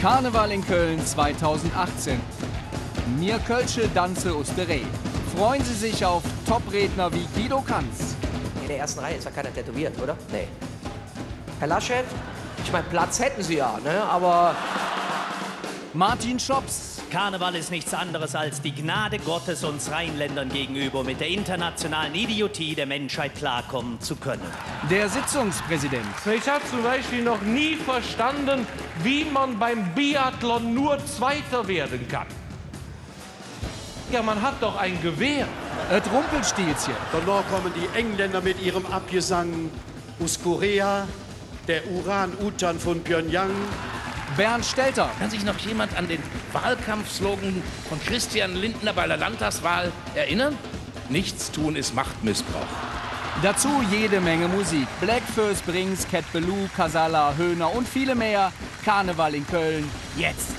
Karneval in Köln 2018. Mir Kölsche Danze Osterei. Freuen Sie sich auf Top-Redner wie Guido Kanz. In der ersten Reihe ist ja keiner tätowiert, oder? Nee. Herr Laschet? Ich meine, Platz hätten Sie ja, ne? Aber... Martin Schops. Karneval ist nichts anderes als die Gnade Gottes uns Rheinländern gegenüber, mit der internationalen Idiotie der Menschheit klarkommen zu können. Der Sitzungspräsident. Ich habe zum Beispiel noch nie verstanden, wie man beim Biathlon nur Zweiter werden kann. Ja, man hat doch ein Gewehr. Rumpelstilzchen. Danach kommen die Engländer mit ihrem Abgesang aus Korea, der Uran-Utan von Pyongyang. Bernd Stelter. Kann sich noch jemand an den Wahlkampfslogan von Christian Lindner bei der Landtagswahl erinnern? Nichts tun ist Machtmissbrauch. Dazu jede Menge Musik. Blackfirst, Brings, Cat Ballou, Casala, Höhner und viele mehr. Karneval in Köln, jetzt.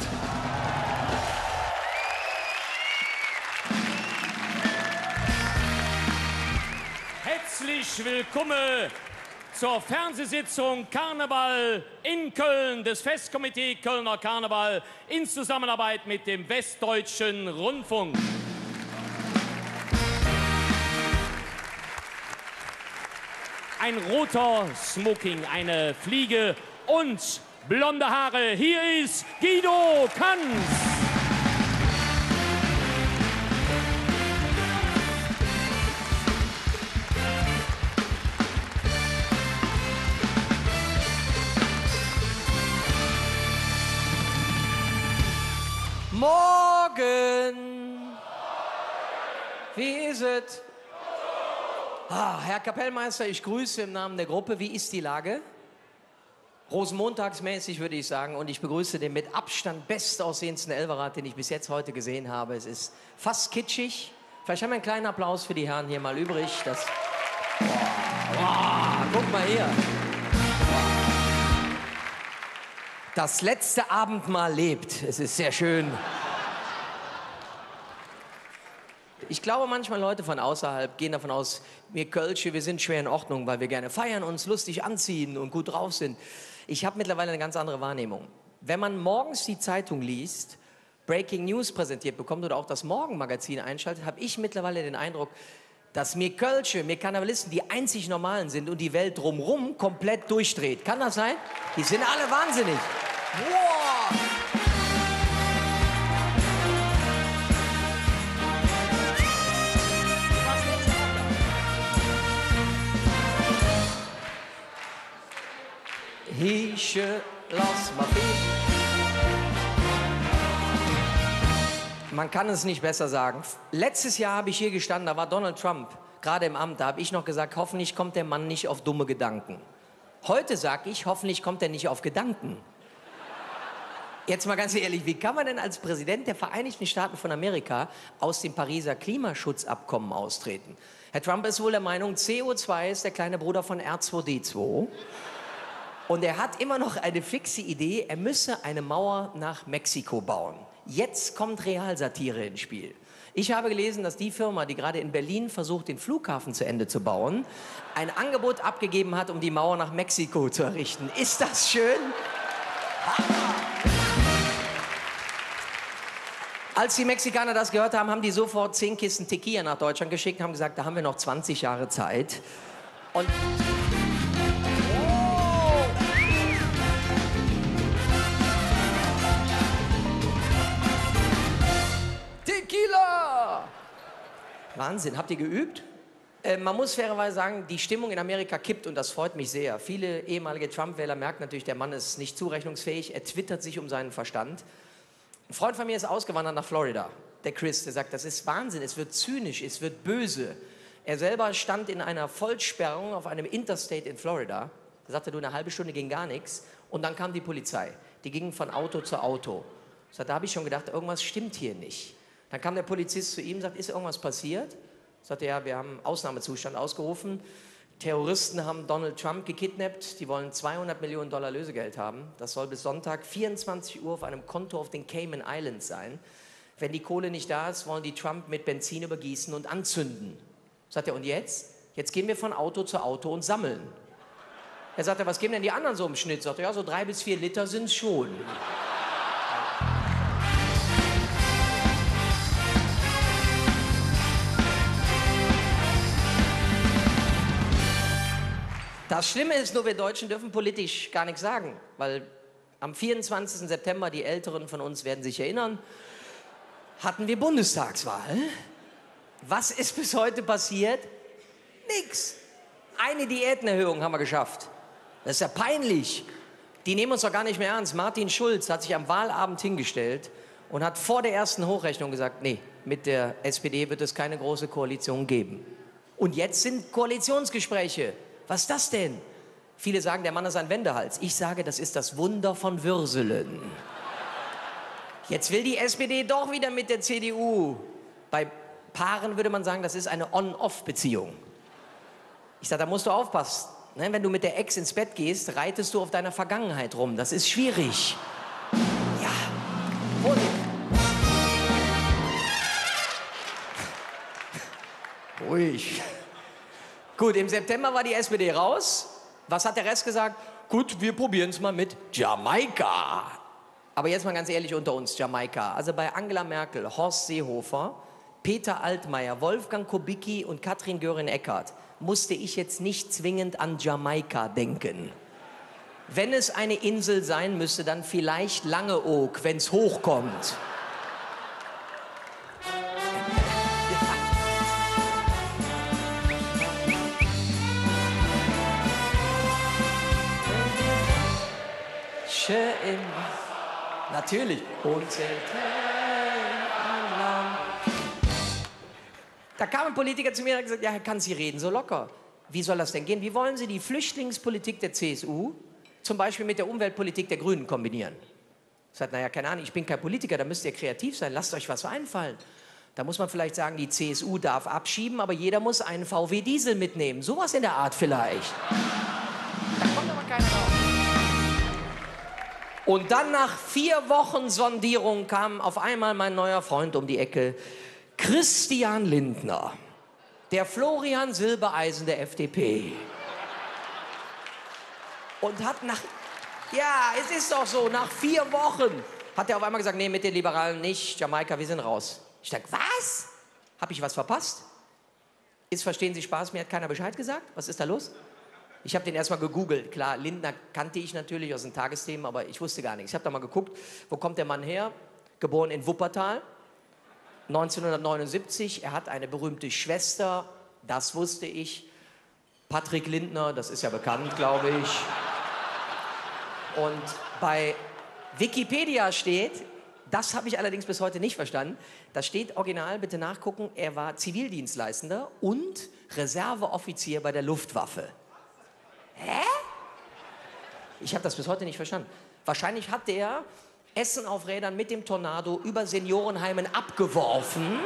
Herzlich willkommen zur Fernsehsitzung Karneval in Köln des Festkomitee Kölner Karneval in Zusammenarbeit mit dem Westdeutschen Rundfunk. Ein roter Smoking, eine Fliege und blonde Haare. Hier ist Guido Kanz. Morgen! Wie ist es? Herr Kapellmeister, ich grüße im Namen der Gruppe. Wie ist die Lage? Rosenmontagsmäßig würde ich sagen. Und ich begrüße den mit Abstand bestaussehendsten Elverrat, den ich bis jetzt heute gesehen habe. Es ist fast kitschig. Vielleicht haben wir einen kleinen Applaus für die Herren hier mal übrig. Guck mal hier. Das letzte Abendmahl lebt. Es ist sehr schön. Ich glaube, manchmal Leute von außerhalb gehen davon aus, wir Kölsche, wir sind schwer in Ordnung, weil wir gerne feiern, uns lustig anziehen und gut drauf sind. Ich habe mittlerweile eine ganz andere Wahrnehmung. Wenn man morgens die Zeitung liest, Breaking News präsentiert bekommt oder auch das Morgenmagazin einschaltet, habe ich mittlerweile den Eindruck, dass wir Kölsche, wir Karnevalisten die einzig Normalen sind und die Welt drumherum komplett durchdreht. Kann das sein? Die sind alle wahnsinnig. Wow! Lass mal Man kann es nicht besser sagen. Letztes Jahr habe ich hier gestanden, da war Donald Trump gerade im Amt. Da habe ich noch gesagt, hoffentlich kommt der Mann nicht auf dumme Gedanken. Heute sage ich, hoffentlich kommt er nicht auf Gedanken. Jetzt mal ganz ehrlich, wie kann man denn als Präsident der Vereinigten Staaten von Amerika aus dem Pariser Klimaschutzabkommen austreten? Herr Trump ist wohl der Meinung, CO2 ist der kleine Bruder von R2D2. Und er hat immer noch eine fixe Idee, er müsse eine Mauer nach Mexiko bauen. Jetzt kommt Realsatire ins Spiel. Ich habe gelesen, dass die Firma, die gerade in Berlin versucht, den Flughafen zu Ende zu bauen, ein Angebot abgegeben hat, um die Mauer nach Mexiko zu errichten. Ist das schön? Als die Mexikaner das gehört haben, haben die sofort 10 Kisten Tequila nach Deutschland geschickt und haben gesagt, da haben wir noch 20 Jahre Zeit. Und Tequila! Wahnsinn, habt ihr geübt? Man muss fairerweise sagen, die Stimmung in Amerika kippt und das freut mich sehr. Viele ehemalige Trump-Wähler merken natürlich, der Mann ist nicht zurechnungsfähig, er twittert sich um seinen Verstand. Ein Freund von mir ist ausgewandert nach Florida, der Chris, der sagt, das ist Wahnsinn, es wird zynisch, es wird böse. Er selber stand in einer Vollsperrung auf einem Interstate in Florida. Da sagte, du, eine halbe Stunde ging gar nichts und dann kam die Polizei. Die gingen von Auto zu Auto. Da habe ich schon gedacht, irgendwas stimmt hier nicht. Dann kam der Polizist zu ihm und sagt, ist irgendwas passiert? Sagte, ja, wir haben Ausnahmezustand ausgerufen. Terroristen haben Donald Trump gekidnappt. Die wollen $200 Millionen Lösegeld haben. Das soll bis Sonntag 24 Uhr auf einem Konto auf den Cayman Islands sein. Wenn die Kohle nicht da ist, wollen die Trump mit Benzin übergießen und anzünden. Sagt er, und jetzt? Jetzt gehen wir von Auto zu Auto und sammeln. Er sagte, was geben denn die anderen so im Schnitt? Sagt er, ja, so 3 bis 4 Liter sind's schon. Das Schlimme ist nur, wir Deutschen dürfen politisch gar nichts sagen, weil am 24. September, die Älteren von uns werden sich erinnern, hatten wir Bundestagswahl. Was ist bis heute passiert? Nix. Eine Diätenerhöhung haben wir geschafft. Das ist ja peinlich. Die nehmen uns doch gar nicht mehr ernst. Martin Schulz hat sich am Wahlabend hingestellt und hat vor der ersten Hochrechnung gesagt, nee, mit der SPD wird es keine große Koalition geben. Und jetzt sind Koalitionsgespräche. Was ist das denn? Viele sagen, der Mann ist ein Wendehals. Ich sage, das ist das Wunder von Würselen. Jetzt will die SPD doch wieder mit der CDU. Bei Paaren würde man sagen, das ist eine On-Off-Beziehung. Ich sage, da musst du aufpassen. Ne? Wenn du mit der Ex ins Bett gehst, reitest du auf deiner Vergangenheit rum. Das ist schwierig. Ja, Vorsicht. Ruhig. Gut, im September war die SPD raus. Was hat der Rest gesagt? Gut, wir probieren es mal mit Jamaika. Aber jetzt mal ganz ehrlich unter uns, Jamaika. Also bei Angela Merkel, Horst Seehofer, Peter Altmaier, Wolfgang Kubicki und Katrin Göring-Eckardt musste ich jetzt nicht zwingend an Jamaika denken. Wenn es eine Insel sein müsste, dann vielleicht Langeoog, wenn es hochkommt. Natürlich. Da kam ein Politiker zu mir und hat gesagt, ja, Herr Kanz, Sie reden so locker. Wie soll das denn gehen? Wie wollen Sie die Flüchtlingspolitik der CSU zum Beispiel mit der Umweltpolitik der Grünen kombinieren? Ich sage, naja, keine Ahnung, ich bin kein Politiker, da müsst ihr kreativ sein, lasst euch was einfallen. Da muss man vielleicht sagen, die CSU darf abschieben, aber jeder muss einen VW Diesel mitnehmen. Sowas in der Art vielleicht. Da kommt aber keiner drauf. Und dann nach 4 Wochen Sondierung kam auf einmal mein neuer Freund um die Ecke, Christian Lindner, der Florian Silbereisen der FDP. Und hat ja, es ist doch so, nach 4 Wochen hat er auf einmal gesagt, nee, mit den Liberalen nicht, Jamaika, wir sind raus. Ich dachte, was? Habe ich was verpasst? Verstehen Sie Spaß, mir hat keiner Bescheid gesagt? Was ist da los? Ich habe den erstmal gegoogelt. Klar, Lindner kannte ich natürlich aus den Tagesthemen, aber ich wusste gar nichts. Ich habe da mal geguckt, wo kommt der Mann her? Geboren in Wuppertal, 1979. Er hat eine berühmte Schwester, das wusste ich. Patrick Lindner, das ist ja bekannt, glaube ich. Und bei Wikipedia steht, das habe ich allerdings bis heute nicht verstanden, da steht original, bitte nachgucken, er war Zivildienstleistender und Reserveoffizier bei der Luftwaffe. Hä? Ich habe das bis heute nicht verstanden. Wahrscheinlich hat der Essen auf Rädern mit dem Tornado über Seniorenheimen abgeworfen.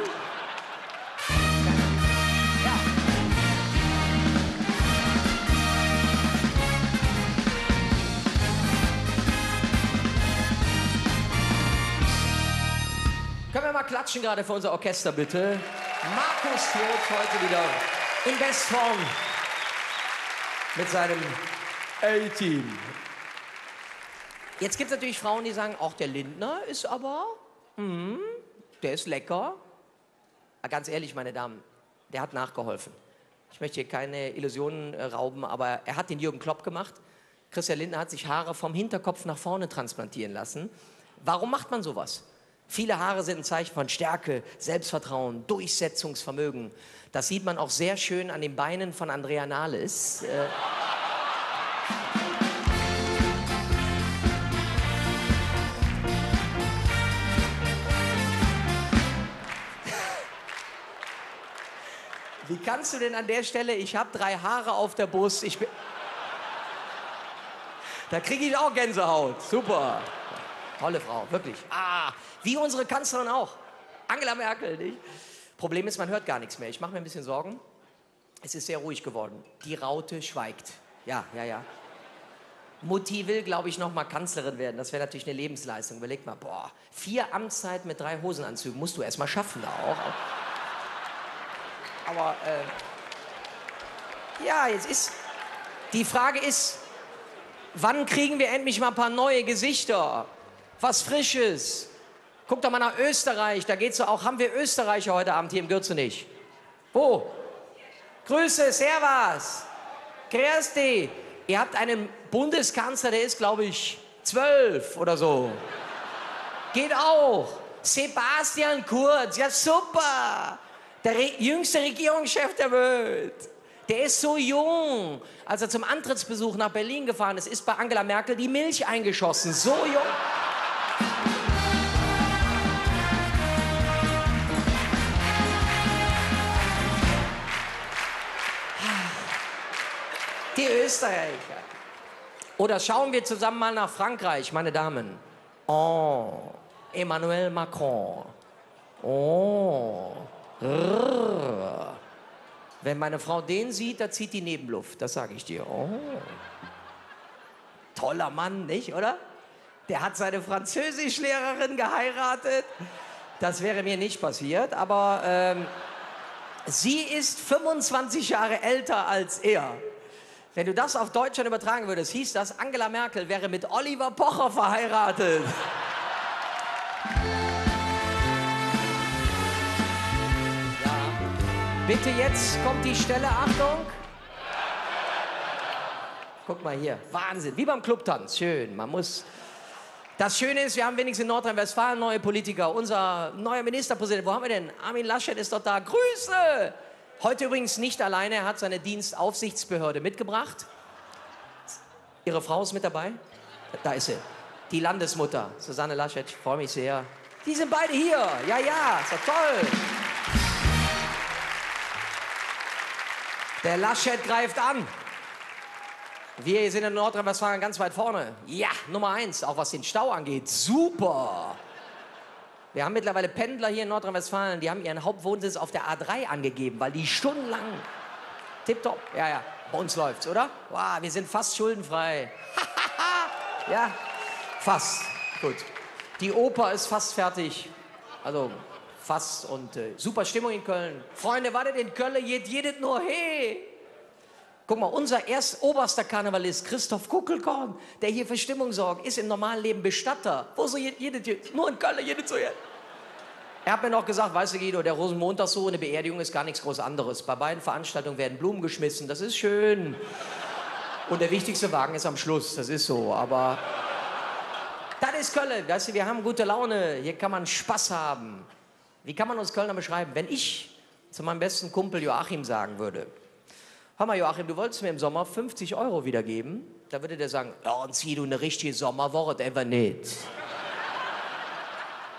Ja. Können wir mal klatschen gerade für unser Orchester, bitte? Markus Fürth heute wieder in Bestform. Mit seinem A-Team. Jetzt gibt es natürlich Frauen, die sagen, auch der Lindner ist aber, der ist lecker. Aber ganz ehrlich, meine Damen, der hat nachgeholfen. Ich möchte hier keine Illusionen rauben, aber er hat den Jürgen Klopp gemacht. Christian Lindner hat sich Haare vom Hinterkopf nach vorne transplantieren lassen. Warum macht man sowas? Viele Haare sind ein Zeichen von Stärke, Selbstvertrauen, Durchsetzungsvermögen. Das sieht man auch sehr schön an den Beinen von Andrea Nahles. Wie kannst du denn an der Stelle, ich habe 3 Haare auf der Brust, da kriege ich auch Gänsehaut. Super. Tolle Frau, wirklich. Wie unsere Kanzlerin auch. Angela Merkel, nicht? Problem ist, man hört gar nichts mehr. Ich mache mir ein bisschen Sorgen. Es ist sehr ruhig geworden. Die Raute schweigt. Ja. Mutti will, glaube ich, noch mal Kanzlerin werden. Das wäre natürlich eine Lebensleistung. Überleg mal, 4 Amtszeiten mit 3 Hosenanzügen musst du erst mal schaffen da auch. Aber, ja, die Frage ist, wann kriegen wir endlich mal ein paar neue Gesichter? Was Frisches. Guck doch mal nach Österreich, da geht's doch auch. Haben wir Österreicher heute Abend hier im Gürzenich? Wo? Grüße, Servus. Grüß dich. Ihr habt einen Bundeskanzler, der ist, glaube ich, 12 oder so. Geht auch. Sebastian Kurz, ja super. Der jüngste Regierungschef der Welt. Der ist so jung. Als er zum Antrittsbesuch nach Berlin gefahren ist, ist bei Angela Merkel die Milch eingeschossen. So jung. Die Österreicher. Oder schauen wir zusammen mal nach Frankreich, meine Damen. Oh, Emmanuel Macron. Oh, wenn meine Frau den sieht, da zieht die Nebenluft, das sage ich dir. Oh. Toller Mann, nicht, oder? Der hat seine Französischlehrerin geheiratet. Das wäre mir nicht passiert, aber sie ist 25 Jahre älter als er. Wenn du das auf Deutschland übertragen würdest, hieß das, Angela Merkel wäre mit Oliver Pocher verheiratet. Bitte, jetzt kommt die Stelle, Achtung. Guck mal hier, Wahnsinn, wie beim Clubtanz, schön, man muss... Das Schöne ist, wir haben wenigstens in Nordrhein-Westfalen neue Politiker. Unser neuer Ministerpräsident, wo haben wir denn? Armin Laschet ist doch da, Grüße! Heute übrigens nicht alleine, er hat seine Dienstaufsichtsbehörde mitgebracht. Ihre Frau ist mit dabei? Da ist sie, die Landesmutter, Susanne Laschet, ich freue mich sehr. Die sind beide hier, ja, ist doch toll. Der Laschet greift an. Wir sind in Nordrhein-Westfalen ganz weit vorne. Ja, Nummer 1, auch was den Stau angeht. Super. Wir haben mittlerweile Pendler hier in Nordrhein-Westfalen, die haben ihren Hauptwohnsitz auf der A3 angegeben, weil die stundenlang... Tipptopp. Ja, bei uns läuft's, oder? Wow, wir sind fast schuldenfrei. Ja, fast. Gut. Die Oper ist fast fertig. Also... fast und super Stimmung in Köln. Freunde, wartet in Köln, jedet nur hey. Guck mal, unser oberster Karnevalist, Christoph Kuckelkorn, der hier für Stimmung sorgt, ist im normalen Leben Bestatter. Wo so jedet nur in Köln, jedet so jetzt. Er hat mir noch gesagt, weißt du Guido, der Rosenmontag so, eine Beerdigung ist gar nichts groß anderes. Bei beiden Veranstaltungen werden Blumen geschmissen, das ist schön. Und der wichtigste Wagen ist am Schluss, das ist so, aber... Das ist Köln, weißt du, wir haben gute Laune, hier kann man Spaß haben. Wie kann man uns Kölner beschreiben? Wenn ich zu meinem besten Kumpel Joachim sagen würde, hör mal Joachim, du wolltest mir im Sommer 50 € wiedergeben, da würde der sagen, ja und zieh du eine richtige Sommerwoche, einfach nicht.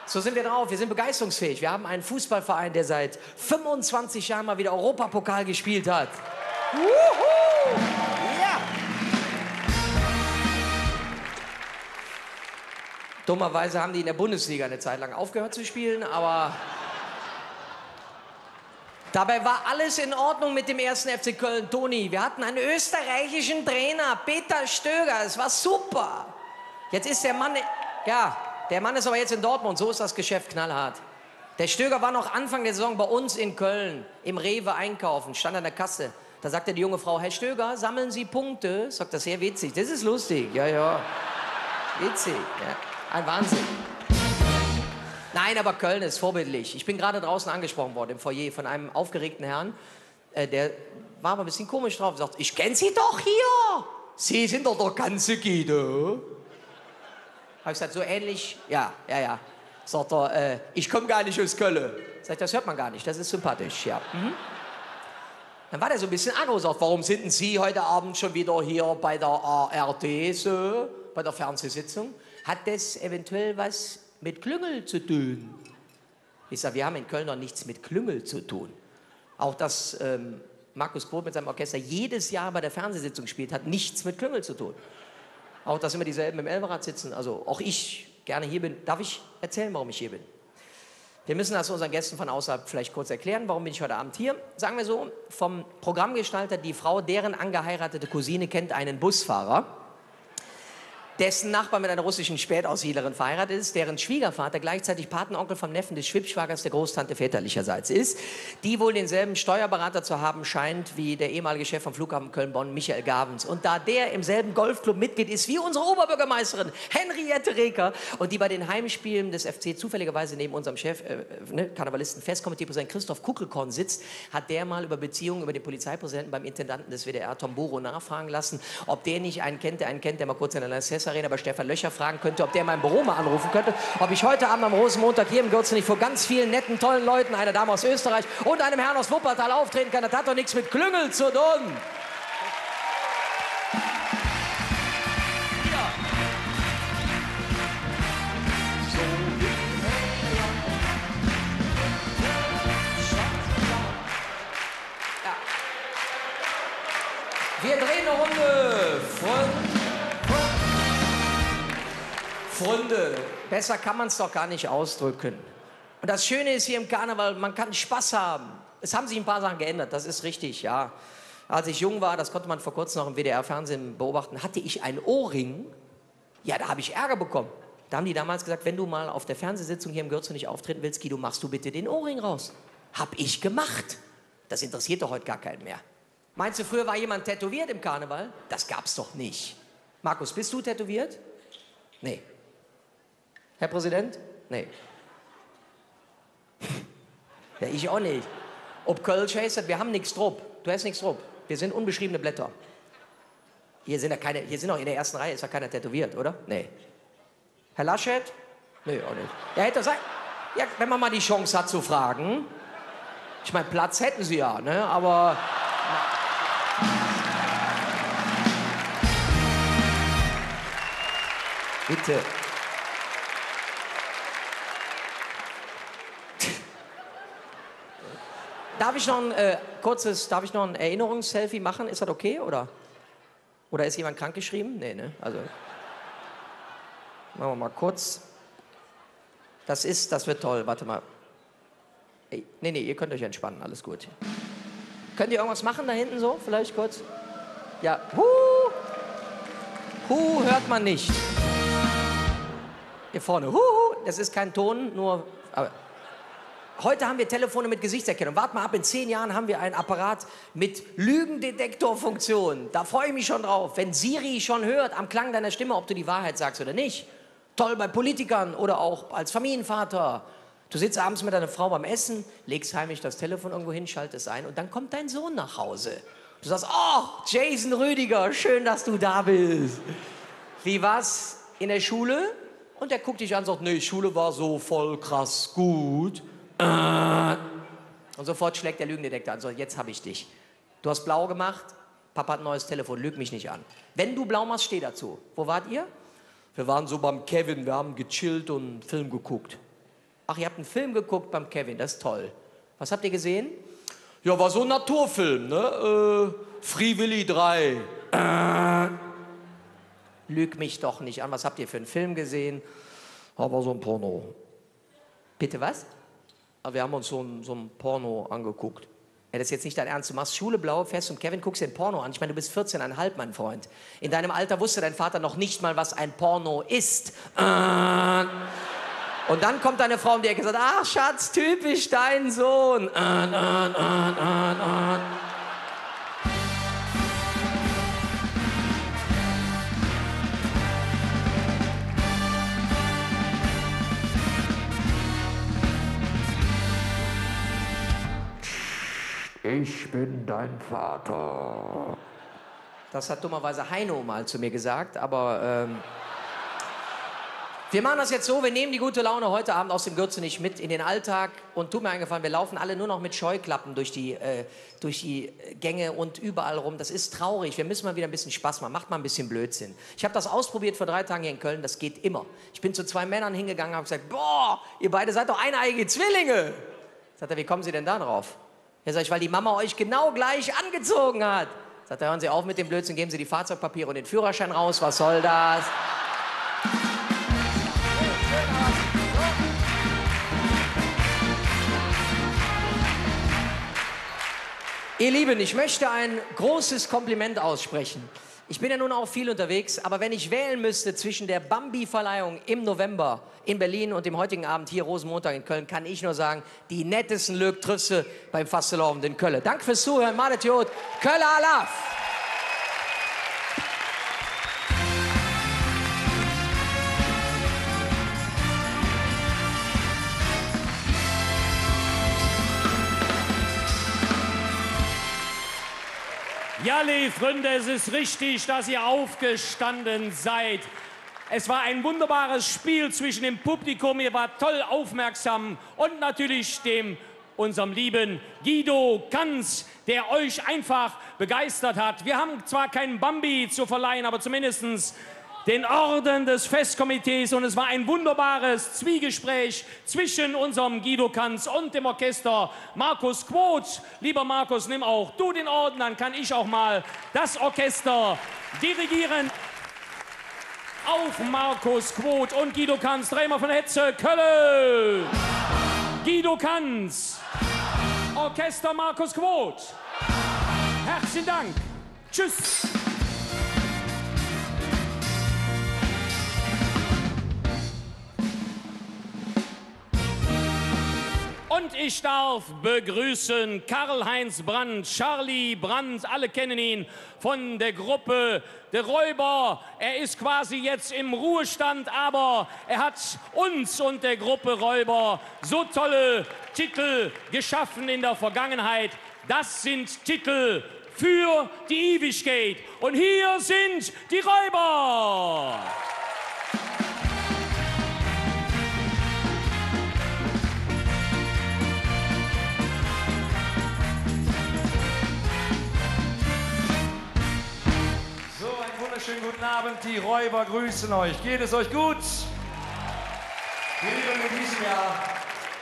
So sind wir drauf, wir sind begeisterungsfähig. Wir haben einen Fußballverein, der seit 25 Jahren mal wieder Europapokal gespielt hat. Wuhu! Ja! Dummerweise haben die in der Bundesliga eine Zeit lang aufgehört zu spielen, aber dabei war alles in Ordnung mit dem 1. FC Köln. Toni, wir hatten einen österreichischen Trainer, Peter Stöger, es war super. Jetzt ist der Mann, ja, der Mann ist aber jetzt in Dortmund, so ist das Geschäft knallhart. Der Stöger war noch Anfang der Saison bei uns in Köln, im Rewe einkaufen, stand an der Kasse. Da sagte die junge Frau, Herr Stöger, sammeln Sie Punkte? Sagt das sehr witzig, das ist lustig, ja, witzig, ja. Ein Wahnsinn. Nein, aber Köln ist vorbildlich. Ich bin gerade draußen angesprochen worden im Foyer von einem aufgeregten Herrn. Der war aber ein bisschen komisch drauf und sagt, ich kenne Sie doch hier. Sie sind doch der ganze Guido. Habe ich gesagt, so ähnlich? Ja. Sagt er, ich komme gar nicht aus Köln. Sag ich, das hört man gar nicht, das ist sympathisch, ja. Mhm. Dann war der so ein bisschen aggro, sagt, warum sind denn Sie heute Abend schon wieder hier bei der ARD so, bei der Fernsehsitzung? Hat das eventuell was mit Klüngel zu tun? Ich sage, wir haben in Köln noch nichts mit Klüngel zu tun. Auch dass Markus Groth mit seinem Orchester jedes Jahr bei der Fernsehsitzung spielt, hat nichts mit Klüngel zu tun. Auch dass immer dieselben im Elberrad sitzen, also auch ich gerne hier bin. Darf ich erzählen, warum ich hier bin? Wir müssen das unseren Gästen von außerhalb vielleicht kurz erklären, warum bin ich heute Abend hier. Sagen wir so, vom Programmgestalter, die Frau, deren angeheiratete Cousine kennt einen Busfahrer. dessen Nachbar mit einer russischen Spätaussiedlerin verheiratet ist, deren Schwiegervater gleichzeitig Patenonkel vom Neffen des Schwibschwagers der Großtante väterlicherseits ist, die wohl denselben Steuerberater zu haben scheint wie der ehemalige Chef vom Flughafen Köln-Bonn, Michael Gavens. Und da der im selben Golfclub Mitglied ist wie unsere Oberbürgermeisterin Henriette Reker und die bei den Heimspielen des FC zufälligerweise neben unserem Chef, Karnevalisten Festkomiteepräsident Christoph Kuckelkorn sitzt, hat der mal über Beziehungen über den Polizeipräsidenten beim Intendanten des WDR, Tom Boro, nachfragen lassen, ob der nicht einen kennt, der mal kurz in der Lanxess Arena bei Stefan Löcher fragen könnte, ob der mein Büro mal anrufen könnte, ob ich heute Abend am Rosenmontag hier im Gürzenich vor ganz vielen netten, tollen Leuten, einer Dame aus Österreich und einem Herrn aus Wuppertal auftreten kann. Das hat doch nichts mit Klüngel zu tun. Wir drehen eine Runde. Freunde, besser kann man es doch gar nicht ausdrücken. Und das Schöne ist hier im Karneval, man kann Spaß haben. Es haben sich ein paar Sachen geändert, das ist richtig, ja. Als ich jung war, das konnte man vor kurzem noch im WDR-Fernsehen beobachten, hatte ich einen Ohrring. Ja, da habe ich Ärger bekommen. Da haben die damals gesagt, wenn du mal auf der Fernsehsitzung hier im Gürzenich auftreten willst, Guido, machst du bitte den Ohrring raus. Hab ich gemacht. Das interessiert doch heute gar keinen mehr. Meinst du, früher war jemand tätowiert im Karneval? Das gab's doch nicht. Markus, bist du tätowiert? Nee. Herr Präsident? Nee. Ja, ich auch nicht. Ob Kölsch heißt, wir haben nichts drauf. Du hast nichts drauf. Wir sind unbeschriebene Blätter. Hier sind auch in der ersten Reihe, ist ja keiner tätowiert, oder? Nee. Herr Laschet? Nee, auch nicht. Ja, hätte sein. Ja, wenn man mal die Chance hat zu fragen. Ich meine, Platz hätten sie ja, ne? Aber. Bitte. Darf ich noch ein Erinnerungsselfie machen? Ist das okay, oder? Oder ist jemand krankgeschrieben? Nee, ne? Also. Machen wir mal kurz. Das wird toll. Warte mal. Ey, nee, ihr könnt euch entspannen. Alles gut. Könnt ihr irgendwas machen da hinten so? Vielleicht kurz? Ja. Hört man nicht. Hier vorne. Das ist kein Ton, nur. Aber heute haben wir Telefone mit Gesichtserkennung. Wart mal ab, in 10 Jahren haben wir einen Apparat mit Lügendetektorfunktion. Da freue ich mich schon drauf. Wenn Siri schon hört am Klang deiner Stimme, ob du die Wahrheit sagst oder nicht. Toll bei Politikern oder auch als Familienvater. Du sitzt abends mit deiner Frau beim Essen, legst heimlich das Telefon irgendwo hin, schaltest es ein und dann kommt dein Sohn nach Hause. Du sagst, oh, Jason Rüdiger, schön, dass du da bist. Wie war's in der Schule? Und der guckt dich an und sagt, nee, Schule war so voll krass gut. Und sofort schlägt der Lügendetektor an. So, jetzt habe ich dich. Du hast blau gemacht, Papa hat ein neues Telefon, lüg mich nicht an. Wenn du blau machst, steh dazu. Wo wart ihr? Wir waren so beim Kevin, wir haben gechillt und einen Film geguckt. Ach, ihr habt einen Film geguckt beim Kevin, das ist toll. Was habt ihr gesehen? Ja, war so ein Naturfilm, ne? Free Willy 3. Lüg mich doch nicht an, was habt ihr für einen Film gesehen? Aber so ein Porno. Bitte was? Wir haben uns so ein Porno angeguckt. Ja, das ist jetzt nicht dein Ernst. Du machst Schule blau, fährst zum Kevin, guckst dir ein Porno an. Ich meine, du bist 14,5, mein Freund. In deinem Alter wusste dein Vater noch nicht mal, was ein Porno ist. Und dann kommt deine Frau um die Ecke und sagt, ach Schatz, typisch dein Sohn. Ich bin dein Vater. Das hat dummerweise Heino mal zu mir gesagt, aber wir machen das jetzt so, wir nehmen die gute Laune heute Abend aus dem Gürzenich mit in den Alltag und tut mir eingefallen, wir laufen alle nur noch mit Scheuklappen durch die Gänge und überall rum. Das ist traurig, wir müssen mal wieder ein bisschen Spaß machen, macht mal ein bisschen Blödsinn. Ich habe das ausprobiert vor 3 Tagen hier in Köln, das geht immer. Ich bin zu 2 Männern hingegangen und habe gesagt, boah, ihr beide seid doch eineige Zwillinge. Sagt er, wie kommen Sie denn da drauf? Ja, sag ich, weil die Mama euch genau gleich angezogen hat. Sagt er, hören Sie auf mit dem Blödsinn, geben Sie die Fahrzeugpapiere und den Führerschein raus, was soll das? Ihr Lieben, ich möchte ein großes Kompliment aussprechen. Ich bin ja nun auch viel unterwegs, aber wenn ich wählen müsste zwischen der Bambi-Verleihung im November in Berlin und dem heutigen Abend hier Rosenmontag in Köln, kann ich nur sagen, die nettesten Lüg Trüsse beim Fastelovend in Köln. Danke fürs Zuhören, Madet Jod, Kölle Alaf! Ja, liebe Freunde, es ist richtig, dass ihr aufgestanden seid. Es war ein wunderbares Spiel zwischen dem Publikum, ihr wart toll aufmerksam und natürlich unserem lieben Guido Kanz, der euch einfach begeistert hat. Wir haben zwar keinen Bambi zu verleihen, aber zumindest den Orden des Festkomitees und es war ein wunderbares Zwiegespräch zwischen unserem Guido Kanz und dem Orchester Markus Quoth. Lieber Markus, nimm auch du den Orden, dann kann ich auch mal das Orchester dirigieren. Auf Markus Quoth und Guido Kanz, Dreimal von Hetze, Köln! Guido Kanz, Orchester Markus Quoth. Herzlichen Dank. Tschüss. Und ich darf begrüßen Karl-Heinz Brandt, Charlie Brandt, alle kennen ihn von der Gruppe Der Räuber. Er ist quasi jetzt im Ruhestand, aber er hat uns und der Gruppe Räuber so tolle Titel geschaffen in der Vergangenheit. Das sind Titel für die Ewigkeit. Und hier sind die Räuber. Schönen guten Abend, die Räuber grüßen euch. Geht es euch gut? Wir lieben in diesem Jahr,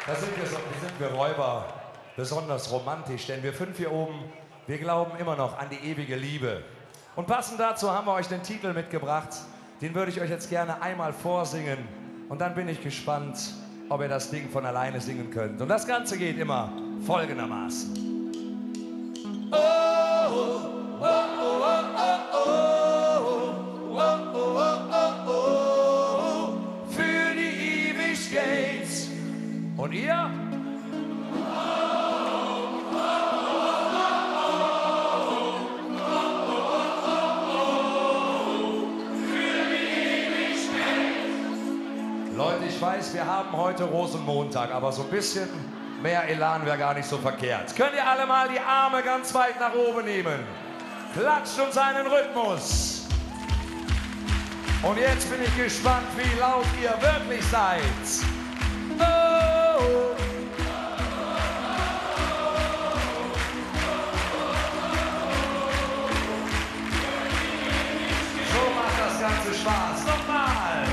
da sind wir Räuber besonders romantisch, denn wir 5 hier oben, wir glauben immer noch an die ewige Liebe. Und passend dazu haben wir euch den Titel mitgebracht, den würde ich euch jetzt gerne einmal vorsingen und dann bin ich gespannt, ob ihr das Ding von alleine singen könnt. Und das Ganze geht immer folgendermaßen. Oh, oh, oh, oh, oh, oh. Oh, oh, oh, oh, oh, für die Ewigkeit. Und ihr? Oh, oh, oh, oh, für die Ewigkeit. Leute, ich weiß, wir haben heute Rosenmontag, aber so ein bisschen mehr Elan wäre gar nicht so verkehrt. Könnt ihr alle mal die Arme ganz weit nach oben nehmen? Klatscht uns einen Rhythmus. Und jetzt bin ich gespannt, wie laut ihr wirklich seid. Oh. So macht das Ganze Spaß. Nochmal.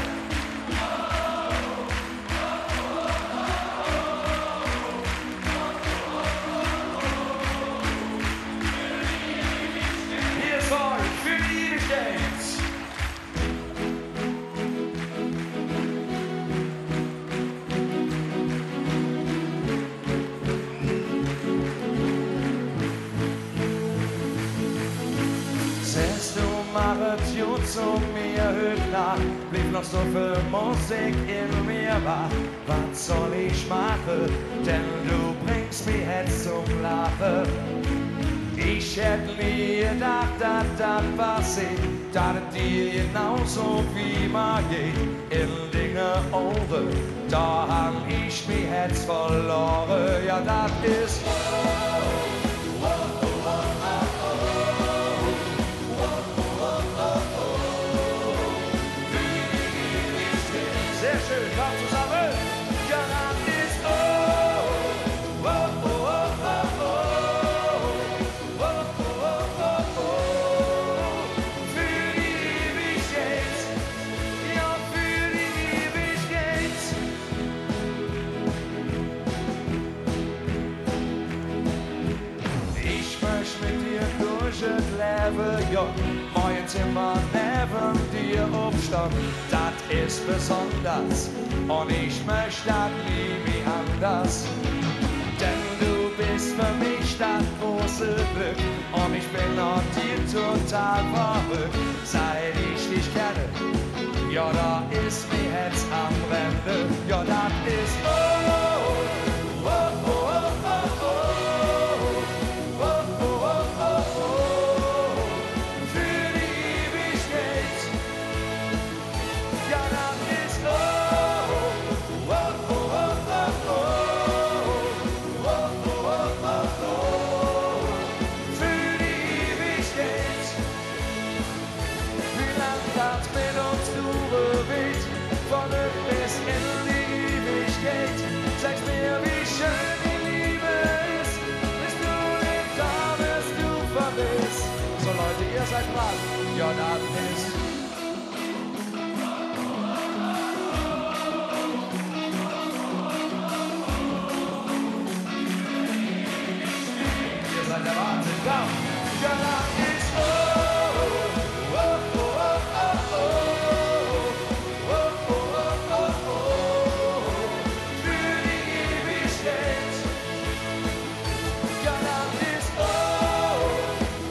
Hier ist euch für die Ewigkeit. Zu mir hört nach, blieb noch so viel Musik in mir war. Was soll ich machen, denn du bringst mich jetzt zum Lachen. Ich hätte nie gedacht, dass das passiert, dass es dir genauso wie man geht. In Dinge Ohren, da hab ich mich jetzt verloren. Ja, das ist sehr schön, kommt zusammen. Ja, das ist oh, oh, oh, oh, oh, oh, oh, oh, für die Ewigkeit, ja, für die Ewigkeit. Ich möchte mit dir durch das Leben, ja, mein Zimmer neben dir aufstehen. Das ist besonders und ich möchte das nie wie anders. Denn du bist ist für mich das große Glück. Und ich bin auf dir total verrückt, seit ich dich kenne. Ja, da ist mir Herz am Rande. Ja, das ist oh, oh, oh, oh, oh, oh, oh, oh, oh, oh, für die Ewigkeit. Ja, das ist oh, oh, oh, oh, oh, oh, oh, oh, oh, für die Ewigkeit. Wie lang das mit uns durchweht, von bis in die Ewigkeit. Sag's mir, wie schön die Liebe ist, bis du lebst, da wirst du vermisst. So Leute, ihr seid dran, ja, das ist ihr seid der Wahnsinn, komm! Ja, das ist oh, oh, oh, oh, oh, oh, oh, oh, oh, oh, für die Ewigkeit. Ja, das ist oh,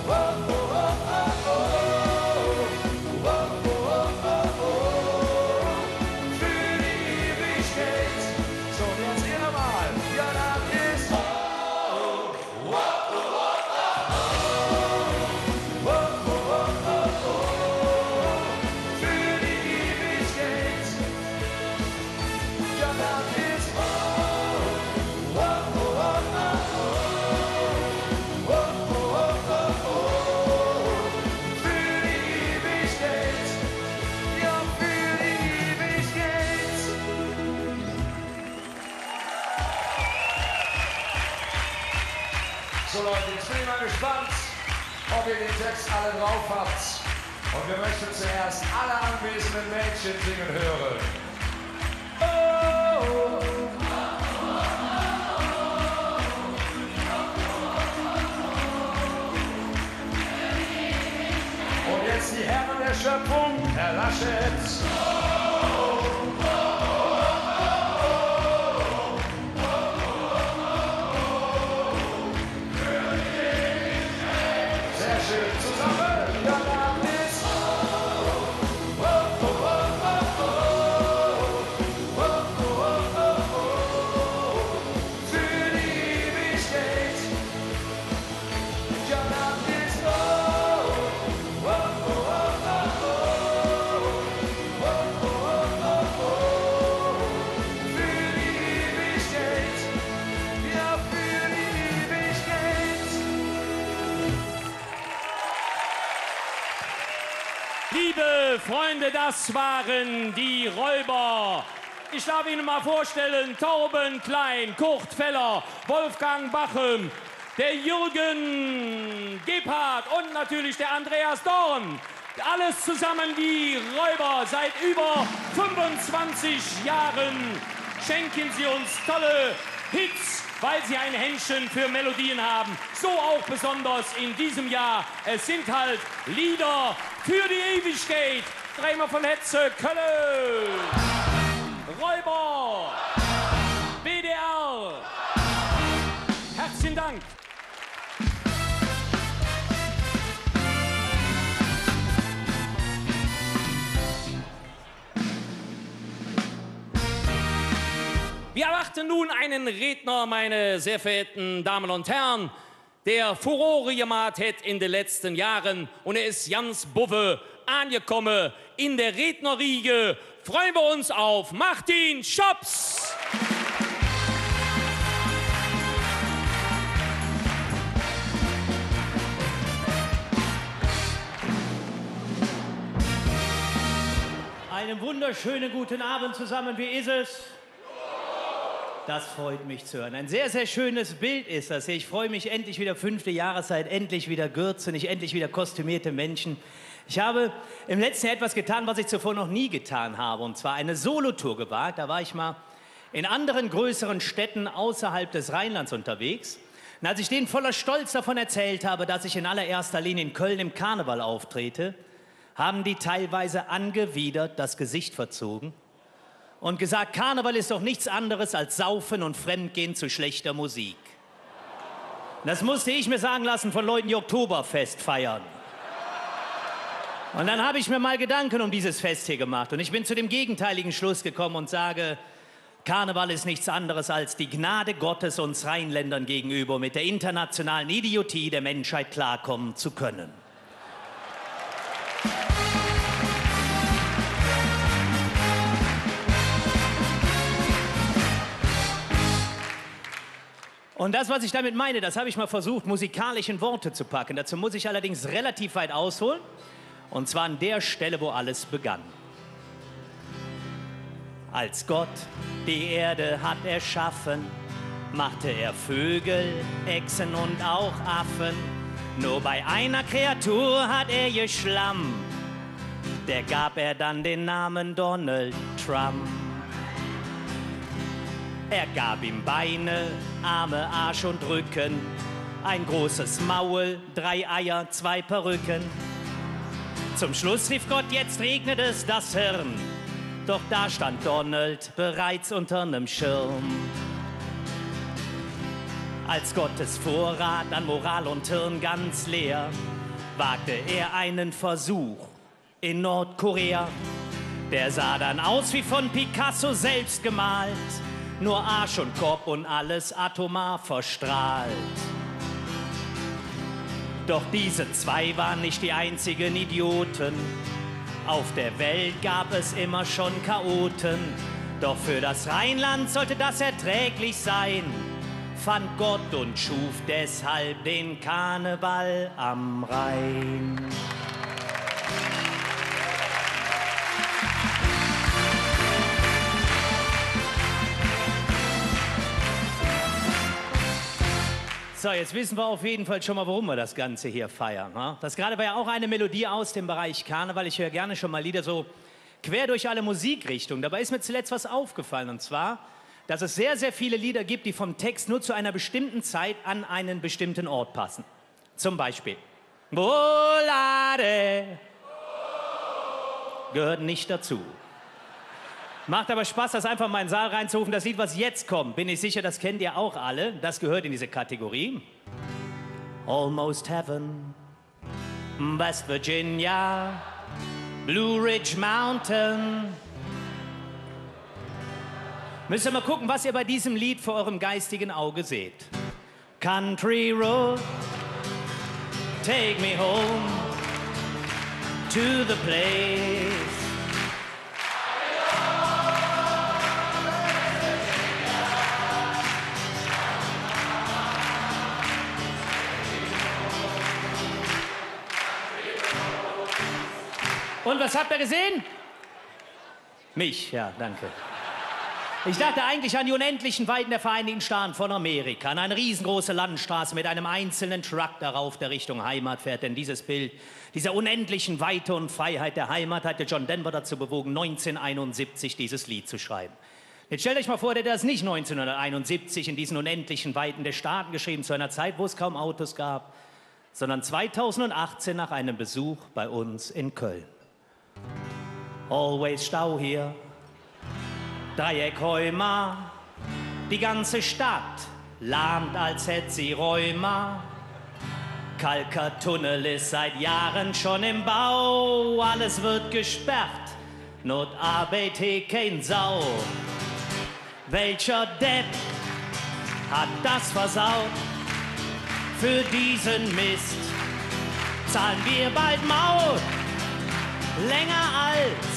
oh, oh, oh, oh, oh, oh, oh, oh, für die Ewigkeit. So, und jetzt ihr nochmal. Ja, das ist oh, oh, oh, oh, für die Ewigkeit. Ja, das ist oh, oh, oh, für die Ewigkeit. Ja, für die Ewigkeit. So Leute, jetzt bin ich mal gespannt, ob ihr den Text alle drauf habt. Und wir möchten zuerst alle anwesenden Mädchen singen hören. Oh, und jetzt die Herren der Schöpfung, Herr Laschet. Sehr schön zusammen. Ja, das ist oh, oh, oh, oh, oh, oh, oh, oh, für die Ewigkeit. Ja, das ist oh, oh, oh, oh, oh, für die Ewigkeit. Ja, für die Ewigkeit. Liebe Freunde, das waren die Räuber. Ich darf Ihnen mal vorstellen, Torben Klein, Kurt Feller, Wolfgang Bachem, der Jürgen Gebhardt und natürlich der Andreas Dorn. Alles zusammen die Räuber. Seit über 25 Jahren schenken sie uns tolle Hits, weil sie ein Händchen für Melodien haben. So auch besonders in diesem Jahr. Es sind halt Lieder für die Ewigkeit. Dreimal von Hetze, Köln. Räuber. WDR. Herzlichen Dank. Wir erwarten nun einen Redner, meine sehr verehrten Damen und Herren, der Furore gemacht hat in den letzten Jahren. Und er ist ganz Buffe angekommen in der Rednerriege. Freuen wir uns auf Martin Schops. Einen wunderschönen guten Abend zusammen. Wie ist es? Das freut mich zu hören. Ein sehr, sehr schönes Bild ist das hier. Ich freue mich endlich wieder, 5. Jahreszeit, endlich wieder Gürze, nicht endlich wieder kostümierte Menschen. Ich habe im letzten Jahr etwas getan, was ich zuvor noch nie getan habe. Und zwar eine Solotour gewagt. Da war ich mal in anderen größeren Städten außerhalb des Rheinlands unterwegs. Und als ich denen voller Stolz davon erzählt habe, dass ich in allererster Linie in Köln im Karneval auftrete, haben die teilweise angewidert das Gesicht verzogen und gesagt, Karneval ist doch nichts anderes als Saufen und Fremdgehen zu schlechter Musik. Das musste ich mir sagen lassen von Leuten, die Oktoberfest feiern. Und dann habe ich mir mal Gedanken um dieses Fest hier gemacht. Und ich bin zu dem gegenteiligen Schluss gekommen und sage, Karneval ist nichts anderes als die Gnade Gottes uns Rheinländern gegenüber, mit der internationalen Idiotie der Menschheit klarkommen zu können. Und das, was ich damit meine, das habe ich mal versucht, musikalisch in Worte zu packen. Dazu muss ich allerdings relativ weit ausholen. Und zwar an der Stelle, wo alles begann. Als Gott die Erde hat erschaffen, machte er Vögel, Echsen und auch Affen. Nur bei einer Kreatur hat er geschlammt. Der gab er dann den Namen Donald Trump. Er gab ihm Beine, Arme, Arsch und Rücken, ein großes Maul, 3 Eier, 2 Perücken. Zum Schluss rief Gott, jetzt regnet es das Hirn. Doch da stand Donald bereits unter nem Schirm. Als Gottes Vorrat an Moral und Hirn ganz leer, wagte er einen Versuch in Nordkorea. Der sah dann aus wie von Picasso selbst gemalt. Nur Arsch und Kopf und alles atomar verstrahlt. Doch diese 2 waren nicht die einzigen Idioten. Auf der Welt gab es immer schon Chaoten. Doch für das Rheinland sollte das erträglich sein, fand Gott und schuf deshalb den Karneval am Rhein. So, jetzt wissen wir auf jeden Fall schon mal, warum wir das Ganze hier feiern. Ne? Das gerade war ja auch eine Melodie aus dem Bereich Karneval. Ich höre gerne schon mal Lieder so quer durch alle Musikrichtungen. Dabei ist mir zuletzt was aufgefallen, und zwar, dass es sehr, sehr viele Lieder gibt, die vom Text nur zu einer bestimmten Zeit an einen bestimmten Ort passen. Zum Beispiel Volare gehört nicht dazu. Macht aber Spaß, das einfach mal in den Saal reinzurufen. Das Lied, was jetzt kommt, bin ich sicher, das kennt ihr auch alle. Das gehört in diese Kategorie. Almost Heaven, West Virginia, Blue Ridge Mountain. Müsst ihr mal gucken, was ihr bei diesem Lied vor eurem geistigen Auge seht. Country Road, take me home to the place. Und was habt ihr gesehen? Mich, ja, danke. Ich dachte eigentlich an die unendlichen Weiten der Vereinigten Staaten von Amerika, an eine riesengroße Landstraße mit einem einzelnen Truck darauf, der Richtung Heimat fährt. Denn dieses Bild dieser unendlichen Weite und Freiheit der Heimat hat John Denver dazu bewogen, 1971 dieses Lied zu schreiben. Jetzt stellt euch mal vor, der hat das nicht 1971 in diesen unendlichen Weiten der Staaten geschrieben, zu einer Zeit, wo es kaum Autos gab, sondern 2018 nach einem Besuch bei uns in Köln. Always Stau hier, Dreieck-Heuma, die ganze Stadt lahmt, als hätte sie Rheuma. Kalker-Tunnel ist seit Jahren schon im Bau, alles wird gesperrt, Notarbeit kein Sau. Welcher Depp hat das versaut? Für diesen Mist zahlen wir bald Maut. Länger als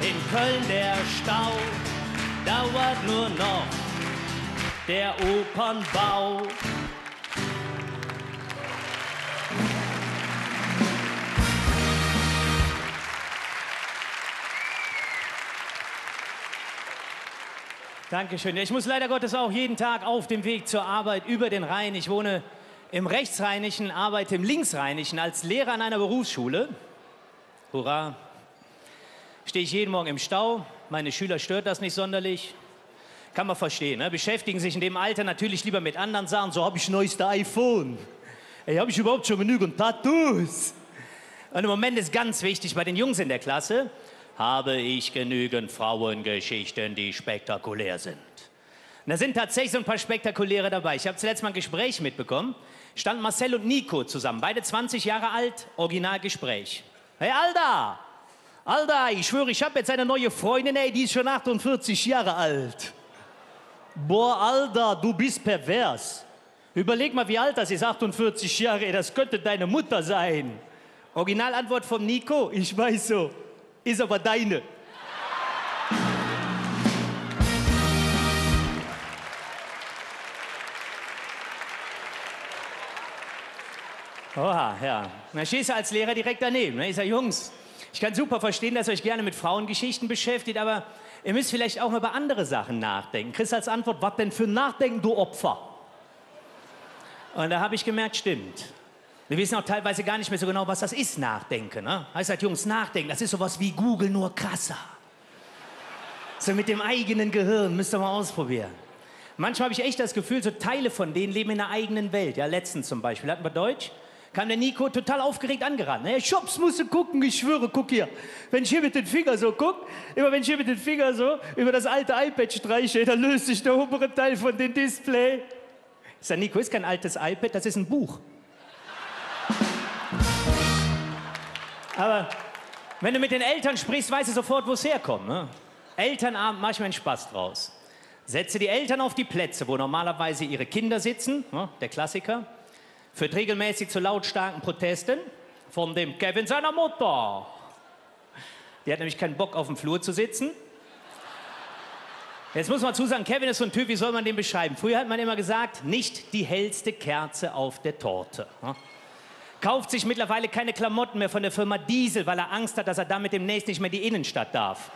in Köln der Stau, dauert nur noch der Opernbau. Dankeschön. Ich muss leider Gottes auch jeden Tag auf dem Weg zur Arbeit über den Rhein. Ich wohne im Rechtsrheinischen, arbeite im Linksrheinischen als Lehrer an einer Berufsschule. Hurra. Stehe ich jeden Morgen im Stau. Meine Schüler stört das nicht sonderlich. Kann man verstehen, ne? Beschäftigen sich in dem Alter natürlich lieber mit anderen Sachen. So, habe ich neueste iPhone. Ey, habe ich überhaupt schon genügend Tattoos? Und im Moment ist ganz wichtig bei den Jungs in der Klasse, habe ich genügend Frauengeschichten, die spektakulär sind. da sind tatsächlich so ein paar spektakuläre dabei. Ich habe zuletzt mal ein Gespräch mitbekommen. Stand Marcel und Nico zusammen, beide 20 Jahre alt, Originalgespräch. Hey, Alter! Alter, ich schwöre, ich habe jetzt eine neue Freundin, ey, die ist schon 48 Jahre alt. Boah, Alter, du bist pervers. Überleg mal, wie alt das ist, 48 Jahre, ey, das könnte deine Mutter sein. Originalantwort von Nico, ich weiß so, ist aber deine. Oha, ja. Dann stehst du als Lehrer direkt daneben. Ne? Ich sage, Jungs, ich kann super verstehen, dass ihr euch gerne mit Frauengeschichten beschäftigt, aber ihr müsst vielleicht auch mal über andere Sachen nachdenken. Chris als Antwort, was denn für Nachdenken, du Opfer? Und da habe ich gemerkt, stimmt. Wir wissen auch teilweise gar nicht mehr so genau, was das ist, Nachdenken. Ne? Ich sage, Jungs, Nachdenken, das ist sowas wie Google, nur krasser. So mit dem eigenen Gehirn, müsst ihr mal ausprobieren. Manchmal habe ich echt das Gefühl, so Teile von denen leben in einer eigenen Welt. Ja, letztens zum Beispiel, hatten wir Deutsch, kam der Nico total aufgeregt angerannt. Hey, Schops, musst du gucken, ich schwöre, guck hier. Wenn ich hier mit dem Finger so guck, immer wenn ich hier mit dem Finger so über das alte iPad streiche, dann löst sich der obere Teil von dem Display. Ich sag, Nico, ist kein altes iPad, das ist ein Buch. Aber wenn du mit den Eltern sprichst, weißt du sofort, wo es herkommt. Ne? Elternabend, mach ich mir einen Spaß draus. Setze die Eltern auf die Plätze, wo normalerweise ihre Kinder sitzen, ne? Der Klassiker. Führt regelmäßig zu lautstarken Protesten von dem Kevin seiner Mutter. Die hat nämlich keinen Bock, auf dem Flur zu sitzen. Jetzt muss man zusagen, Kevin ist so ein Typ, wie soll man den beschreiben? Früher hat man immer gesagt, nicht die hellste Kerze auf der Torte. Ne? Kauft sich mittlerweile keine Klamotten mehr von der Firma Diesel, weil er Angst hat, dass er damit demnächst nicht mehr in die Innenstadt darf.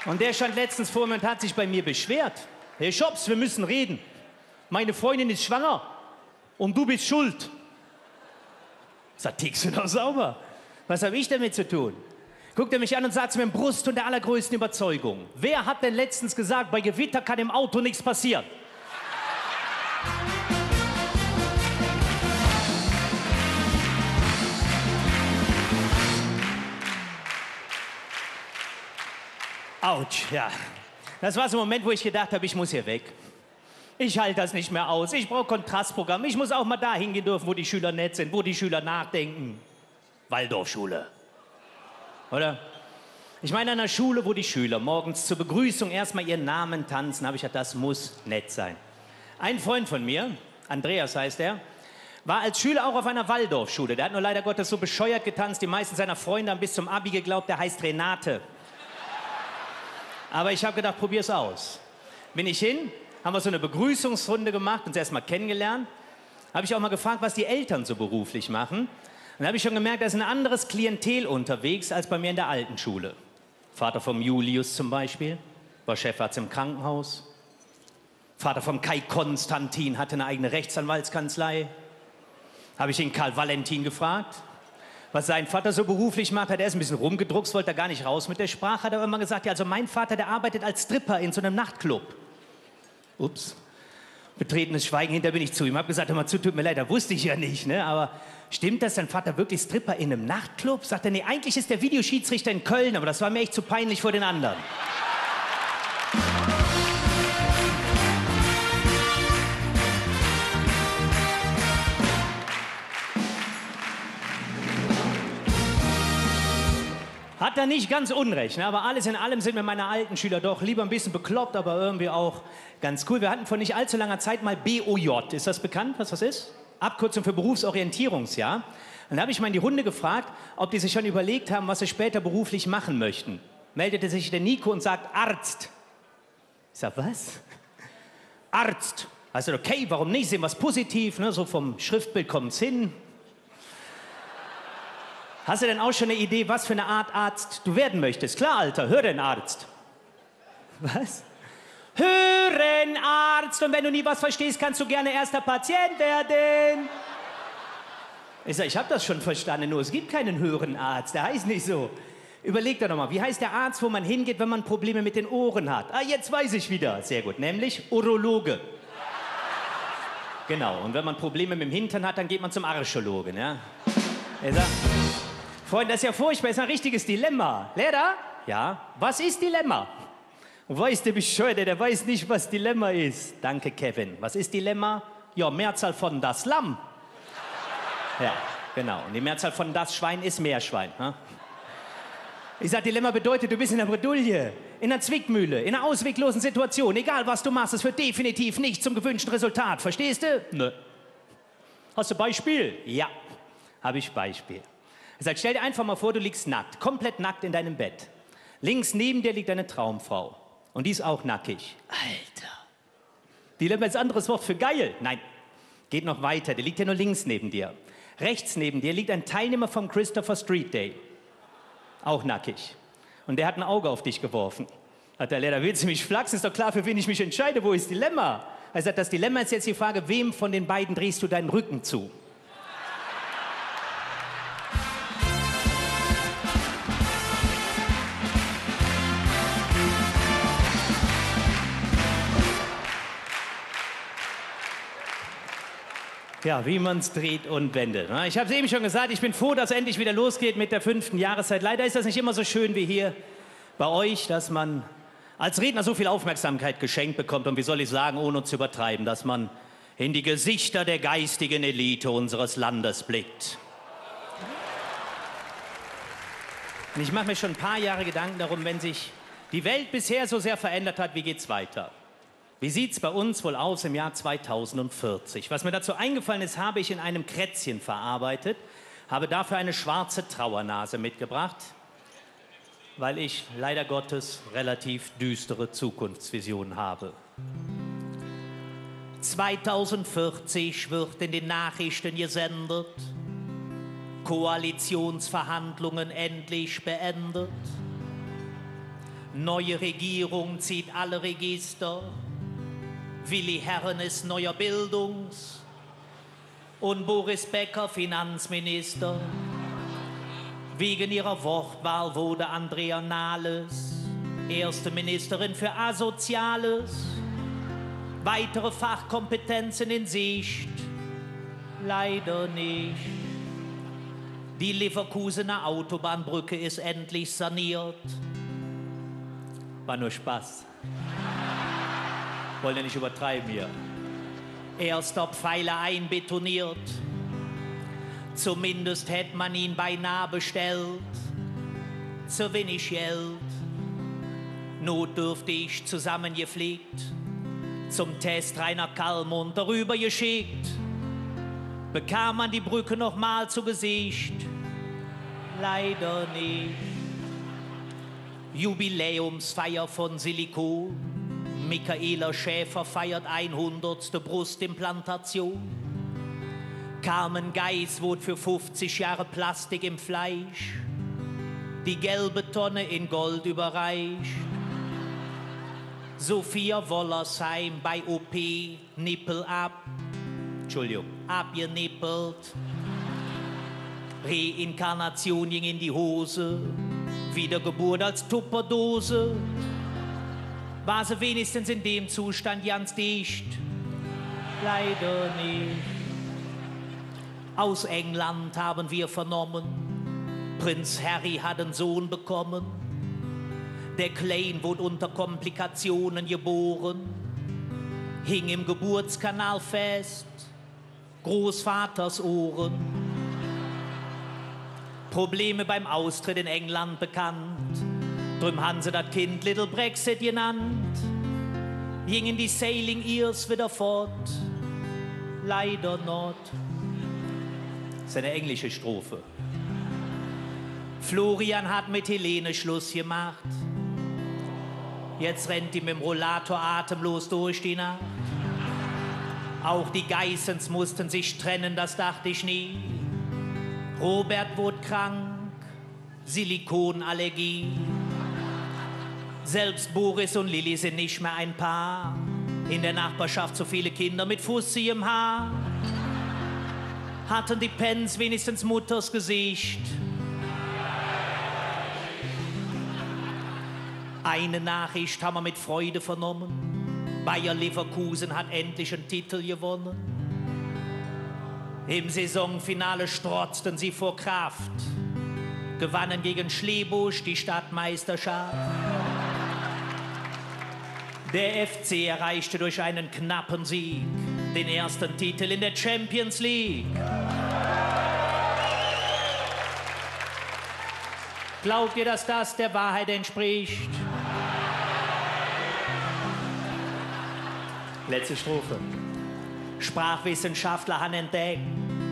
Und der stand letztens vor mir und hat sich bei mir beschwert. Herr Schops, wir müssen reden. Meine Freundin ist schwanger und du bist schuld. Sagt, tickst du doch sauber? Was habe ich damit zu tun? Guckt er mich an und sagt zu mir, Brust und der allergrößten Überzeugung. Wer hat denn letztens gesagt, bei Gewitter kann im Auto nichts passieren? Autsch, ja. Das war so ein Moment, wo ich gedacht habe, ich muss hier weg. Ich halte das nicht mehr aus. Ich brauche Kontrastprogramm. Ich muss auch mal da hingehen dürfen, wo die Schüler nett sind, wo die Schüler nachdenken. Waldorfschule. Oder? Ich meine, an einer Schule, wo die Schüler morgens zur Begrüßung erstmal ihren Namen tanzen, habe ich gedacht, das muss nett sein. Ein Freund von mir, Andreas heißt er, war als Schüler auch auf einer Waldorfschule. Der hat nur leider Gottes so bescheuert getanzt, die meisten seiner Freunde haben bis zum Abi geglaubt, der heißt Renate. Aber ich habe gedacht, probier's aus. Bin ich hin, haben wir so eine Begrüßungsrunde gemacht, uns erst mal kennengelernt. Habe ich auch mal gefragt, was die Eltern so beruflich machen. Und dann habe ich schon gemerkt, da ist ein anderes Klientel unterwegs als bei mir in der alten Schule. Vater vom Julius zum Beispiel, war Chefarzt im Krankenhaus. Vater vom Kai Konstantin hatte eine eigene Rechtsanwaltskanzlei. Habe ich den Karl Valentin gefragt, was sein Vater so beruflich macht. Hat er ist ein bisschen rumgedruckst, wollte da gar nicht raus mit der Sprache. Hat er immer gesagt, ja, also mein Vater, der arbeitet als Stripper in so einem Nachtclub. Ups. Betretenes Schweigen, hinter bin ich zu ihm. Hab gesagt, hör mal zu, tut mir leid, das wusste ich ja nicht, ne? Aber stimmt das, dein Vater wirklich Stripper in einem Nachtclub? Sagt er, nee, eigentlich ist der Videoschiedsrichter in Köln, aber das war mir echt zu peinlich vor den anderen. Hat er nicht ganz unrecht, ne? Aber alles in allem sind mir meine alten Schüler doch lieber ein bisschen bekloppt, aber irgendwie auch ganz cool. Wir hatten vor nicht allzu langer Zeit mal BOJ. Ist das bekannt, was das ist? Abkürzung für Berufsorientierungsjahr. Und da habe ich mal in die Runde gefragt, ob die sich schon überlegt haben, was sie später beruflich machen möchten. Meldete sich der Nico und sagt, Arzt. Ich sag, was? Arzt. Also okay, warum nicht? Sehen wir es positiv, ne? So vom Schriftbild kommt es hin. Hast du denn auch schon eine Idee, was für eine Art Arzt du werden möchtest? Klar, Alter, hör den Arzt. Was? Hörenarzt. Und wenn du nie was verstehst, kannst du gerne erster Patient werden. Ich sag, ich habe das schon verstanden, nur es gibt keinen Hörenarzt, der heißt nicht so. Überleg doch nochmal, wie heißt der Arzt, wo man hingeht, wenn man Probleme mit den Ohren hat? Ah, jetzt weiß ich wieder. Sehr gut, nämlich Urologe. Genau, und wenn man Probleme mit dem Hintern hat, dann geht man zum Archäologen, ja? Er sagt, Freunde, das ist ja furchtbar, das ist ein richtiges Dilemma. Lehrer? Ja, was ist Dilemma? Und weißt du, Bescheuerte, der weiß nicht, was Dilemma ist. Danke, Kevin. Was ist Dilemma? Ja, Mehrzahl von das Lamm. Ja, genau. Und die Mehrzahl von das Schwein ist Meerschwein. Hm? Ich sag, Dilemma bedeutet, du bist in der Bredouille, in einer Zwickmühle, in einer ausweglosen Situation. Egal, was du machst, es führt definitiv nicht zum gewünschten Resultat. Verstehst du? Nö. Hast du Beispiel? Ja, habe ich Beispiel. Ich sag, stell dir einfach mal vor, du liegst nackt, komplett nackt in deinem Bett. Links neben dir liegt eine Traumfrau. Und die ist auch nackig. Alter. Dilemma ist ein anderes Wort für geil. Nein, geht noch weiter. Der liegt ja nur links neben dir. Rechts neben dir liegt ein Teilnehmer vom Christopher Street Day. Auch nackig. Und der hat ein Auge auf dich geworfen. Hat der Lehrer, willst du mich flachsen? Ist doch klar, für wen ich mich entscheide. Wo ist Dilemma? Er sagt, das Dilemma ist jetzt die Frage, wem von den beiden drehst du deinen Rücken zu? Ja, wie man es dreht und wendet. Ich habe es eben schon gesagt, ich bin froh, dass es endlich wieder losgeht mit der 5. Jahreszeit. Leider ist das nicht immer so schön wie hier bei euch, dass man als Redner so viel Aufmerksamkeit geschenkt bekommt. Und wie soll ich sagen, ohne zu übertreiben, dass man in die Gesichter der geistigen Elite unseres Landes blickt. Und ich mache mir schon ein paar Jahre Gedanken darum, wenn sich die Welt bisher so sehr verändert hat, wie geht's weiter? Wie sieht es bei uns wohl aus im Jahr 2040? Was mir dazu eingefallen ist, habe ich in einem Krätzchen verarbeitet, habe dafür eine schwarze Trauernase mitgebracht, weil ich leider Gottes relativ düstere Zukunftsvisionen habe. 2040 wird in den Nachrichten gesendet, Koalitionsverhandlungen endlich beendet, neue Regierung zieht alle Register, Willi Herren ist neuer Bildungs- und Boris Becker Finanzminister. Wegen ihrer Wortwahl wurde Andrea Nahles erste Ministerin für Asoziales. Weitere Fachkompetenzen in Sicht? Leider nicht. Die Leverkusener Autobahnbrücke ist endlich saniert. War nur Spaß. Wollen ja nicht übertreiben hier. Erster Pfeiler einbetoniert. Zumindest hätte man ihn beinahe bestellt. Zu wenig Geld. Notdürftig zusammengepflegt. Zum Test Rainer Kallmund darüber geschickt. Bekam man die Brücke noch mal zu Gesicht? Leider nicht. Jubiläumsfeier von Silikon. Michaela Schäfer feiert 100. Brustimplantation. Carmen Geis wurde für 50 Jahre Plastik im Fleisch. Die gelbe Tonne in Gold überreicht. Sophia Wollersheim bei OP, Nippel ab. Entschuldigung, abgenippelt. Reinkarnation ging in die Hose. Wiedergeburt als Tupperdose. War sie wenigstens in dem Zustand ganz dicht? Leider nicht. Aus England haben wir vernommen, Prinz Harry hat einen Sohn bekommen. Der Klein wurde unter Komplikationen geboren, hing im Geburtskanal fest, Großvaters Ohren. Probleme beim Austritt in England bekannt. Drum haben sie das Kind Little Brexit genannt. Gingen die Sailing Ears wieder fort? Leider not. Das ist eine englische Strophe. Florian hat mit Helene Schluss gemacht. Jetzt rennt die mit dem Rollator atemlos durch die Nacht. Auch die Geissens mussten sich trennen, das dachte ich nie. Robert wurde krank, Silikonallergie. Selbst Boris und Lilly sind nicht mehr ein Paar. In der Nachbarschaft so viele Kinder mit fussigem Haar. Hatten die Pens wenigstens Mutters Gesicht? Eine Nachricht haben wir mit Freude vernommen. Bayer Leverkusen hat endlich einen Titel gewonnen. Im Saisonfinale strotzten sie vor Kraft. Gewannen gegen Schlebusch die Stadtmeisterschaft. Der FC erreichte durch einen knappen Sieg den ersten Titel in der Champions League. Glaubt ihr, dass das der Wahrheit entspricht? Letzte Strophe. Sprachwissenschaftler haben entdeckt,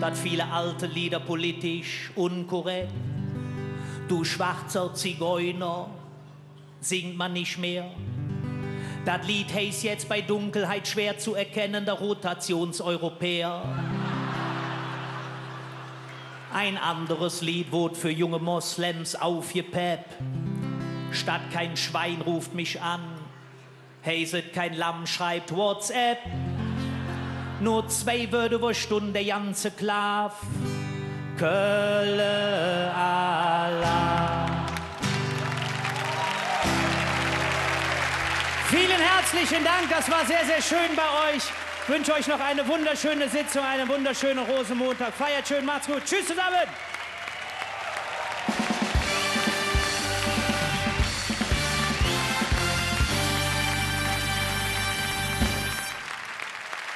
dass viele alte Lieder politisch unkorrekt. Du schwarzer Zigeuner, singt man nicht mehr. Das Lied heißt jetzt bei Dunkelheit schwer zu erkennender Rotationseuropäer. Ein anderes Lied wurde für junge Moslems aufgepeppt. Statt kein Schwein ruft mich an, heißt kein Lamm schreibt WhatsApp. Nur 2 Wörter pro Stunde, der ganze Klav. Kölle Allah. Vielen herzlichen Dank, das war sehr, sehr schön bei euch. Ich wünsche euch noch eine wunderschöne Sitzung, einen wunderschönen Rosenmontag. Feiert schön, macht's gut. Tschüss zusammen.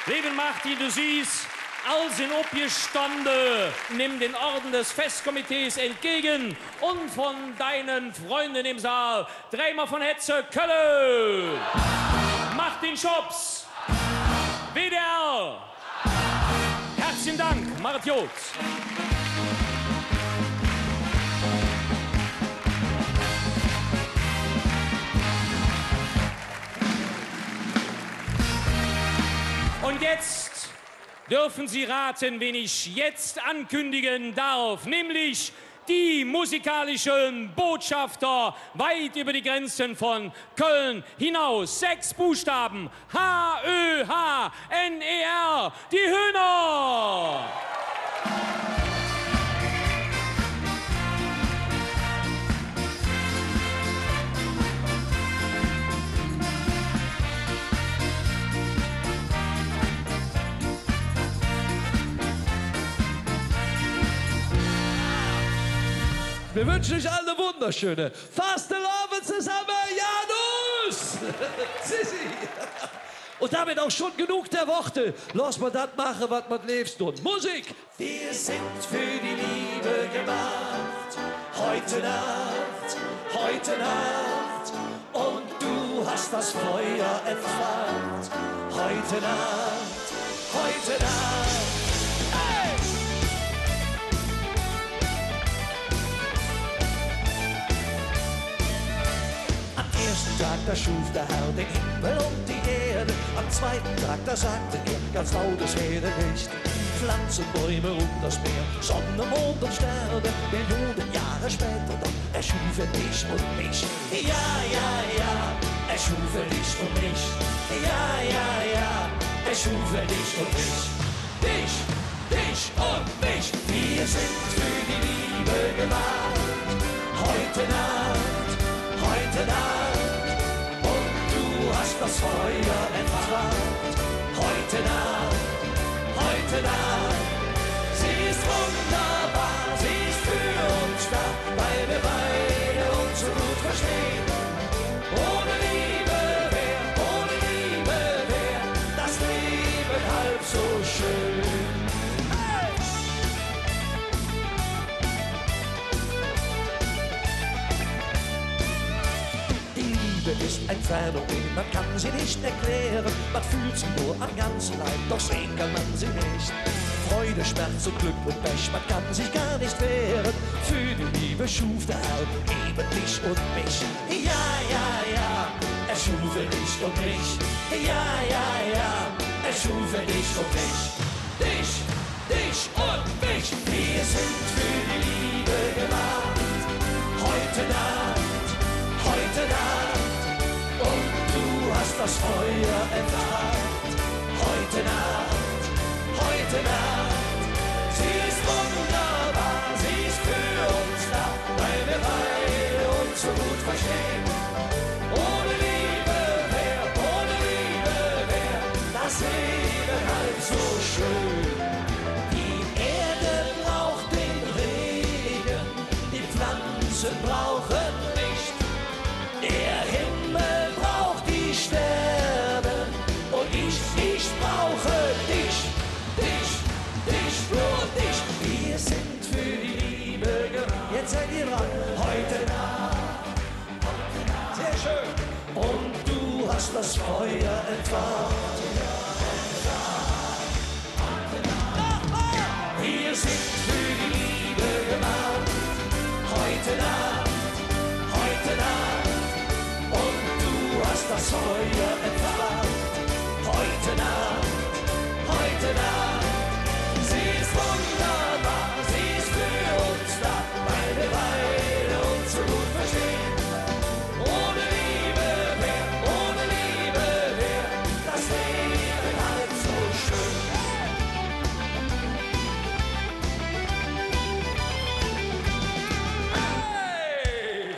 Liebe Martin, du siehst, all sind abgestanden. Nimm den Orden des Festkomitees entgegen und von deinen Freunden im Saal dreimal von Hetze Köln. Martin Schops. WDR. Herzlichen Dank, Marit Jotz. Und jetzt dürfen Sie raten, wen ich jetzt ankündigen darf, nämlich die musikalischen Botschafter weit über die Grenzen von Köln hinaus. 6 Buchstaben, H-Ö-H-N-E-R, die Hühner. Wir wünschen euch alle eine wunderschöne Fastelavond zusammen, Janus! Sissi! Und damit auch schon genug der Worte. Lass mal das machen, was man lebst und Musik! Wir sind für die Liebe gemacht, heute Nacht, heute Nacht. Und du hast das Feuer entfacht, heute Nacht, heute Nacht. Am ersten Tag, da schuf der Herr den Himmel und die Erde. Am zweiten Tag, da sagte er ganz laut, es werde Licht. Pflanzen, Bäume und das Meer, Sonne, Mond und Sterne. Millionen Jahre später, doch erschuf er dich und mich. Ja, ja, ja, erschuf er dich und mich. Ja, ja, ja, erschuf er dich und mich. Dich, dich und mich. Wir sind für die Liebe gemacht. Heute Nacht, heute Nacht. Und du hast das Feuer entfacht. Heute Nacht, heute Nacht. Sie ist wunderbar, sie ist für uns da, weil wir beide uns so gut verstehen. Ohne Liebe wär das Leben halb so schön. Hey! Die Liebe ist ein Phänomen, man kann sie nicht erklären. Man fühlt sie nur am ganzen Leib, doch sehen kann man sie nicht. Freude, Schmerz und Glück und Pech, man kann sich gar nicht wehren. Für die Liebe schuf der Herr eben dich und mich. Ja, ja, ja, er schuf dich und mich. Ja, ja, ja, er schuf dich und mich. Dich, dich und mich. Wir sind für die Liebe gemacht. Heute Nacht, heute Nacht. Und du hast das Feuer entfacht. Heute Nacht, heute Nacht. Sie ist wunderbar, sie ist für uns da, weil wir beide uns so gut verstehen. Ohne Liebe wär das Leben halb so schön. Die Erde braucht den Regen, die Pflanzen brauchen Licht. Der Himmel braucht die Sterne. hast das Feuer entfacht. Wir sind für die Liebe gemacht, heute Nacht, und du hast das Feuer entfacht, heute Nacht. Sie ist wunderbar, sie ist für uns da, weil wir beide uns so gut verstehen. Ohne Liebe wär das Leben halt so schön. Hey!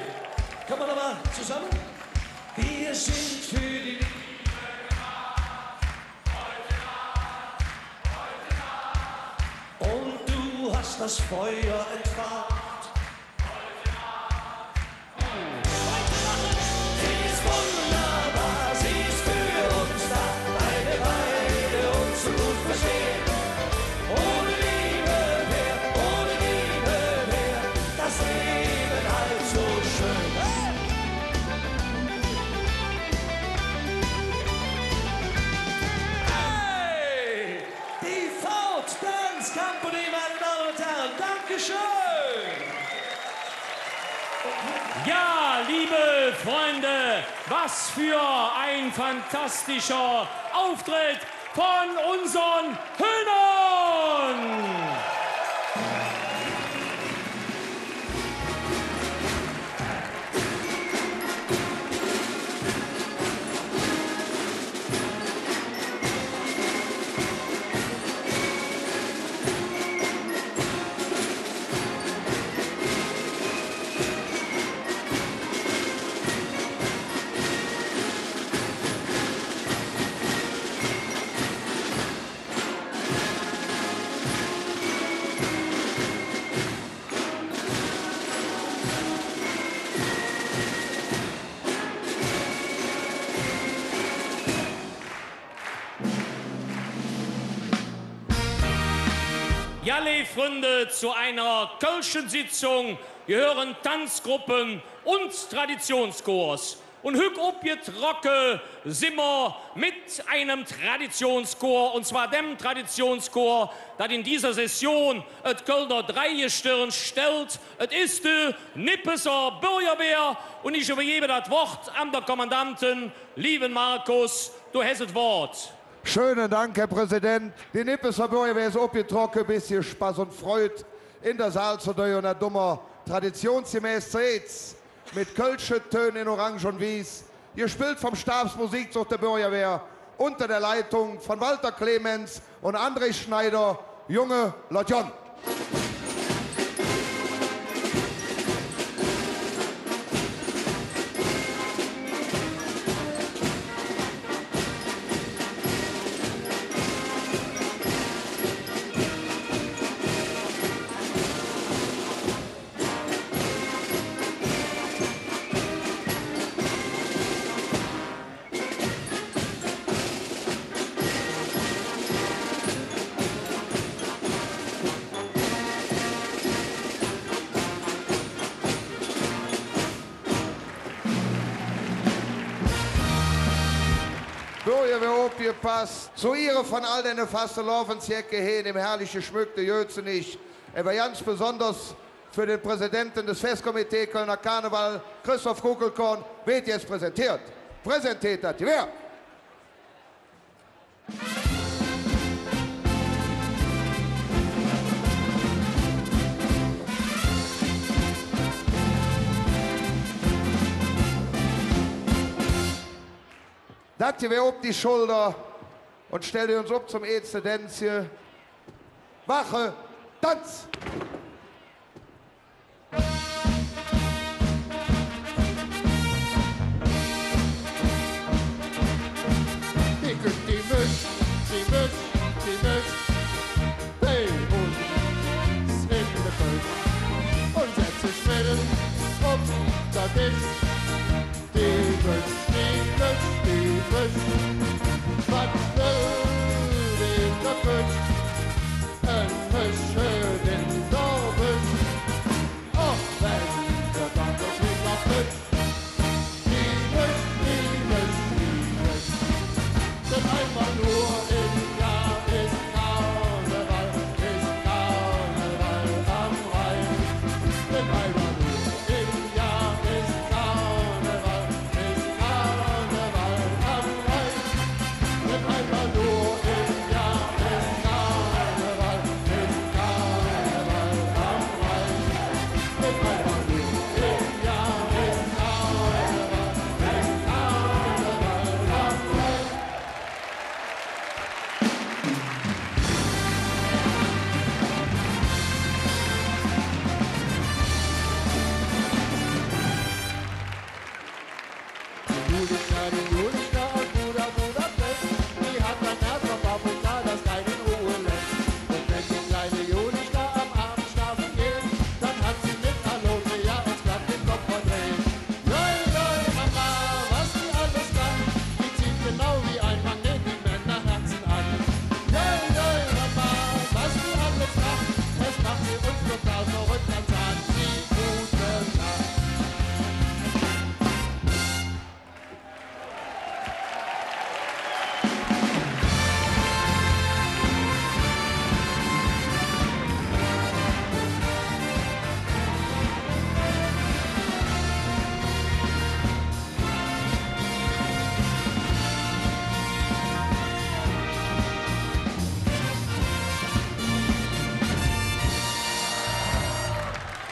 Kann man nochmal zusammen? Wir sind für die Liebe. Und du hast das Feuer entfacht. Sie ist wunderbar, sie ist für uns da, weil wir beide uns so gut verstehen. Ohne Liebe wär das Leben halt so schön. Hey! Die Folk Dance Company, meine Damen und Herren, Dankeschön! Ja, liebe Freunde, was für ein fantastischer Auftritt von unseren Hühnern! Ja, liebe Freunde, zu einer kölschen Sitzung gehören Tanzgruppen und Traditionschors. Und hück obgetrocke sind wir mit einem Traditionschor, und zwar dem Traditionschor, das in dieser Session das Kölner Dreigestirn stellt. Es ist die Nippeser Bürgerwehr, und ich übergebe das Wort an den Kommandanten. Lieben Markus, du hast das Wort. Schönen Dank, Herr Präsident. Die Nippeser Bürgerwehr ist abgetrocknet, bisschen Spaß und Freude in der Saal zu tun und der dummer traditionsgemäß Zets mit kölsche Tönen in Orange und Wies. Gespielt vom Stabsmusikzug der Bürgerwehr unter der Leitung von Walter Clemens und André Schneider, Junge Lotjon. Bürgerwehr aufgepasst, zu ihre von all den Fastelovensjacke hin, im herrlich geschmückte Jötzenich. Aber ganz besonders für den Präsidenten des Festkomitees Kölner Karneval, Christoph Kuckelkorn, wird jetzt präsentiert. Präsentiert hat die Wehr. Das hier wäre ob die Schulter und stellt uns up zum Ärzte-Dance hier. Wache, Tanz! Die küsst die Misch, die Misch, die Misch, bei uns in der Köln und setzt sich mitten unter dich. Die Misch, die Misch, die Misch, was will die Misch? Ein Misch für den Dorf. einmal nur im Jahr ist Karneval am Rhein. Denn einmal nur im Jahr ist Karneval am Rhein. Denn einmal nur im Jahr ist Karneval am Rhein. Denn einmal nur im Jahr ist Karneval am Rhein. Julika aus Budapest, die hat ein Herz vom Afrika, das keinen Ruhe lässt. Und wenn die kleine Julika am Abend schlafen geht, dann hat sie mit Allotria uns glatt den Kopf verdreht. Joi, joi, Mama, was die alles kann, die zieht genau wie ein Magnet die Männerherzen an. Joi, joi, Mama, was die alles macht, es macht sie uns total verrückt, dann sagt sie gute Nacht.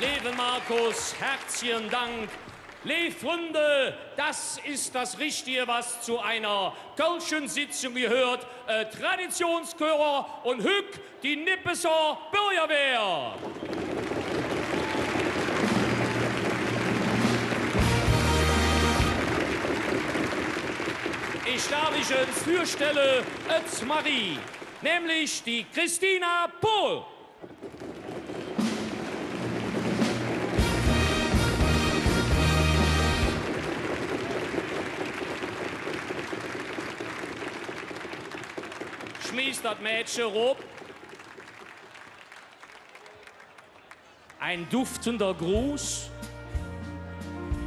Liebe Markus, herzlichen Dank. Liebe Freunde, das ist das Richtige, was zu einer kölschen Sitzung gehört. Traditionschörer und Hück, die Nippeser Bürgerwehr. Ich darf euch jetzt vorstellen, als Marie, nämlich die Christina Pohl. Schmiest das Mädchen rob. Ein duftender Gruß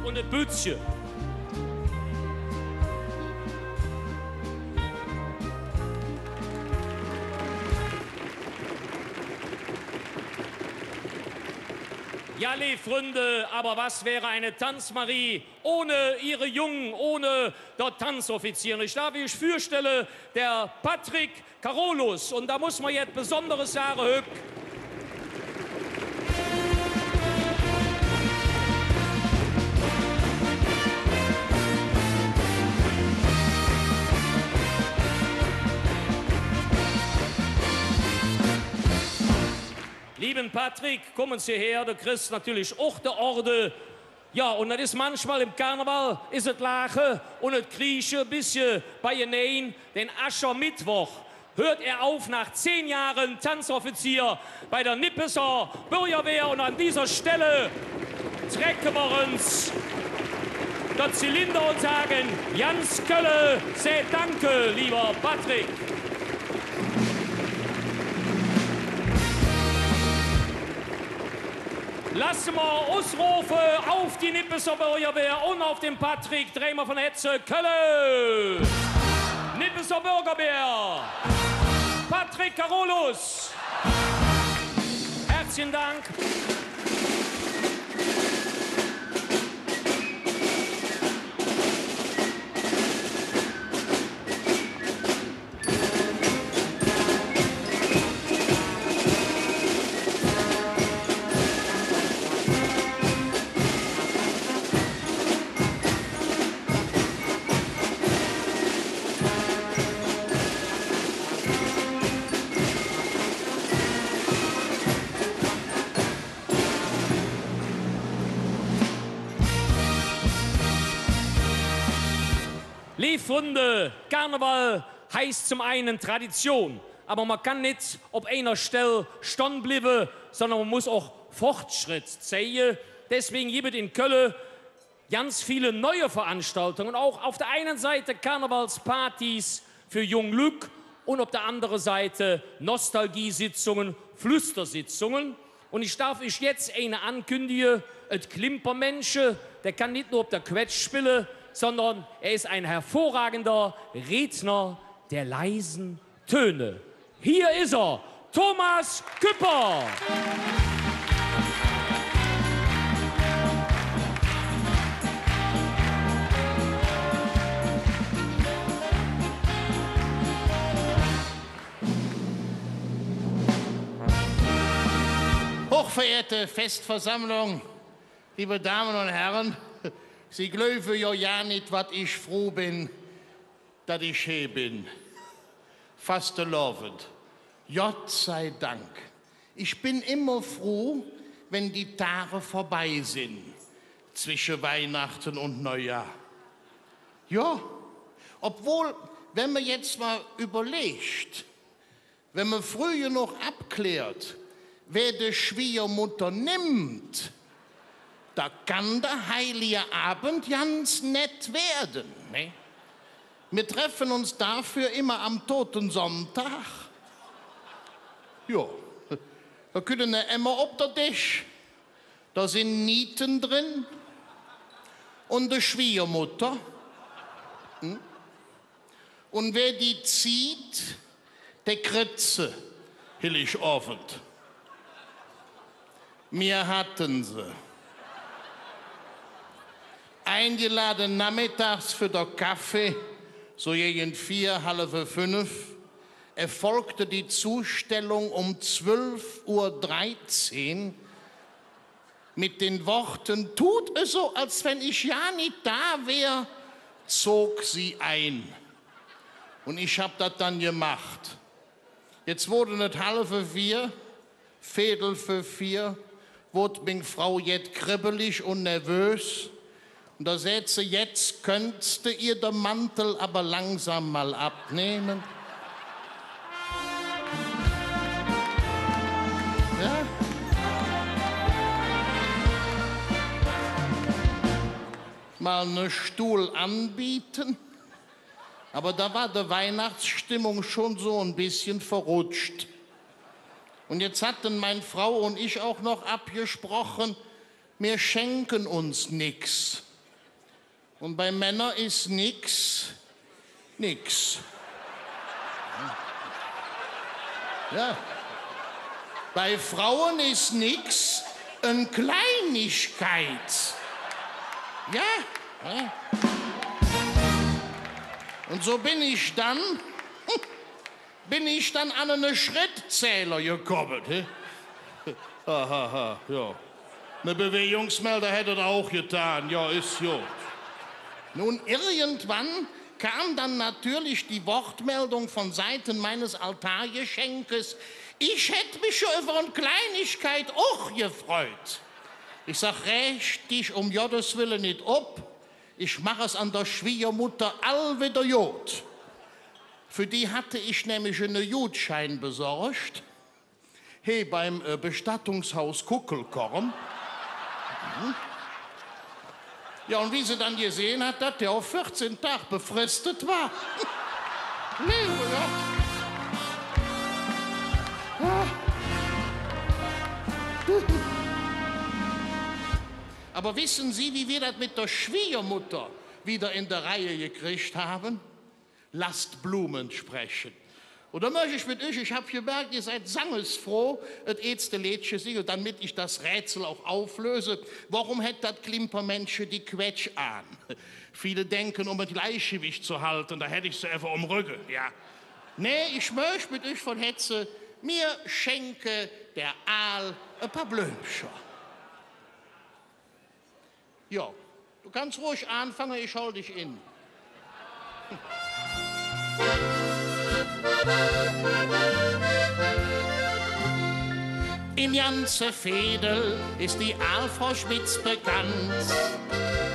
und ein Bützchen. Ja, liebe Freunde, aber was wäre eine Tanzmarie ohne ihre Jungen, ohne der Tanzoffizier? Ich darf euch vorstellen, der Patrick Carolus. Und da muss man jetzt Besonderes sagen, Hück. Lieben Patrick, kommen Sie her, du kriegst natürlich auch die Orde. Ja, und das ist manchmal im Karneval, ist es Lache und es Krieche ein bisschen bei Ihnen. Den Aschermittwoch hört er auf nach 10 Jahren Tanzoffizier bei der Nippeser Bürgerwehr. Und an dieser Stelle trecken wir uns der Zylinder und sagen, Jans Kölle, sehr danke, lieber Patrick. Lassen wir ausrufen auf die Nippeser Bürgerwehr und auf den Patrick. Drehen wir von Hetze Kölle. Nippeser Bürgerwehr. Patrick Carolus. Herzlichen Dank. Liebe Freunde, Karneval heißt zum einen Tradition, aber man kann nicht auf einer Stelle stehen bleiben, sondern man muss auch Fortschritt zeigen. Deswegen gibt es in Köln ganz viele neue Veranstaltungen, auch auf der einen Seite Karnevalspartys für Junglück und auf der anderen Seite Nostalgiesitzungen, Flüstersitzungen. Und ich darf euch jetzt eine ankündigen, ein Klimpermensch, der kann nicht nur auf der Quetsch spielen, sondern er ist ein hervorragender Redner, der leisen Töne. Hier ist er, Thomas Küpper. Hochverehrte Festversammlung, liebe Damen und Herren, Sie glauben ja nicht, was ich froh bin, dass ich hier bin. Fastelovend. Gott sei Dank. Ich bin immer froh, wenn die Tage vorbei sind, zwischen Weihnachten und Neujahr. Ja, obwohl, wenn man jetzt mal überlegt, wenn man früher noch abklärt, wer die Schwiegermutter nimmt, da kann der heilige Abend ganz nett werden. Ne? Wir treffen uns dafür immer am Totensonntag. Ja, da können wir immer auf der Tisch. Da sind Nieten drin und die Schwiegermutter. Und wer die zieht, der Kritze, hillig offen. Wir hatten sie. Eingeladen nachmittags für den Kaffee, so gegen 4, halb 5, erfolgte die Zustellung um 12:13 Uhr mit den Worten, tut es so, als wenn ich ja nicht da wäre, zog sie ein. Und ich habe das dann gemacht. Jetzt wurde es 3:30, 3:45, wurde meine Frau jetzt kribbelig und nervös. Und da sagt sie, jetzt könntest du ihr den Mantel aber langsam mal abnehmen. Ja? Mal einen Stuhl anbieten. Aber da war die Weihnachtsstimmung schon so ein bisschen verrutscht. Und jetzt hatten meine Frau und ich auch noch abgesprochen, wir schenken uns nix. Und bei Männern ist nix. Ja. Bei Frauen ist nix eine Kleinigkeit. Ja. Und so bin ich dann an einen Schrittzähler gekommen. Ja. Eine Bewegungsmelder hätte er auch getan. Ja, ist gut. Nun, irgendwann kam dann natürlich die Wortmeldung von Seiten meines Altargeschenkes, ich hätte mich schon über eine Kleinigkeit auch gefreut. Ich sag, rächt dich um Gottes Willen nicht ab. Ich mache es an der Schwiegermutter all wieder gut. Für die hatte ich nämlich einen Gutschein besorgt. Hey, beim Bestattungshaus Kuckelkorn. Ja, und wie sie dann gesehen hat, dass der auf 14 Tage befristet war. Liebe Gott. Aber wissen Sie, wie wir das mit der Schwiegermutter wieder in der Reihe gekriegt haben? Lasst Blumen sprechen. Und da möchte ich mit euch, ich habe gemerkt, ihr seid sangesfroh, das erste Liedchen singen, damit ich das Rätsel auch auflöse. Warum hat das Klimpermenschen die Quetsch an? Viele denken, um ein Gleichgewicht zu halten, da hätte ich sie einfach um Rücken, ja. Nee, ich möchte mit euch von Hetze, mir schenke der Aal ein paar Blümchen. Ja, du kannst ruhig anfangen, ich hol dich in. In ganze Veedel ist die Aalfrau Schmitz bekannt.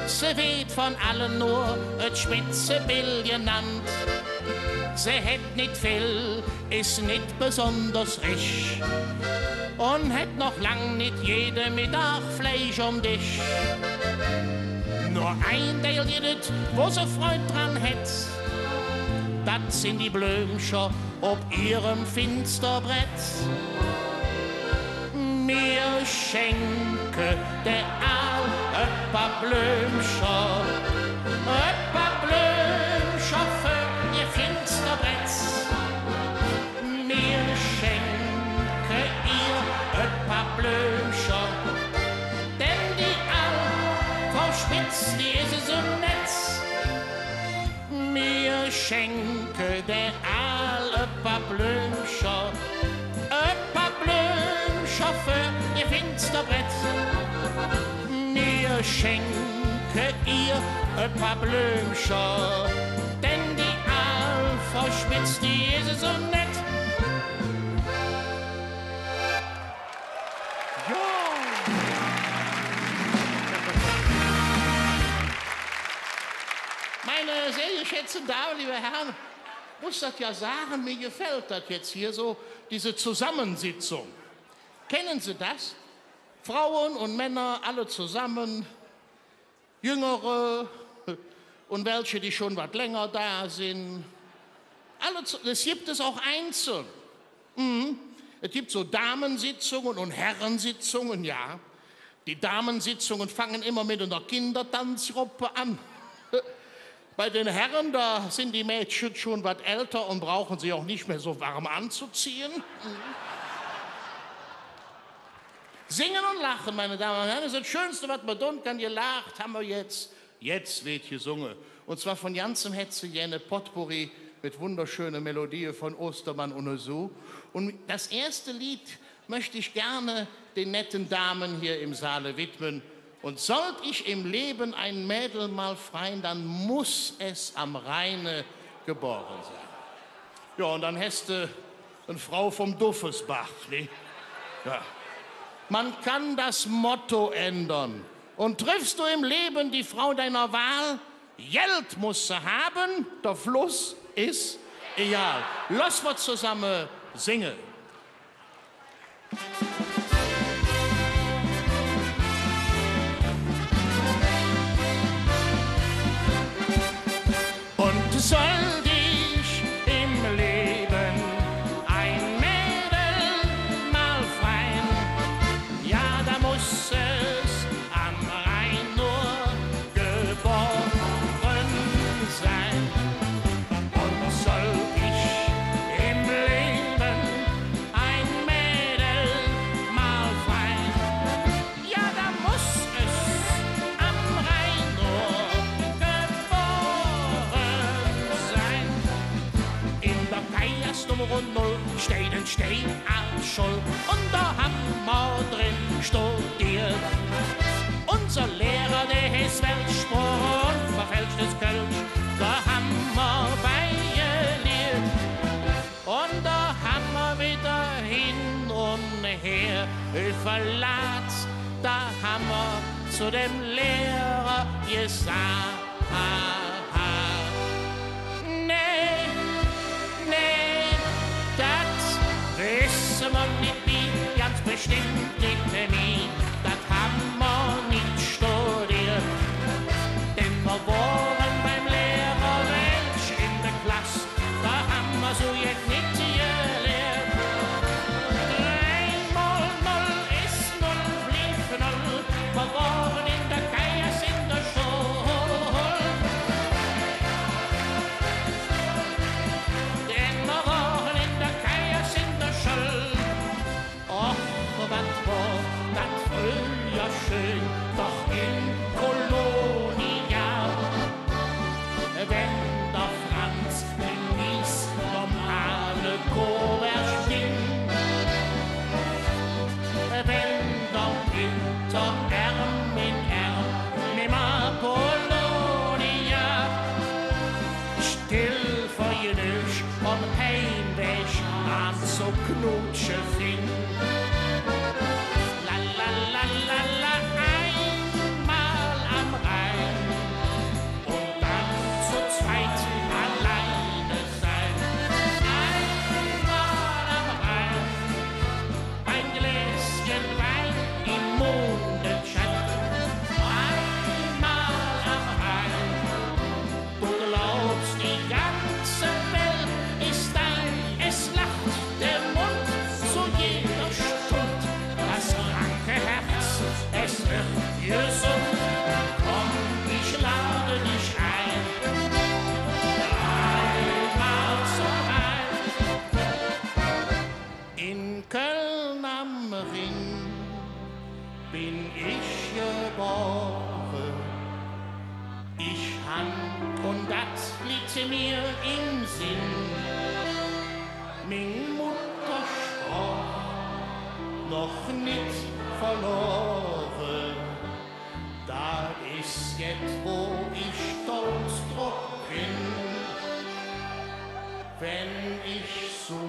Sie wird von allen nur et Schmitzebill genannt. Sie hätt nicht viel, ist nicht besonders reich und hätt noch lang nicht jede Mittag Fleisch um dich. Nur ein Teil jedet, wo sie Freude dran hätt, das sind die Blümchen ob ihrem Finsterbrett. Mir schenke der Aal ein paar Blümchen für ihr Finsterbrett. schenke der all ein paar Blümchen. Ein paar Blümchen für ihr Finsterbrett. Mir schenke ihr ein paar Blümchen, denn die all verschwitzt, die ist so nett. Meine sehr geschätzten Damen, liebe Herren, muss das ja sagen, mir gefällt das jetzt hier so, diese Zusammensitzung. Kennen Sie das? Frauen und Männer, alle zusammen, Jüngere und welche, die schon was länger da sind. Das gibt es auch einzeln. Es gibt so Damensitzungen und Herrensitzungen, ja. Die Damensitzungen fangen immer mit einer Kindertanzgruppe an. Bei den Herren, da sind die Mädchen schon was älter und brauchen sie auch nicht mehr so warm anzuziehen. Singen und lachen, meine Damen und Herren, das ist das Schönste, was man tun kann. Gelacht haben wir jetzt. Jetzt wird gesungen. Und zwar von ganzem Hetze jene Potpourri mit wunderschöner Melodie von Ostermann und so. Und das erste Lied möchte ich gerne den netten Damen hier im Saale widmen. Und sollte ich im Leben ein Mädel mal freien, dann muss es am Rheine geboren sein. Ja, und dann hast du eine Frau vom Duffesbach, ne? Ja. Man kann das Motto ändern. Und triffst du im Leben die Frau deiner Wahl, Geld musst du haben, der Fluss ist egal. Lass wir zusammen singen. Und soll dich im Leben ein Mädel mal freien, ja, da muss es am Rhein nur geboren sein. Und soll ich im Leben ein Mädel mal freien, ja, da muss es am Rhein nur geboren sein. In der Kajers Nummer 0 steht ein Steinarschol und da haben wir drin studiert. Unser Lehrer, der ist Weltsprung und verfälschtes Kölsch, da haben wir beigelehrt. Und da haben wir wieder hin und her Verlat, da haben wir zu dem Lehrer gesagt, nee, das wissen wir nicht wie, ganz bestimmt nicht wie, das haben wir nicht studiert. Denn wir waren beim Lehrer Welsch in der Klasse, da haben wir so jetzt nicht gelehrt. 3 mal 0 ist 0, blieb 0, wir waren in der Kajers in der Schule. Denn wir waren in der Kajers in der Schule. Och, was war das früher schön, doch in Kolonia. Wenn der Franz genießt normale Kobersch ging, wenn der Winter nimmer Polonia, still vor Jüdisch und Heimweg an so Knutsche fing. La la la la la, einmal am Rhein und dann zu zweit alleine sein. Einmal am Rhein, ein Gläschen Wein im Mondenschein. Einmal am Rhein, du glaubst, die ganze Welt ist dein, es lacht der Mund wenn ich so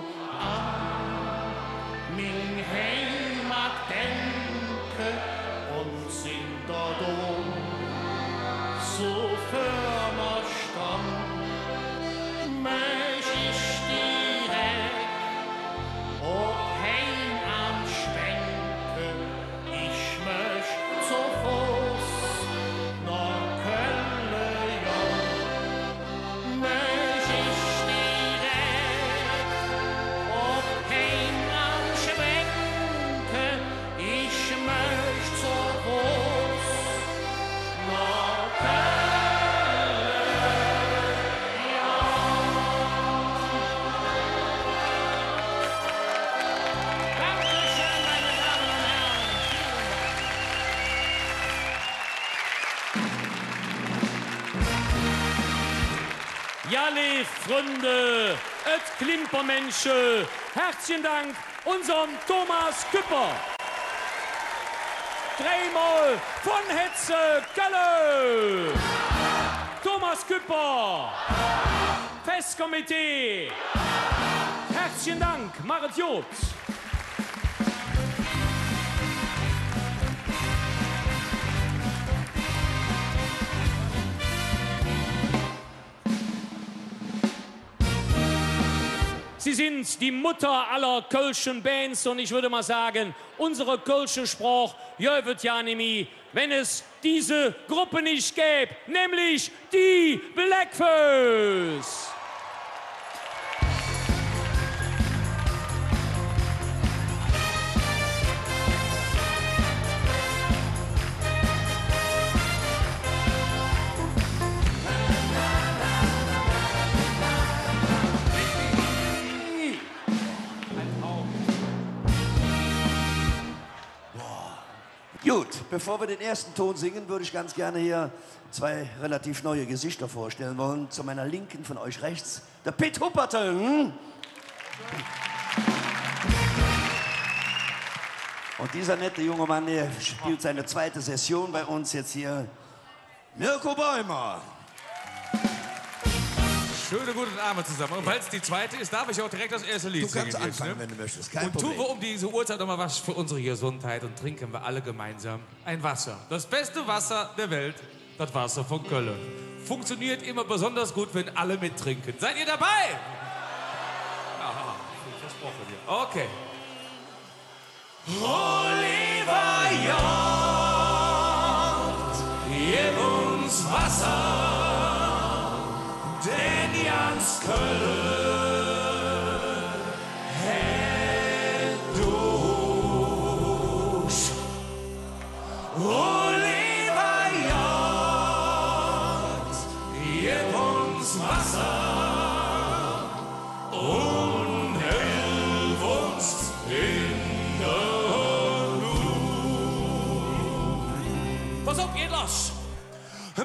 an min Heimat denke und sind dort so firmer Strand, möcht ich direkt ob heim am Schwenke, ich möcht so Fuß nach Köln, ja, möcht ich direkt ob heim am Schwenke, ich möcht so Fuß nach Köln. Ja, liebe Freunde, et Klimpermensche, herzlichen Dank unserem Thomas Küpper. Dreimal von Hetze Kölle. Thomas Küpper, Festkomitee. Herzlichen Dank, Marit Jobs. Sie sind die Mutter aller kölschen Bands und ich würde mal sagen, unsere kölsche Sprache wird ja nicht, wenn es diese Gruppe nicht gäbe, nämlich die Blackfoes. Gut, bevor wir den ersten Ton singen, würde ich ganz gerne hier zwei relativ neue Gesichter vorstellen wollen. Zu meiner Linken, von euch rechts, der Pitt Hupperton. Und dieser nette junge Mann, der spielt seine zweite Session bei uns jetzt hier, Mirko Bäumer. Schönen guten Abend zusammen. Und weil es die zweite ist, darf ich auch direkt das erste Lied singen. Du kannst anfangen, wenn du möchtest. Kein und Problem. tun wir um diese Uhrzeit noch mal was für unsere Gesundheit und trinken wir alle gemeinsam ein Wasser. Das beste Wasser der Welt, das Wasser von Köln. Funktioniert immer besonders gut, wenn alle mittrinken. Seid ihr dabei? Ja, versprochen dir. Okay. Oliver Jagd, gib uns Wasser. Denn Jans Köln hält durch. Oliver Jagd, gib uns Wasser und hilf uns in der Not. Pass auf, geht los!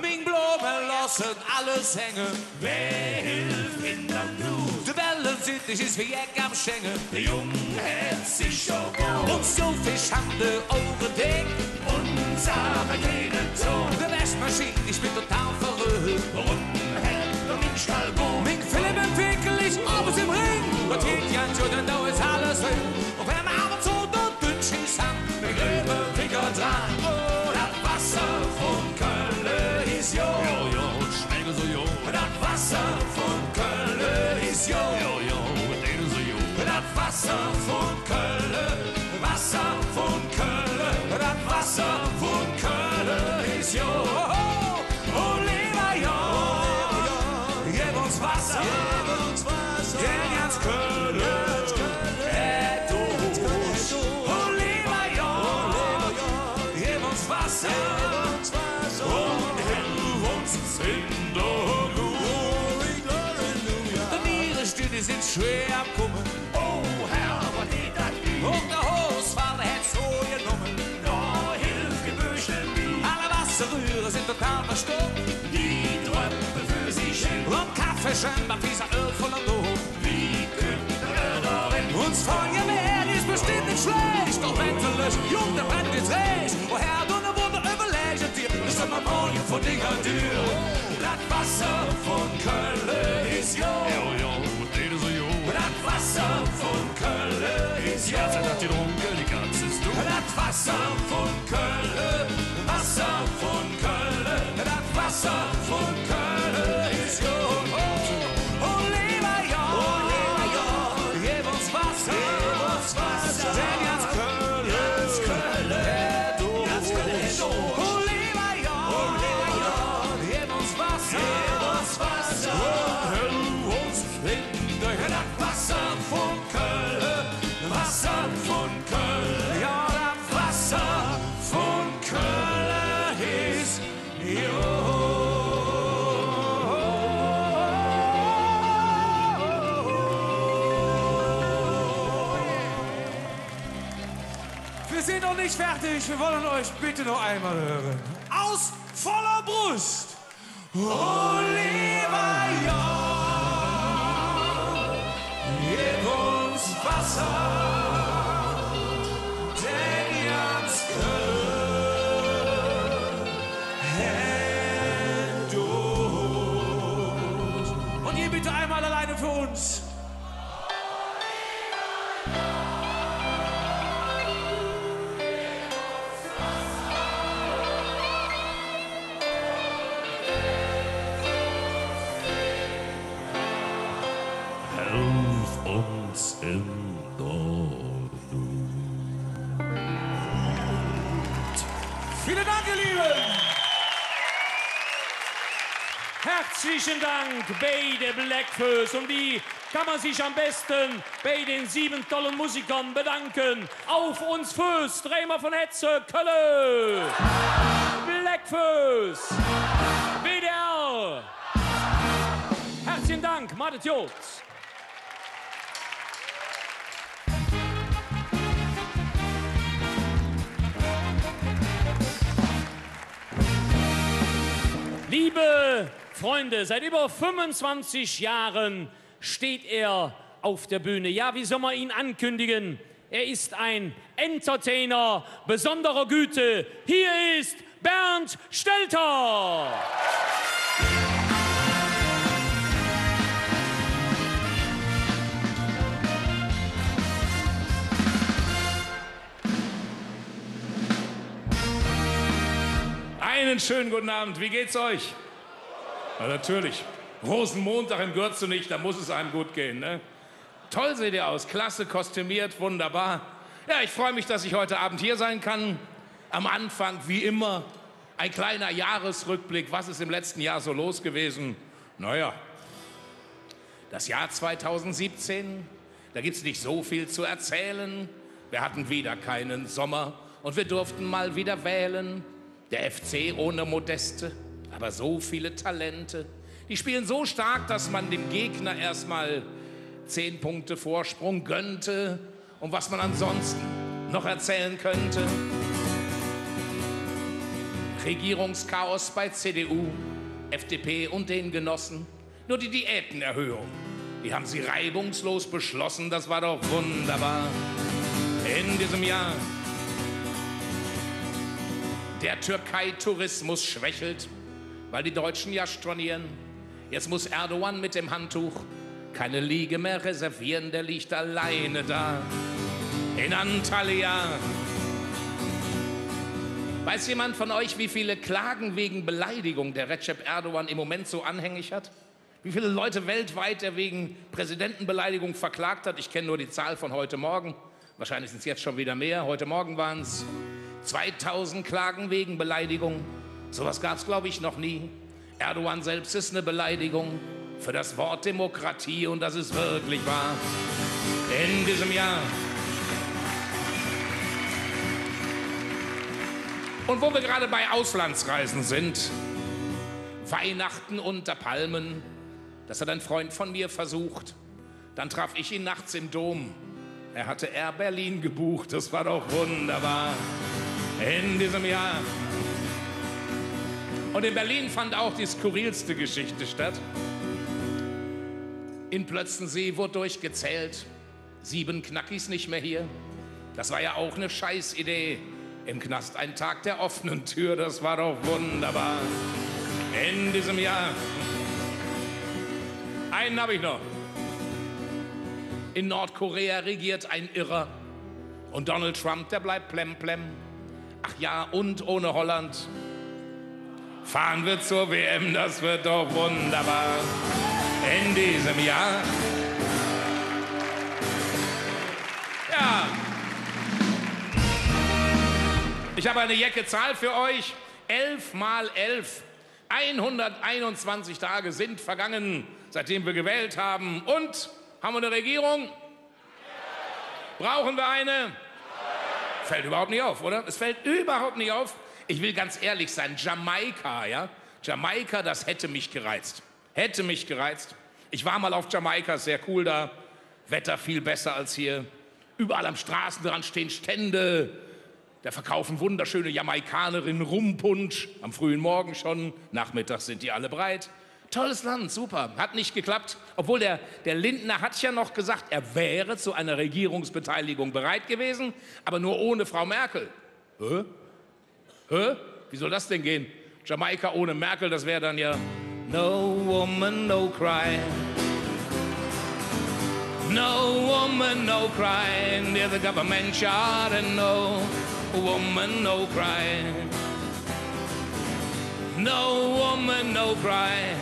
Min Blumen lassen alles hängen. Wer hilft in der Not? Die Wellen sind nicht ist wie Eck am Schengen. Der Junge hält sich schon gut. Und so viel Schande over Ding. Unsere jeden Ton. Die Waschmaschine, ich bin total verrückt. Unten hält der Minstall gut. Min Philipp entwickel ich abends im Ring. Und geht ja schon, dann da ist alles hin. Und wenn wir abends so dort Dünnschiss haben, mit Löwe Finger dran. Oh, das Wasser von Köln ist jo. Jo, jo, schmeckt so jo. Das Wasser von Köln ist jo. Jo, jo, das so jo. Das Wasser von Köln, Wasser von Köln, das Wasser von Köln ist jo. Oliver Jagd, gib uns Wasser, denn ganz Köln hält durch. Oliver Jagd, gib uns Wasser. Und hilf uns in der Not. Die Nierenstühle sind schwer am Kummen. Oh Herr, was geht das wie? Und der Hausfall hat so genommen. Da hilft gebüschelt wie. Alle Wasserrühre sind total verstummt. Die Tröpfe für sich hin. Und Kaffeeschen beim Pisa Öl voller Not. Wie könnte er darin? Uns Feuerwehr ist bestimmt nicht schlecht. Doch wenn sie löscht, Jung, der brennt jetzt recht. Woher du ne Wunder überlegt dir? Ist immer morgen von Dinger Tür. Das Wasser von Köln ist jo. Jo, jo, das sind noch nicht fertig. Wir wollen euch bitte noch einmal hören. Aus voller Brust. Oliver York, gib uns Wasser, denn Jans Köln hält durch. Und ihr bitte einmal alleine für uns. In Dortmund. Vielen Dank, ihr Lieben! Herzlichen Dank bei der Blackfoes. Und wie kann man sich am besten bei den 7 tollen Musikern bedanken? Auf uns Fös, Dreimer von Hetze, Kölle, Blackfoes, WDR. Herzlichen Dank, Madet Jod. Liebe Freunde, seit über 25 Jahren steht er auf der Bühne. Ja, wie soll man ihn ankündigen? Er ist ein Entertainer besonderer Güte. Hier ist Bernd Stelter. Einen schönen guten Abend. Wie geht's euch? Na, natürlich. Rosenmontag in Gürzenich, da muss es einem gut gehen, ne? Toll seht ihr aus. Klasse, kostümiert, wunderbar. Ja, ich freue mich, dass ich heute Abend hier sein kann. Am Anfang, wie immer, ein kleiner Jahresrückblick. Was ist im letzten Jahr so los gewesen? Naja, das Jahr 2017, da gibt's nicht so viel zu erzählen. Wir hatten wieder keinen Sommer und wir durften mal wieder wählen. Der FC ohne Modeste, aber so viele Talente. Die spielen so stark, dass man dem Gegner erstmal 10 Punkte Vorsprung gönnte. Und was man ansonsten noch erzählen könnte. Regierungschaos bei CDU, FDP und den Genossen. Nur die Diätenerhöhung, die haben sie reibungslos beschlossen. Das war doch wunderbar. In diesem Jahr der Türkei-Tourismus schwächelt, weil die Deutschen ja stornieren. Jetzt muss Erdogan mit dem Handtuch keine Liege mehr reservieren, der liegt alleine da in Antalya. Weiß jemand von euch, wie viele Klagen wegen Beleidigung der Recep Erdogan im Moment so anhängig hat? Wie viele Leute weltweit er wegen Präsidentenbeleidigung verklagt hat? Ich kenne nur die Zahl von heute Morgen. Wahrscheinlich sind es jetzt schon wieder mehr. Heute Morgen waren es 2000 Klagen wegen Beleidigung. Sowas gab es, glaube ich, noch nie. Erdogan selbst ist eine Beleidigung für das Wort Demokratie und das ist wirklich wahr. In diesem Jahr. Und wo wir gerade bei Auslandsreisen sind, Weihnachten unter Palmen, das hat ein Freund von mir versucht. Dann traf ich ihn nachts im Dom. Er hatte Air Berlin gebucht, das war doch wunderbar. In diesem Jahr. Und in Berlin fand auch die skurrilste Geschichte statt. In Plötzensee wurde durchgezählt. 7 Knackis nicht mehr hier. Das war ja auch eine Scheißidee. Im Knast ein Tag der offenen Tür, das war doch wunderbar. In diesem Jahr. Einen habe ich noch. In Nordkorea regiert ein Irrer. Und Donald Trump, der bleibt plemplem. Ach ja, und ohne Holland fahren wir zur WM, das wird doch wunderbar. In diesem Jahr. Ja. Ich habe eine jecke Zahl für euch. 11 mal 11. 121 Tage sind vergangen, seitdem wir gewählt haben. Und, haben wir eine Regierung? Brauchen wir eine? Fällt überhaupt nicht auf, oder? Es fällt überhaupt nicht auf. Ich will ganz ehrlich sein, Jamaika, ja? Jamaika, das hätte mich gereizt. Hätte mich gereizt. Ich war mal auf Jamaika, sehr cool da. Wetter viel besser als hier. Überall am Straßenrand stehen Stände. Da verkaufen wunderschöne Jamaikanerinnen Rumpunsch, am frühen Morgen schon, nachmittags sind die alle breit. Tolles Land, super, hat nicht geklappt. Obwohl der Lindner hat ja noch gesagt, er wäre zu einer Regierungsbeteiligung bereit gewesen, aber nur ohne Frau Merkel. Hä? Hä? Wie soll das denn gehen? Jamaika ohne Merkel, das wäre dann ja No woman, no cry. No woman, no cry. Near the government yard and no woman, no cry. No woman, no cry.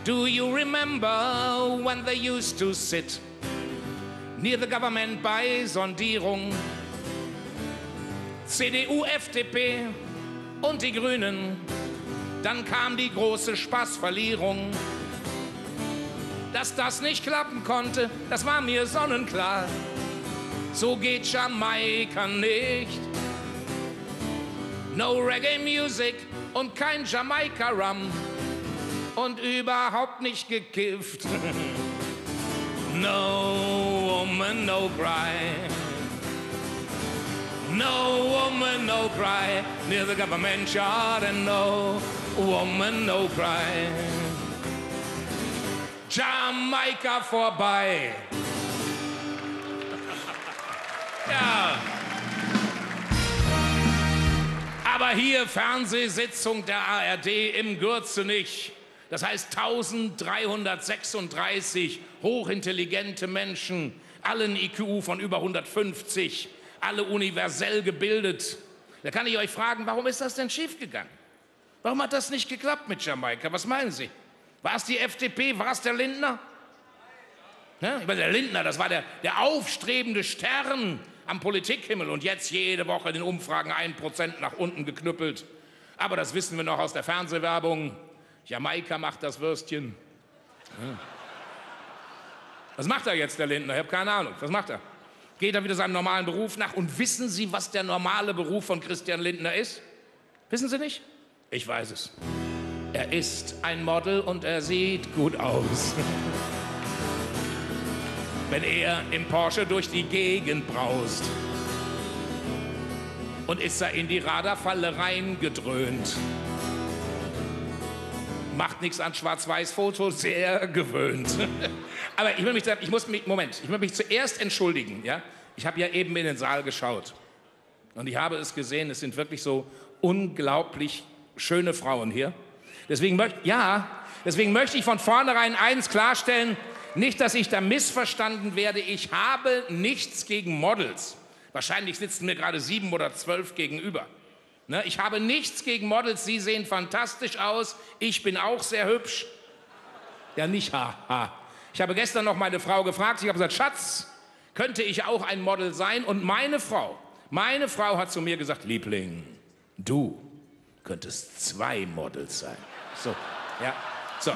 Do you remember when they used to sit near the government bei Sondierung? CDU, FDP und die Grünen. Dann kam die große Spaßverlierung. Dass das nicht klappen konnte, das war mir sonnenklar. So geht Jamaika nicht. No Reggae Music und kein Jamaika Rum. Und überhaupt nicht gekifft. No woman, no cry. No woman, no cry. Near the government yard and no woman, no cry. Jamaika vorbei. Ja. Aber hier Fernsehsitzung der ARD im Gürzenich. Das heißt 1336 hochintelligente Menschen, allen IQ von über 150, alle universell gebildet. Da kann ich euch fragen, warum ist das denn schiefgegangen? Warum hat das nicht geklappt mit Jamaika? Was meinen Sie? War es die FDP? War es der Lindner? Ja, ich meine, der Lindner, das war der aufstrebende Stern am Politikhimmel und jetzt jede Woche in den Umfragen 1% nach unten geknüppelt. Aber das wissen wir noch aus der Fernsehwerbung. Jamaika macht das Würstchen. Ja. Was macht er jetzt, der Lindner? Ich habe keine Ahnung. Was macht er? Geht er wieder seinem normalen Beruf nach? Und wissen Sie, was der normale Beruf von Christian Lindner ist? Wissen Sie nicht? Ich weiß es. Er ist ein Model und er sieht gut aus. Wenn er im Porsche durch die Gegend braust. Und ist er in die Radarfalle reingedröhnt. Macht nichts an Schwarz-Weiß-Fotos, sehr gewöhnt. Aber ich muss mich zuerst entschuldigen. Ja? Ich habe ja eben in den Saal geschaut. Und ich habe es gesehen, es sind wirklich so unglaublich schöne Frauen hier. Deswegen möchte ich von vornherein eins klarstellen, nicht, dass ich da missverstanden werde. Ich habe nichts gegen Models. Wahrscheinlich sitzen mir gerade 7 oder 12 gegenüber. Ne, ich habe nichts gegen Models, sie sehen fantastisch aus. Ich bin auch sehr hübsch. Ja, nicht haha. Ich habe gestern noch meine Frau gefragt, ich habe gesagt, Schatz, könnte ich auch ein Model sein? Und meine Frau hat zu mir gesagt, Liebling, du könntest 2 Models sein. So, ja, so.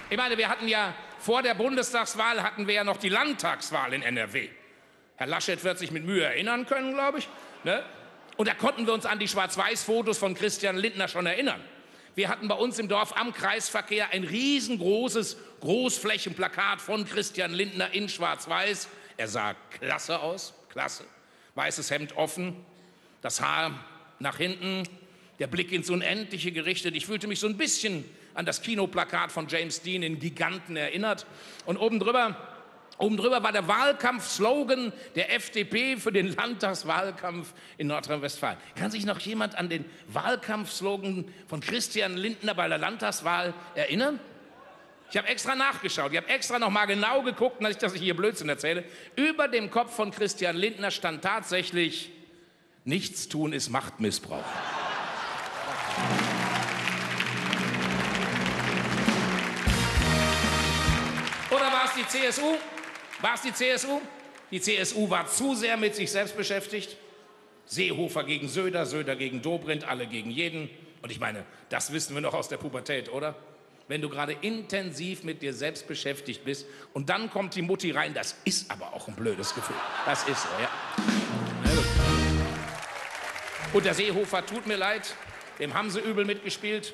Ich meine, wir hatten ja vor der Bundestagswahl ja noch die Landtagswahl in NRW. Herr Laschet wird sich mit Mühe erinnern können, glaube ich. Ne? Und da konnten wir uns an die Schwarz-Weiß-Fotos von Christian Lindner schon erinnern. Wir hatten bei uns im Dorf am Kreisverkehr ein riesengroßes Großflächenplakat von Christian Lindner in Schwarz-Weiß. Er sah klasse aus, klasse. Weißes Hemd offen, das Haar nach hinten, der Blick ins Unendliche gerichtet. Ich fühlte mich so ein bisschen an das Kinoplakat von James Dean in Giganten erinnert. Und oben drüber war der Wahlkampfslogan der FDP für den Landtagswahlkampf in Nordrhein-Westfalen. Kann sich noch jemand an den Wahlkampfslogan von Christian Lindner bei der Landtagswahl erinnern? Ich habe extra nachgeschaut, ich habe extra noch mal genau geguckt, dass ich hier Blödsinn erzähle. Über dem Kopf von Christian Lindner stand tatsächlich, nichts tun ist Machtmissbrauch. Oder war es die CSU? War es die CSU? Die CSU war zu sehr mit sich selbst beschäftigt. Seehofer gegen Söder, Söder gegen Dobrindt, alle gegen jeden. Und ich meine, das wissen wir noch aus der Pubertät, oder? Wenn du gerade intensiv mit dir selbst beschäftigt bist und dann kommt die Mutti rein, das ist aber auch ein blödes Gefühl. Das ist so, ja. Und der Seehofer, tut mir leid, dem haben sie übel mitgespielt.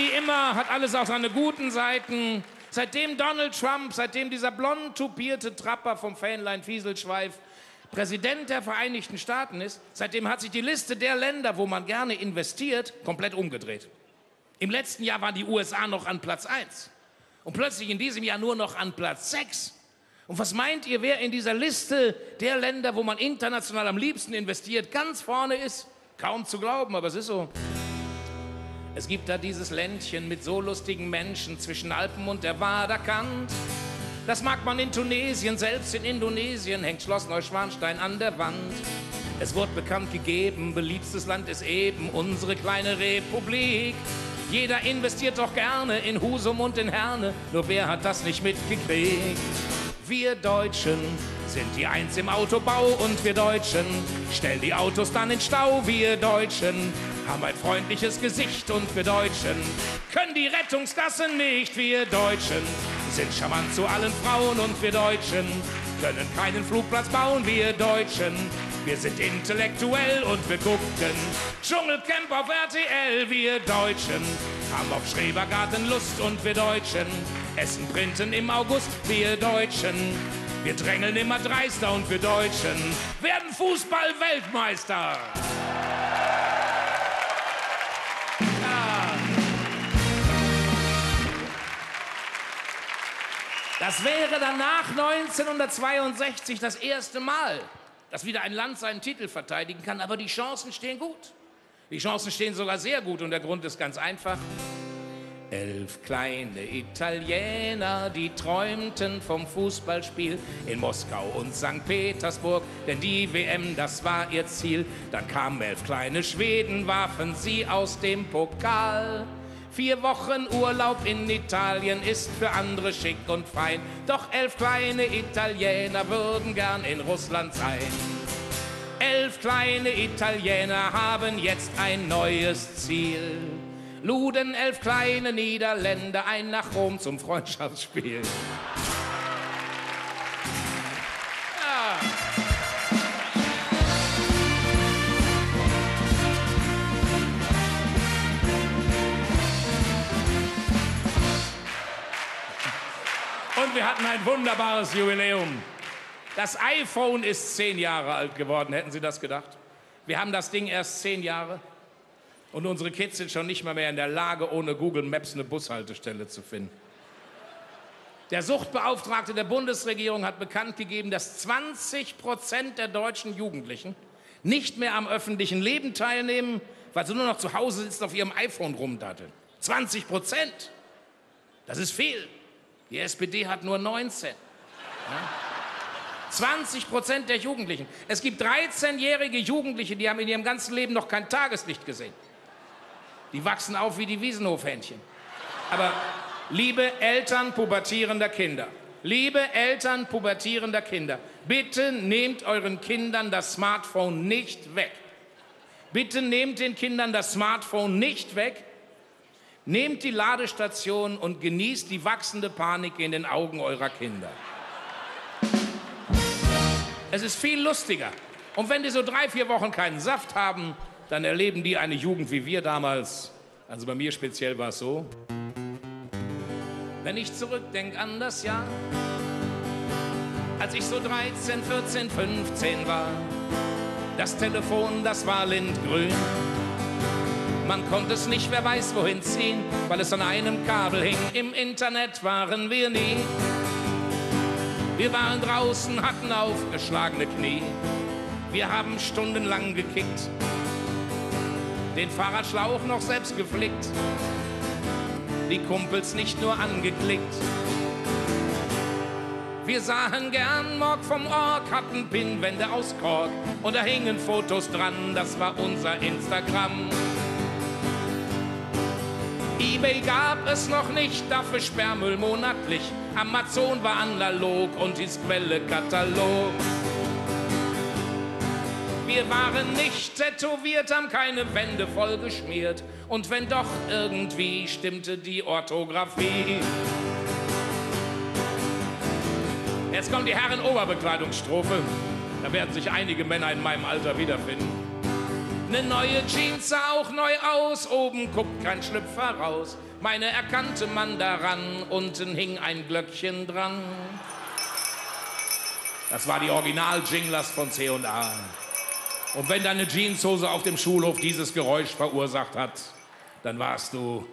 wie immer hat alles auch seine guten Seiten. Seitdem Donald Trump, seitdem dieser blond tupierte Trapper vom Fähnlein Fieselschweif Präsident der Vereinigten Staaten ist, seitdem hat sich die Liste der Länder, wo man gerne investiert, komplett umgedreht. Im letzten Jahr waren die USA noch an Platz 1 und plötzlich in diesem Jahr nur noch an Platz 6. Und was meint ihr, wer in dieser Liste der Länder, wo man international am liebsten investiert, ganz vorne ist? Kaum zu glauben, aber es ist so. Es gibt da dieses Ländchen mit so lustigen Menschen zwischen Alpen und der Waderkant. Das mag man in Tunesien, selbst in Indonesien hängt Schloss Neuschwanstein an der Wand. Es wurde bekannt gegeben, beliebstes Land ist eben unsere kleine Republik. Jeder investiert doch gerne in Husum und in Herne, nur wer hat das nicht mitgekriegt? Wir Deutschen sind die Eins im Autobau und wir Deutschen stellen die Autos dann in Stau. Wir Deutschen haben ein freundliches Gesicht und wir Deutschen können die Rettungsgasse nicht. Wir Deutschen sind charmant zu allen Frauen und wir Deutschen können keinen Flugplatz bauen. Wir Deutschen, wir sind intellektuell und wir gucken Dschungelcamp auf RTL. Wir Deutschen haben auf Schrebergarten Lust und wir Deutschen essen Printen im August. Wir Deutschen, wir drängeln immer dreister und wir Deutschen werden Fußball-Weltmeister. Das wäre dann nach 1962 das erste Mal, dass wieder ein Land seinen Titel verteidigen kann, aber die Chancen stehen gut. Die Chancen stehen sogar sehr gut und der Grund ist ganz einfach. 11 kleine Italiener, die träumten vom Fußballspiel in Moskau und St. Petersburg, denn die WM, das war ihr Ziel. Dann kamen 11 kleine Schweden, warfen sie aus dem Pokal. 4 Wochen Urlaub in Italien ist für andere schick und fein, doch 11 kleine Italiener würden gern in Russland sein. 11 kleine Italiener haben jetzt ein neues Ziel. Luden 11 kleine Niederländer ein nach Rom zum Freundschaftsspiel. Ja. Und wir hatten ein wunderbares Jubiläum. Das iPhone ist 10 Jahre alt geworden, hätten Sie das gedacht? Wir haben das Ding erst 10 Jahre. Und unsere Kids sind schon nicht mal mehr in der Lage, ohne Google Maps eine Bushaltestelle zu finden. Der Suchtbeauftragte der Bundesregierung hat bekannt gegeben, dass 20% der deutschen Jugendlichen nicht mehr am öffentlichen Leben teilnehmen, weil sie nur noch zu Hause sitzen, auf ihrem iPhone rumdatteln. 20%! Das ist viel. Die SPD hat nur 19. Ja? 20% der Jugendlichen. Es gibt 13-jährige Jugendliche, die haben in ihrem ganzen Leben noch kein Tageslicht gesehen. Die wachsen auf wie die Wiesenhofhähnchen. Aber liebe Eltern pubertierender Kinder, bitte nehmt euren Kindern das Smartphone nicht weg. Bitte nehmt den Kindern das Smartphone nicht weg. Nehmt die Ladestation und genießt die wachsende Panik in den Augen eurer Kinder. Es ist viel lustiger. Und wenn die so 3-4 Wochen keinen Saft haben, dann erleben die eine Jugend wie wir damals. Also bei mir speziell war es so. Wenn ich zurückdenke an das Jahr, als ich so 13, 14, 15 war, das Telefon, das war lindgrün. Man konnte es nicht, wer weiß wohin ziehen, weil es an einem Kabel hing. Im Internet waren wir nie. Wir waren draußen, hatten aufgeschlagene Knie. Wir haben stundenlang gekickt, den Fahrradschlauch noch selbst geflickt, die Kumpels nicht nur angeklickt. Wir sahen gern Morg vom Org, hatten Pinnwände aus Kork und da hingen Fotos dran, das war unser Instagram. eBay gab es noch nicht, dafür Sperrmüll monatlich. Amazon war analog und hieß Quelle Katalog. Wir waren nicht tätowiert, haben keine Wände voll geschmiert. Und wenn doch, irgendwie stimmte die Orthographie. Jetzt kommt die Herren-Oberbekleidungsstrophe. Da werden sich einige Männer in meinem Alter wiederfinden. Ne neue Jeans sah auch neu aus, oben guckt kein Schlüpfer raus. Meine erkannte man daran, unten hing ein Glöckchen dran. Das war die Original-Jinglers von C&A. Und wenn deine Jeanshose auf dem Schulhof dieses Geräusch verursacht hat, dann warst du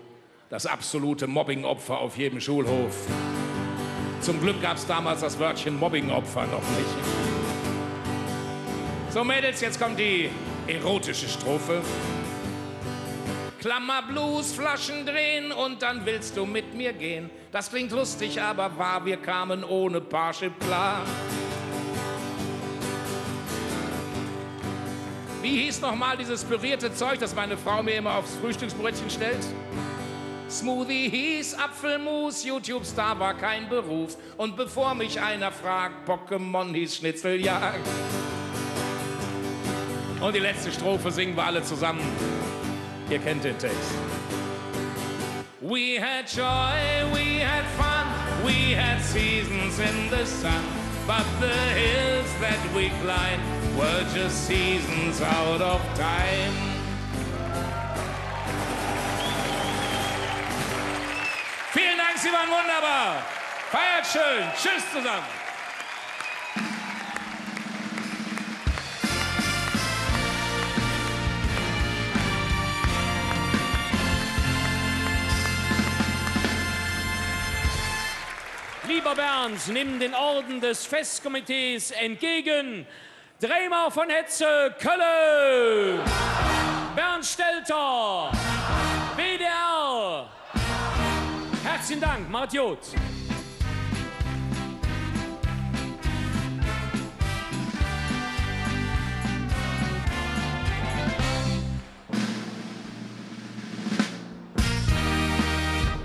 das absolute Mobbing-Opfer auf jedem Schulhof. Zum Glück gab es damals das Wörtchen Mobbing-Opfer noch nicht. So Mädels, jetzt kommt die erotische Strophe. Klammer Blues, Flaschen drehen und dann willst du mit mir gehen. Das klingt lustig, aber wahr, wir kamen ohne Parship klar. Wie hieß noch mal dieses pürierte Zeug, das meine Frau mir immer aufs Frühstücksbrötchen stellt? Smoothie hieß Apfelmus, YouTube-Star war kein Beruf. Und bevor mich einer fragt, Pokémon hieß Schnitzeljagd. Und die letzte Strophe singen wir alle zusammen. Ihr kennt den Text. We had joy, we had fun, we had seasons in the sun. But the hills that we climbed were just seasons out of time. Vielen Dank, Sie waren wunderbar. Feiert schön. Tschüss zusammen. Lieber Bernd, nimm den Orden des Festkomitees entgegen. Dremer von Hetze, Kölle. Bernd Stelter, WDR. Herzlichen Dank, macht gut.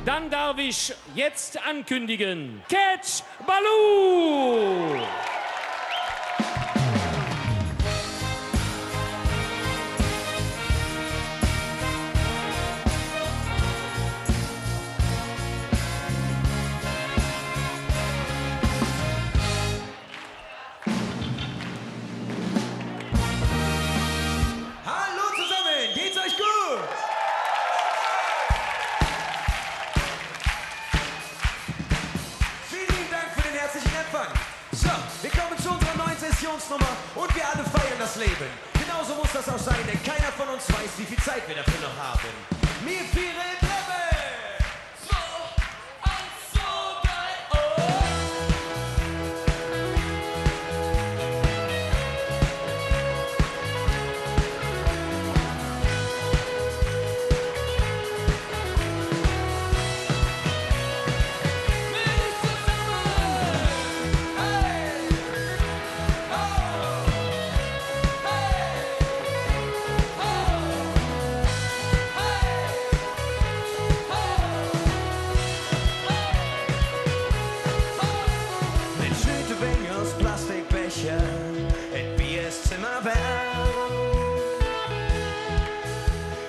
Dann darf ich jetzt ankündigen, Catch Baloo! Hallo zusammen, geht's euch gut? So, wir kommen zu unserer neuen Sessionsnummer und wir alle feiern das Leben. Genauso muss das auch sein, denn keiner von uns weiß, wie viel Zeit wir dafür noch haben. Mir vieren Leben! 2, 1, 2, 3, oh!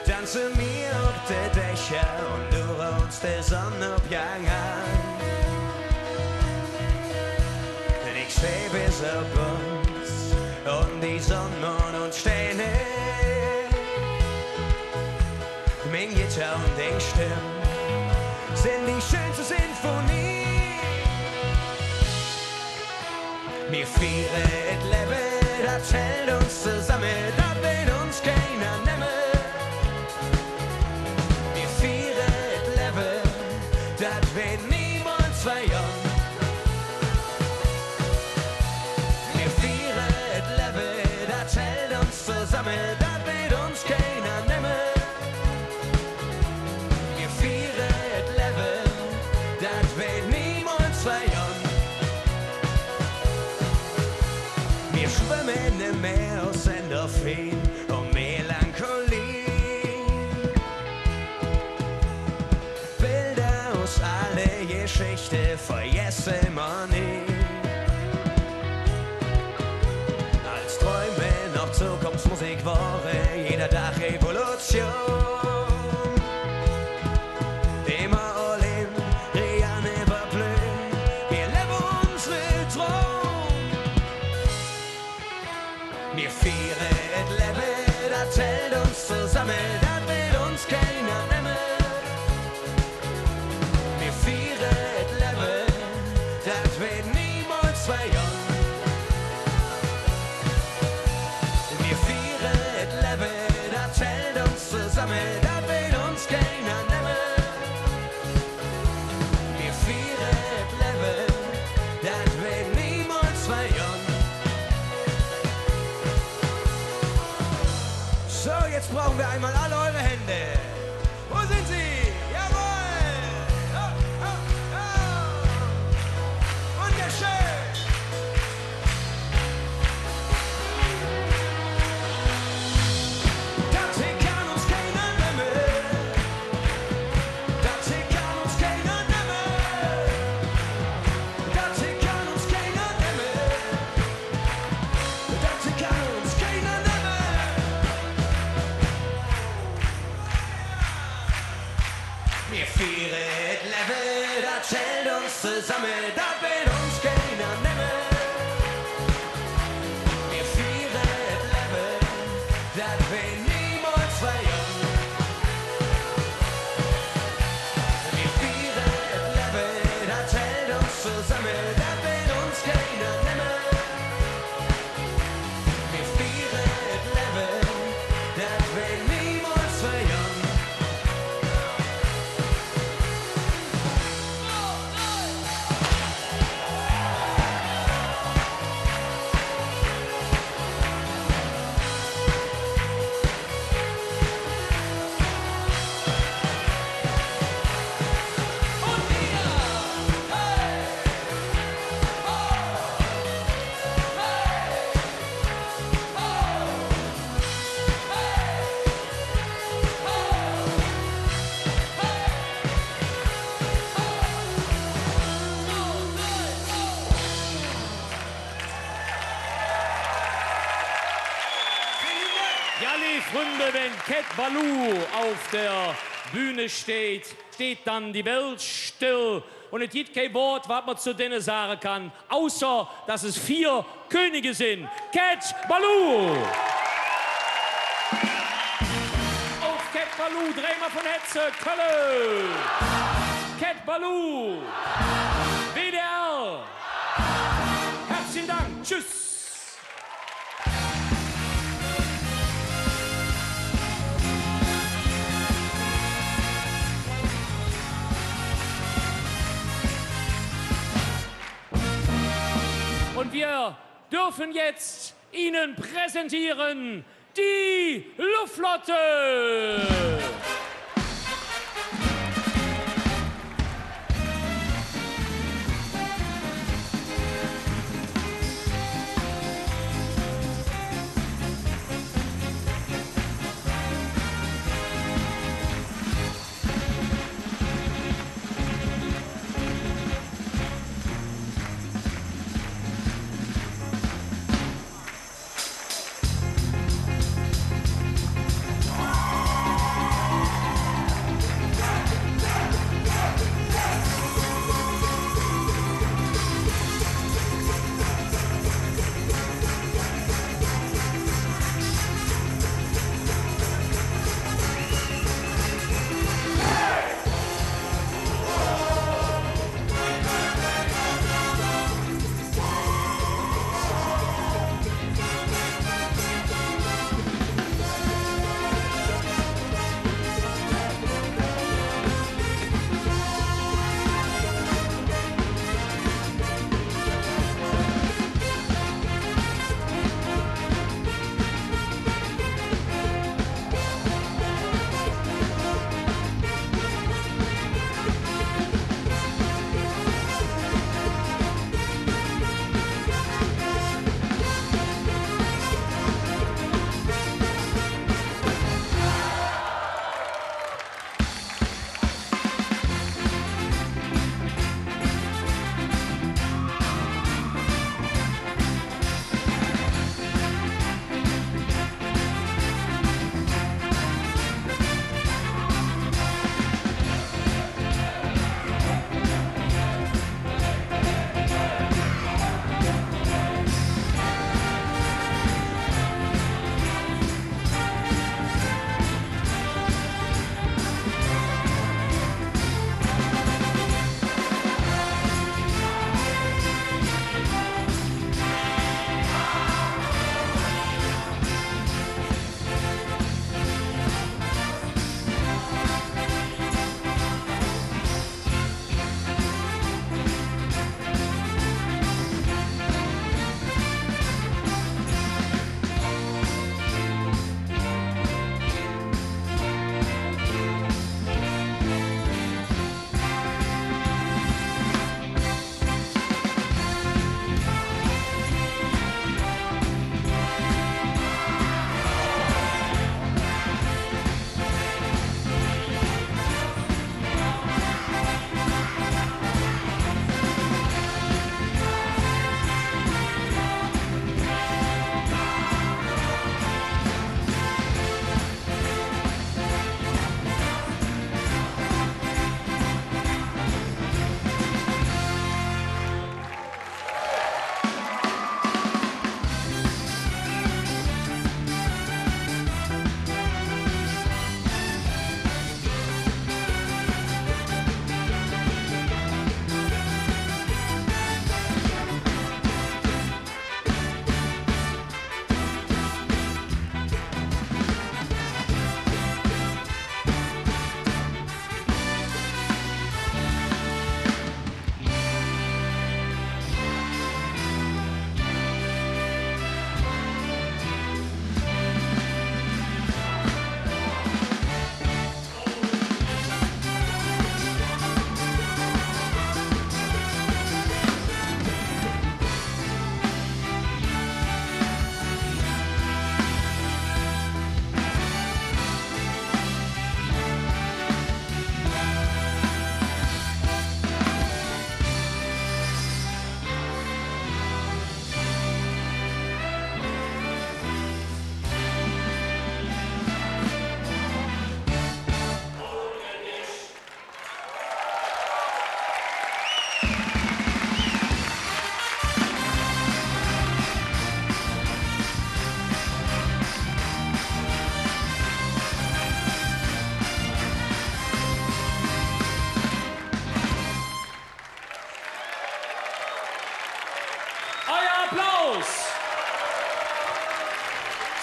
Tanzen wir auf der Dächer und du uns der Sonnenaufgang an. Denn ich seh bis auf uns und die Sonne und uns stehen. Mein Gitarre und die Stimme sind die schönste Sinfonie. Wir feiern das Leben, das hält uns zusammen, das will uns keiner nehmen. Wir feiern das Leben, das wird niemals verjahren. Wir feiern das Leben, das hält uns zusammen, das wird uns keiner nehmen. Wir feiern das Leben, das wird niemals verjahren. Wir schwimmen im Meer aus Endorphin und Melancholie. Bilder aus aller Geschichte vergessen wir nie. Als Träume noch Zukunftsmusik war jeder Tag Revolution. Immer all in, rien ne va plus. Wir leben unsere Traum. Wir feiern das Leben, das hält zusammen, das will uns keiner nehmen. Wir feiern das Leben, das wird niemals verjähren. Wir feiern das Leben, das hält uns zusammen, das will uns keiner nehmen. Wir feiern das Leben, das wird niemals verjähren. So, jetzt brauchen wir einmal alle eure Hände. Wo sind sie? Jawohl! Oh, oh, oh. Wunderschön! Das hier kann uns keiner nehmen. Das hier kann uns keiner nehmen. Das hier kann uns keiner nehmen. Das hier kann uns keiner nehmen. Wir feiern das Leben, das hält uns zusammen, das will uns keiner nehmen. Wir feiern das Leben, das will niemals verjähren. Wir feiern das Leben, das hält uns zusammen, das will uns keiner nehmen. Wir feiern das Leben, das will niemals verjähren. Ja, liebe Freunde, wenn Cat Ballou auf der Bühne steht, steht dann die Welt still. Und es gibt kein Wort, was man zu denen sagen kann, außer, dass es 4 Könige sind. Cat Ballou! Auf Cat Ballou, dreh mal von Hetze, Köln! Cat Ballou! WDR! Herzlichen Dank, tschüss! Und wir dürfen jetzt Ihnen präsentieren die Luftflotte.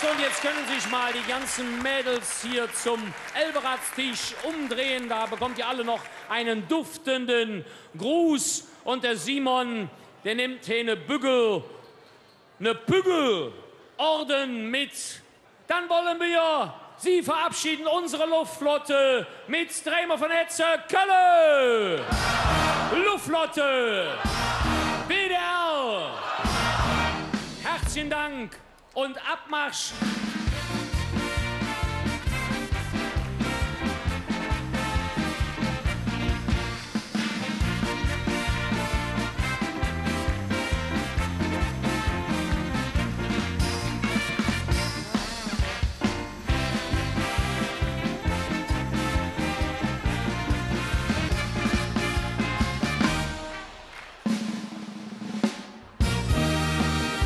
So, und jetzt können sich mal die ganzen Mädels hier zum Elberatstisch umdrehen. Da bekommt ihr alle noch einen duftenden Gruß. Und der Simon, der nimmt hier eine Bügelorden mit. Dann wollen wir Sie verabschieden, unsere Luftflotte mit Strämer von Hetze, Kölle, Luftflotte, WDR. Herzlichen Dank und Abmarsch.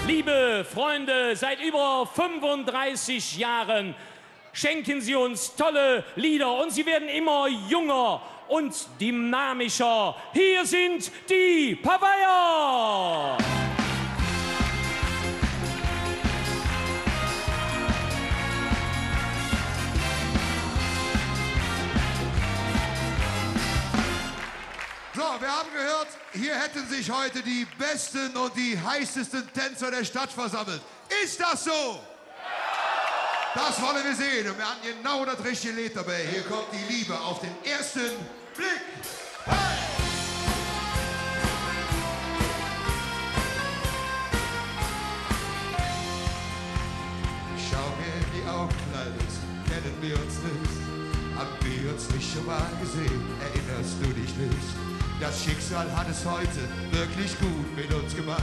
Liebe Freunde, seit über 35 Jahren schenken Sie uns tolle Lieder und sie werden immer jünger und dynamischer. Hier sind die Paveier! So, wir haben gehört, hier hätten sich heute die besten und die heißesten Tänzer der Stadt versammelt. Ist das so? Das wollen wir sehen. Und wir haben genau das richtige Lied dabei. Hier kommt die Liebe auf den ersten Blick. Hey! Schau mir in die Augen, Kleines, kennen wir uns nicht? Haben wir uns nicht schon mal gesehen? Erinnerst du dich nicht? Das Schicksal hat es heute wirklich gut mit uns gemeint.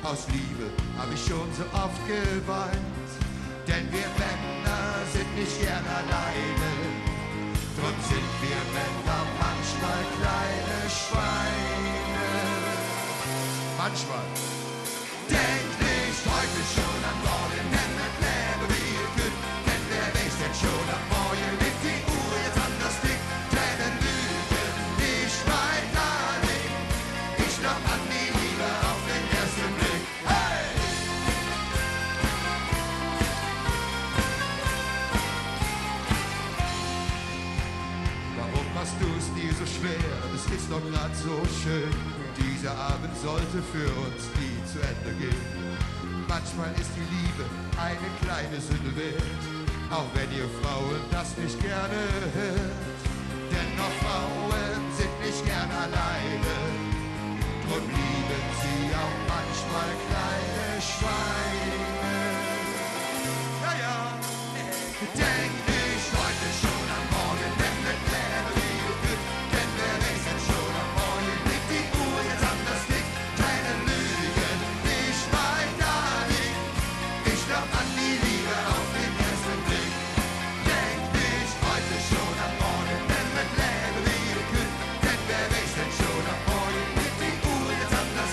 Aus Liebe habe ich schon so oft geweint. Denn wir Männer sind nicht gern alleine. Drum sind wir Männer manchmal kleine Schweine. Manchmal. Denk nicht heute schon an morgen, denn das Leben wie ihr könnt. Denn wer weiß denn schon am Morgen, ist die Uhr jetzt anders dick. Tränen lügen, ich wein gar nicht. Ich glaub an die Liebe auf den ersten Blick. Hey! Warum machst du es dir so schwer? Es ist doch grad so schön. Dieser Abend sollte für uns nie zu Ende gehen. Manchmal ist die Liebe eine kleine Sünde wert, auch wenn ihr Frauen das nicht gerne hört. Denn noch Frauen sind nicht gern alleine, drum lieben sie auch manchmal kleine Schweine. Ja, ja, denk nicht heute schon am Morgen, denn das Leben wie ihr könnt. Denn wer weiß denn schon am Morgen, liegt die Uhr jetzt anders dick. Keine Lügen, ich wein gar nicht. Ich glaub an die Liebe auf den ersten Blick. Denk nicht heute schon am Morgen, denn das Leben wie ihr könnt. Denn wer weiß denn schon am Morgen, liegt die Uhr jetzt anders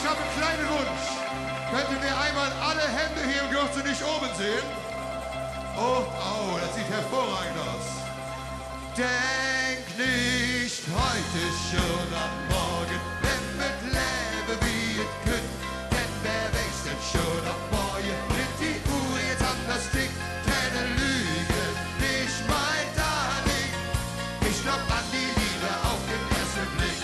ich habe einen kleinen Wunsch. Könnt ihr mir einmal alle Hände hier im Gürtel nicht oben sehen? Oh, das sieht hervorragend aus. Denk nicht heute schon am Morgen, wenn mit Leben wie es könnt. Denn wer weiß denn schon am Morgen, wird die Uhr jetzt anders tickt. Keine Lüge, nicht mein Darling. Ich glaub an die Liebe auf den ersten Blick.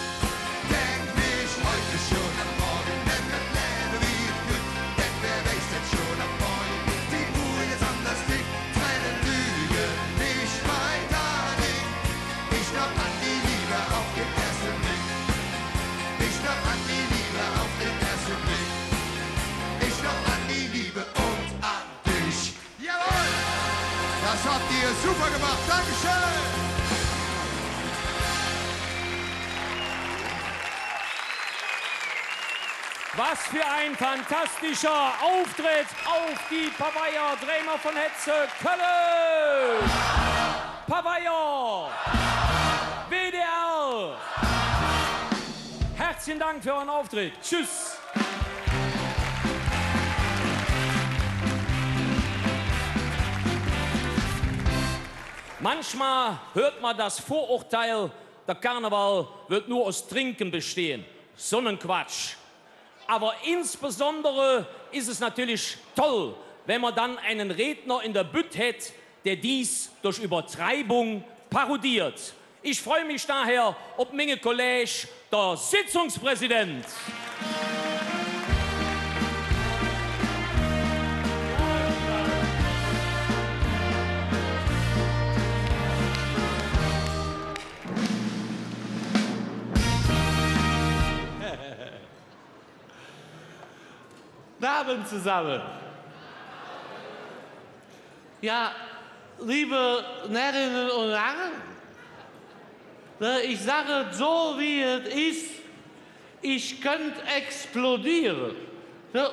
Denk nicht heute schon am Morgen, wenn mit Leben wie es könnt. Denn wer weiß denn schon am Morgen, wird die Uhr jetzt anders tickt. Keine Lüge, nicht mein Darling. Ich glaub an die Liebe auf den ersten Blick. Ich glaub an die Liebe auf den ersten Blick. Ich glaub an die Liebe und an dich. Jawohl! Das habt ihr super gemacht. Dankeschön! Was für ein fantastischer Auftritt auf die Paveier Drämer von Hetze Köln! Paveier! WDR! Herzlichen Dank für euren Auftritt. Tschüss! Manchmal hört man das Vorurteil, der Karneval wird nur aus Trinken bestehen. So ein Quatsch. Aber insbesondere ist es natürlich toll, wenn man dann einen Redner in der Bütt hat, der dies durch Übertreibung parodiert. Ich freue mich daher, ob Menge Kollege, der Sitzungspräsident. Guten Abend zusammen. Ja, liebe Närrinnen und Narren, ich sage es so, wie es ist, ich könnte explodieren.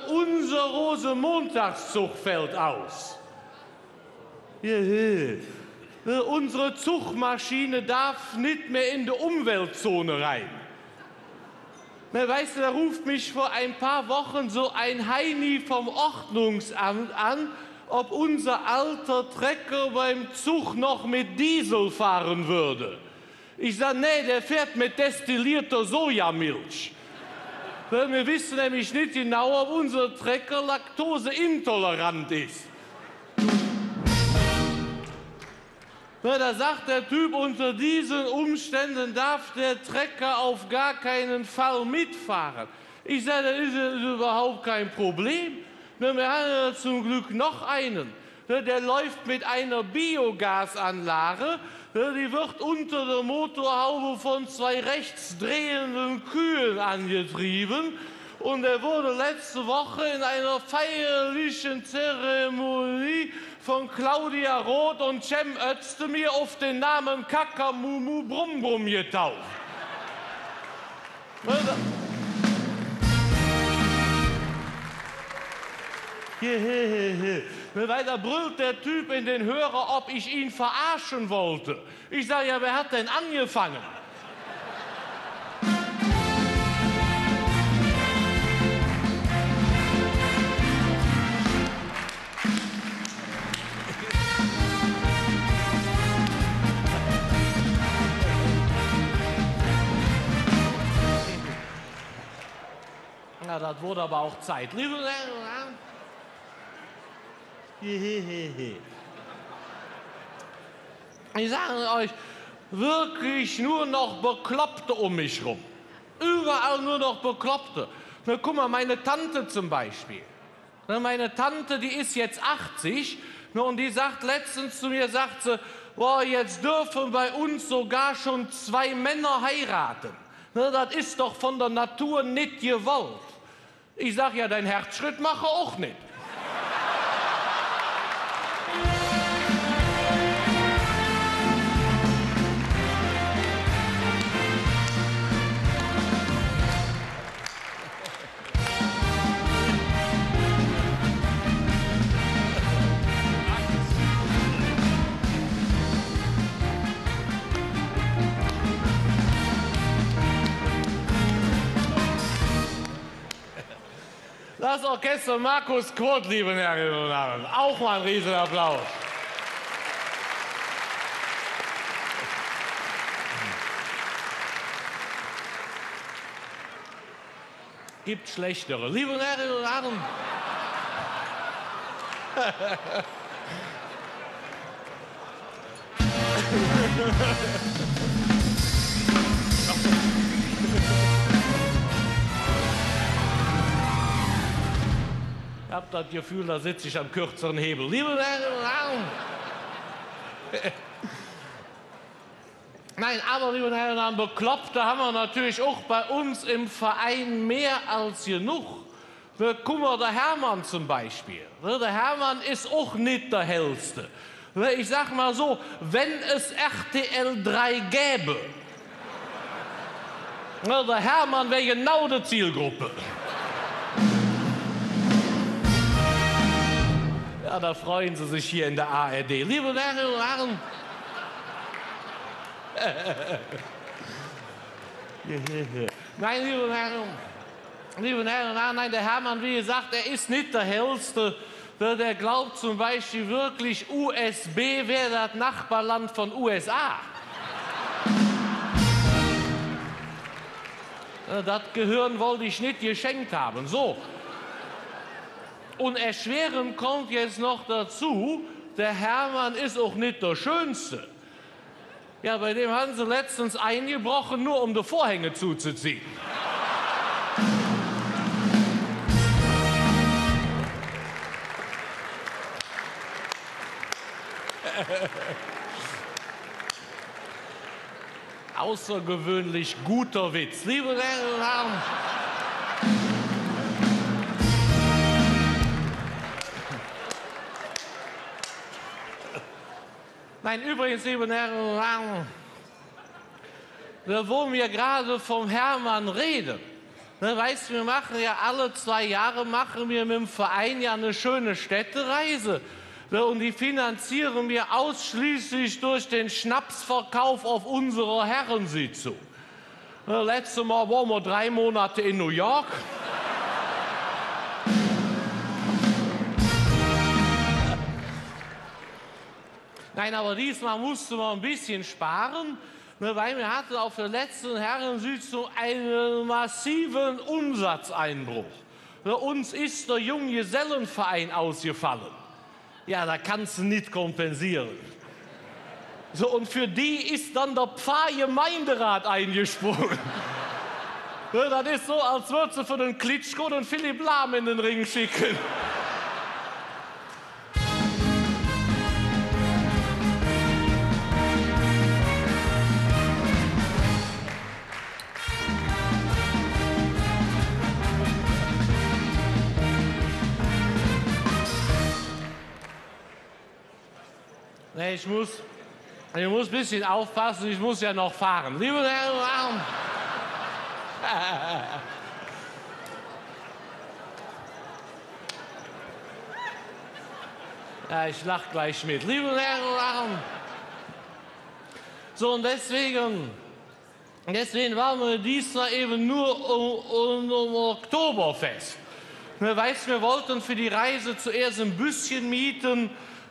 Unser Rosenmontagszug fällt aus. Unsere Zugmaschine darf nicht mehr in die Umweltzone rein. Weißt du, da ruft mich vor ein paar Wochen so ein Heini vom Ordnungsamt an, ob unser alter Trecker beim Zug noch mit Diesel fahren würde. Ich sage, nee, der fährt mit destillierter Sojamilch. Wir wissen nämlich nicht genau, ob unser Trecker laktoseintolerant ist. Da sagt der Typ, unter diesen Umständen darf der Trecker auf gar keinen Fall mitfahren. Ich sage, das ist überhaupt kein Problem. Wir haben zum Glück noch einen. Der läuft mit einer Biogasanlage. Die wird unter der Motorhaube von 2 rechtsdrehenden Kühen angetrieben. Und er wurde letzte Woche in einer feierlichen Zeremonie von Claudia Roth und Cem Özdemir auf den Namen Kakamumu Brumm Brumm getauft. Weil da brüllt der Typ in den Hörer, ob ich ihn verarschen wollte. Ich sage, ja, wer hat denn angefangen? Na, das wurde aber auch Zeit. Liebe ich sage euch, wirklich nur noch Bekloppte um mich rum. Überall nur noch Bekloppte. Na, guck mal, meine Tante zum Beispiel. Na, meine Tante, die ist jetzt 80. Na, und die sagt letztens zu mir, sagt sie, boah, jetzt dürfen bei uns sogar schon 2 Männer heiraten. Na, das ist doch von der Natur nicht gewollt. Ich sag ja, dein Herzschritt mache auch nicht. Das Orchester Markus Kurt, liebe Herren und Damen. Auch mal ein Riesenapplaus. Gibt schlechtere. Liebe Herren und Damen. Ich hab das Gefühl, da sitze ich am kürzeren Hebel. Liebe Herren und Damen. Nein, aber, liebe Herren und Damen, Bekloppte haben wir natürlich auch bei uns im Verein mehr als genug. Guck mal, der Hermann zum Beispiel. Der Hermann ist auch nicht der Hellste. Ich sag mal so, wenn es RTL 3 gäbe, der Hermann wäre genau die Zielgruppe. Ja, da freuen Sie sich hier in der ARD. Liebe Herren und Herren. Nein, liebe Herren, nein, der Hermann, wie gesagt, er ist nicht der Hellste. Der glaubt zum Beispiel wirklich, USB wäre das Nachbarland von USA. Das Gehirn wollte ich nicht geschenkt haben. So. Und erschwerend kommt jetzt noch dazu, der Hermann ist auch nicht der Schönste. Ja, bei dem haben sie letztens eingebrochen, nur um die Vorhänge zuzuziehen. Außergewöhnlich guter Witz. Liebe Herren und Herren. Nein, übrigens, liebe Herren und Herren, wo wir gerade vom Hermann reden, weißt du, wir machen ja alle 2 Jahre machen wir mit dem Verein ja eine schöne Städtereise. Und die finanzieren wir ausschließlich durch den Schnapsverkauf auf unserer Herrensitzung. Letztes Mal waren wir 3 Monate in New York. Nein, aber diesmal mussten wir ein bisschen sparen, weil wir hatten auf der letzten Herrensitzung einen massiven Umsatzeinbruch. Uns ist der Junggesellenverein ausgefallen. Ja, da kannst du nicht kompensieren. So, und für die ist dann der Pfarrgemeinderat eingesprungen. Das ist so, als würdest du für den Klitschko den Philipp Lahm in den Ring schicken. Nee, ich muss ein bisschen aufpassen, ich muss ja noch fahren. Liebe Herren und Damen. Ja, ich lach gleich mit. Liebe Herren und Damen. So, und deswegen waren wir diesmal eben nur um Oktoberfest. Weißt du, wir wollten für die Reise zuerst ein Büsschen mieten,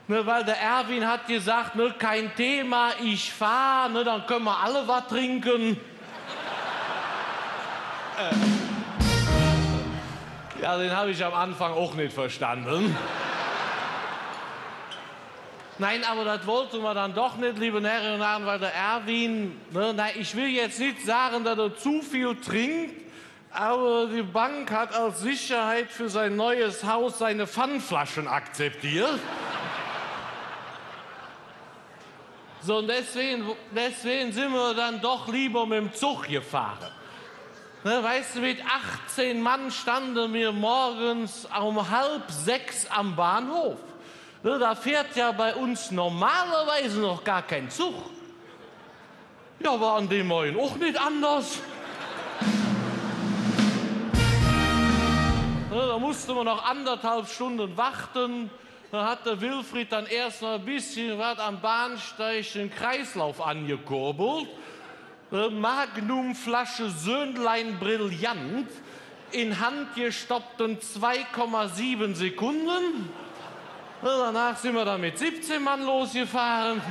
weil der Erwin hat gesagt, kein Thema, ich fahre, dann können wir alle was trinken. Ja, den habe ich am Anfang auch nicht verstanden. Nein, aber das wollten wir dann doch nicht, liebe Herren und Damen, weil der Erwin, ich will jetzt nicht sagen, dass er zu viel trinkt, aber die Bank hat als Sicherheit für sein neues Haus seine Pfandflaschen akzeptiert. So, und deswegen sind wir dann doch lieber mit dem Zug gefahren. Weißt du, mit 18 Mann standen wir morgens um 5:30 am Bahnhof. Da fährt ja bei uns normalerweise noch gar kein Zug. Ja, war an dem Morgen auch nicht anders. Da mussten wir noch 1,5 Stunden warten. Da hat der Wilfried dann erst noch ein bisschen was am Bahnsteig den Kreislauf angekurbelt. Magnumflasche Söhnlein Brillant. in handgestoppten 2,7 Sekunden. Danach sind wir dann mit 17 Mann losgefahren.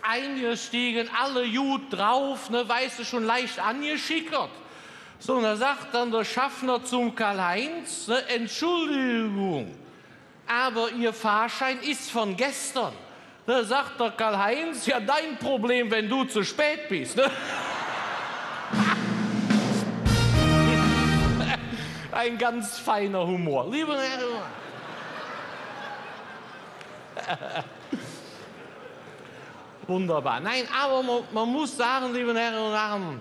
Eingestiegen, alle gut drauf, ne, weißt du, schon leicht angeschickert. So, und da sagt dann der Schaffner zum Karl-Heinz, ne, Entschuldigung, aber Ihr Fahrschein ist von gestern. Da sagt der Karl-Heinz, ja, dein Problem, wenn du zu spät bist. Ne? Ein ganz feiner Humor. Liebe Herren. Wunderbar. Nein, aber man muss sagen, liebe Herren und Damen,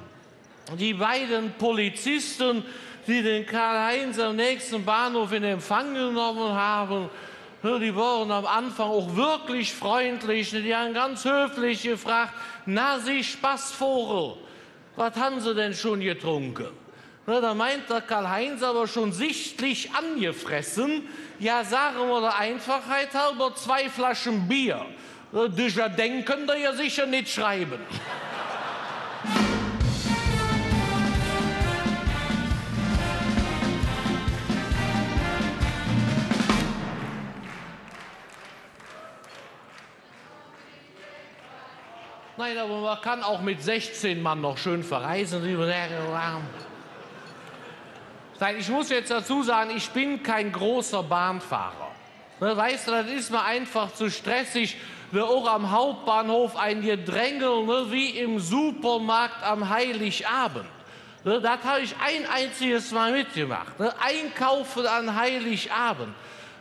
die beiden Polizisten, die den Karl-Heinz am nächsten Bahnhof in Empfang genommen haben, die waren am Anfang auch wirklich freundlich. Die haben ganz höflich gefragt, na Sie Spaßvogel, was haben Sie denn schon getrunken? Da meint der Karl-Heinz aber schon sichtlich angefressen, ja, sagen wir der Einfachheit halber 2 Flaschen Bier. Desjardins könnt ihr ja sicher nicht schreiben. Nein, aber man kann auch mit 16 Mann noch schön verreisen, liebe Herren und Damen. Nein, ich muss jetzt dazu sagen, ich bin kein großer Bahnfahrer. Weißt du, das ist mir einfach zu stressig. Auch am Hauptbahnhof ein Gedrängel, ne, wie im Supermarkt am Heiligabend. Ne, das habe ich ein einziges Mal mitgemacht. Ne, Einkaufen an Heiligabend.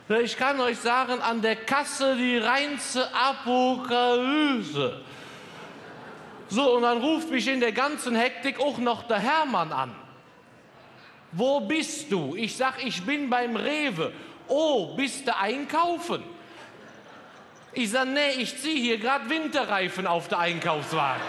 Ne, ich kann euch sagen, an der Kasse die reinste Apokalypse. So, und dann ruft mich in der ganzen Hektik auch noch der Hermann an. Wo bist du? Ich sag, ich bin beim Rewe. Oh, bist du einkaufen? Ich sag, nee, ich ziehe hier gerade Winterreifen auf der Einkaufswagen.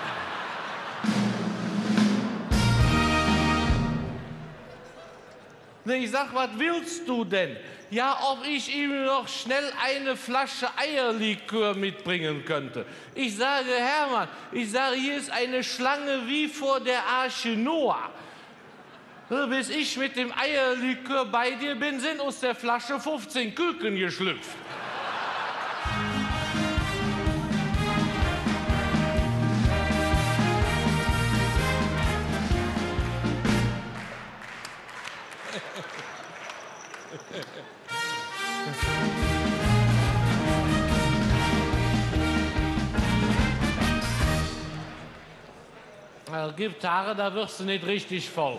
Nee, ich sag, was willst du denn? Ja, ob ich ihm noch schnell eine Flasche Eierlikör mitbringen könnte. Ich sage, Hermann, ich sage, hier ist eine Schlange wie vor der Arche Noah. Bis ich mit dem Eierlikör bei dir bin, sind aus der Flasche 15 Küken geschlüpft. Also, gibt Tage, da wirst du nicht richtig voll.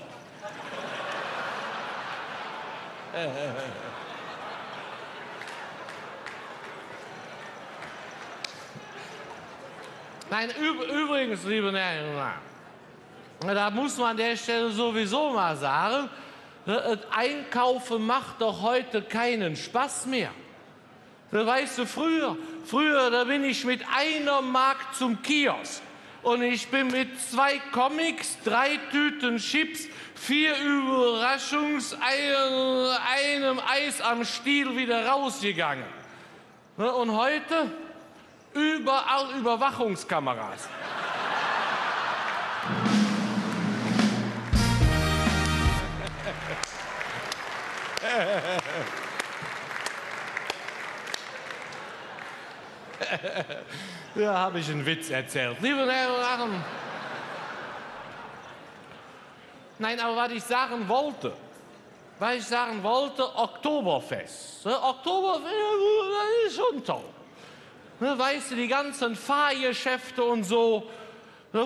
Nein, übrigens, liebe Herren, da muss man an der Stelle sowieso mal sagen, das Einkaufen macht doch heute keinen Spaß mehr. Weißt du, früher, da bin ich mit 1 Mark zum Kiosk. Und ich bin mit 2 Comics, 3 Tüten Chips, 4 Überraschungseiern, einem Eis am Stiel wieder rausgegangen. Und heute überall Überwachungskameras. Ja, habe ich einen Witz erzählt. Liebe Herren und Damen. Nein, aber was ich sagen wollte, Oktoberfest. Oktoberfest, das ist schon toll. Weißt du, die ganzen Fahrgeschäfte und so.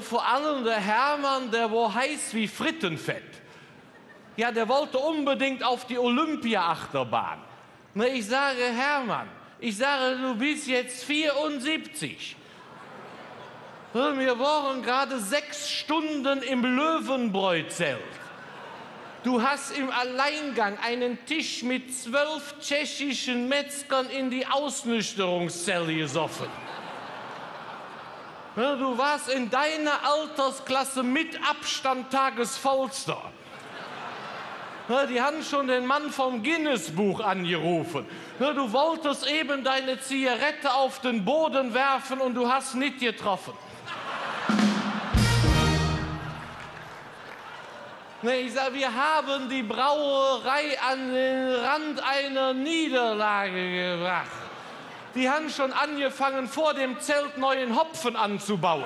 Vor allem der Hermann, der war heiß wie Frittenfett. Ja, der wollte unbedingt auf die Olympia-Achterbahn. Ich sage, Hermann, du bist jetzt 74. Wir waren gerade 6 Stunden im Löwenbräu-Zelt. Du hast im Alleingang einen Tisch mit 12 tschechischen Metzgern in die Ausnüchterungszelle gesoffen. Du warst in deiner Altersklasse mit Abstand Tagesvollster. Die haben schon den Mann vom Guinness-Buch angerufen. Du wolltest eben deine Zigarette auf den Boden werfen und du hast nicht getroffen. Ich sage, wir haben die Brauerei an den Rand einer Niederlage gebracht. Die haben schon angefangen, vor dem Zelt neuen Hopfen anzubauen.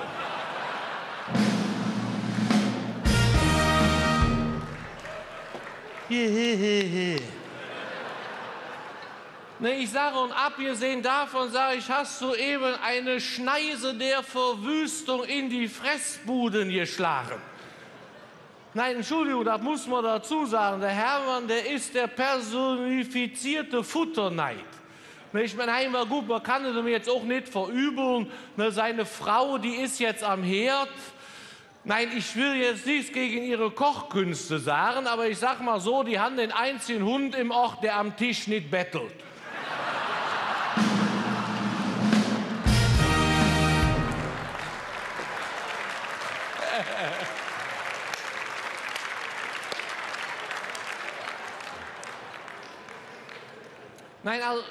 Ich sage, und abgesehen davon, sage ich, hast du eben eine Schneise der Verwüstung in die Fressbuden geschlagen. Nein, Entschuldigung, das muss man dazu sagen. Der Hermann, der ist der personifizierte Futterneid. Ich meine, einmal gut, man kann es ihm jetzt auch nicht verübeln. Seine Frau, die ist jetzt am Herd. Nein, ich will jetzt nichts gegen ihre Kochkünste sagen, aber ich sag mal so, die haben den einzigen Hund im Ort, der am Tisch nicht bettelt. Nein, also,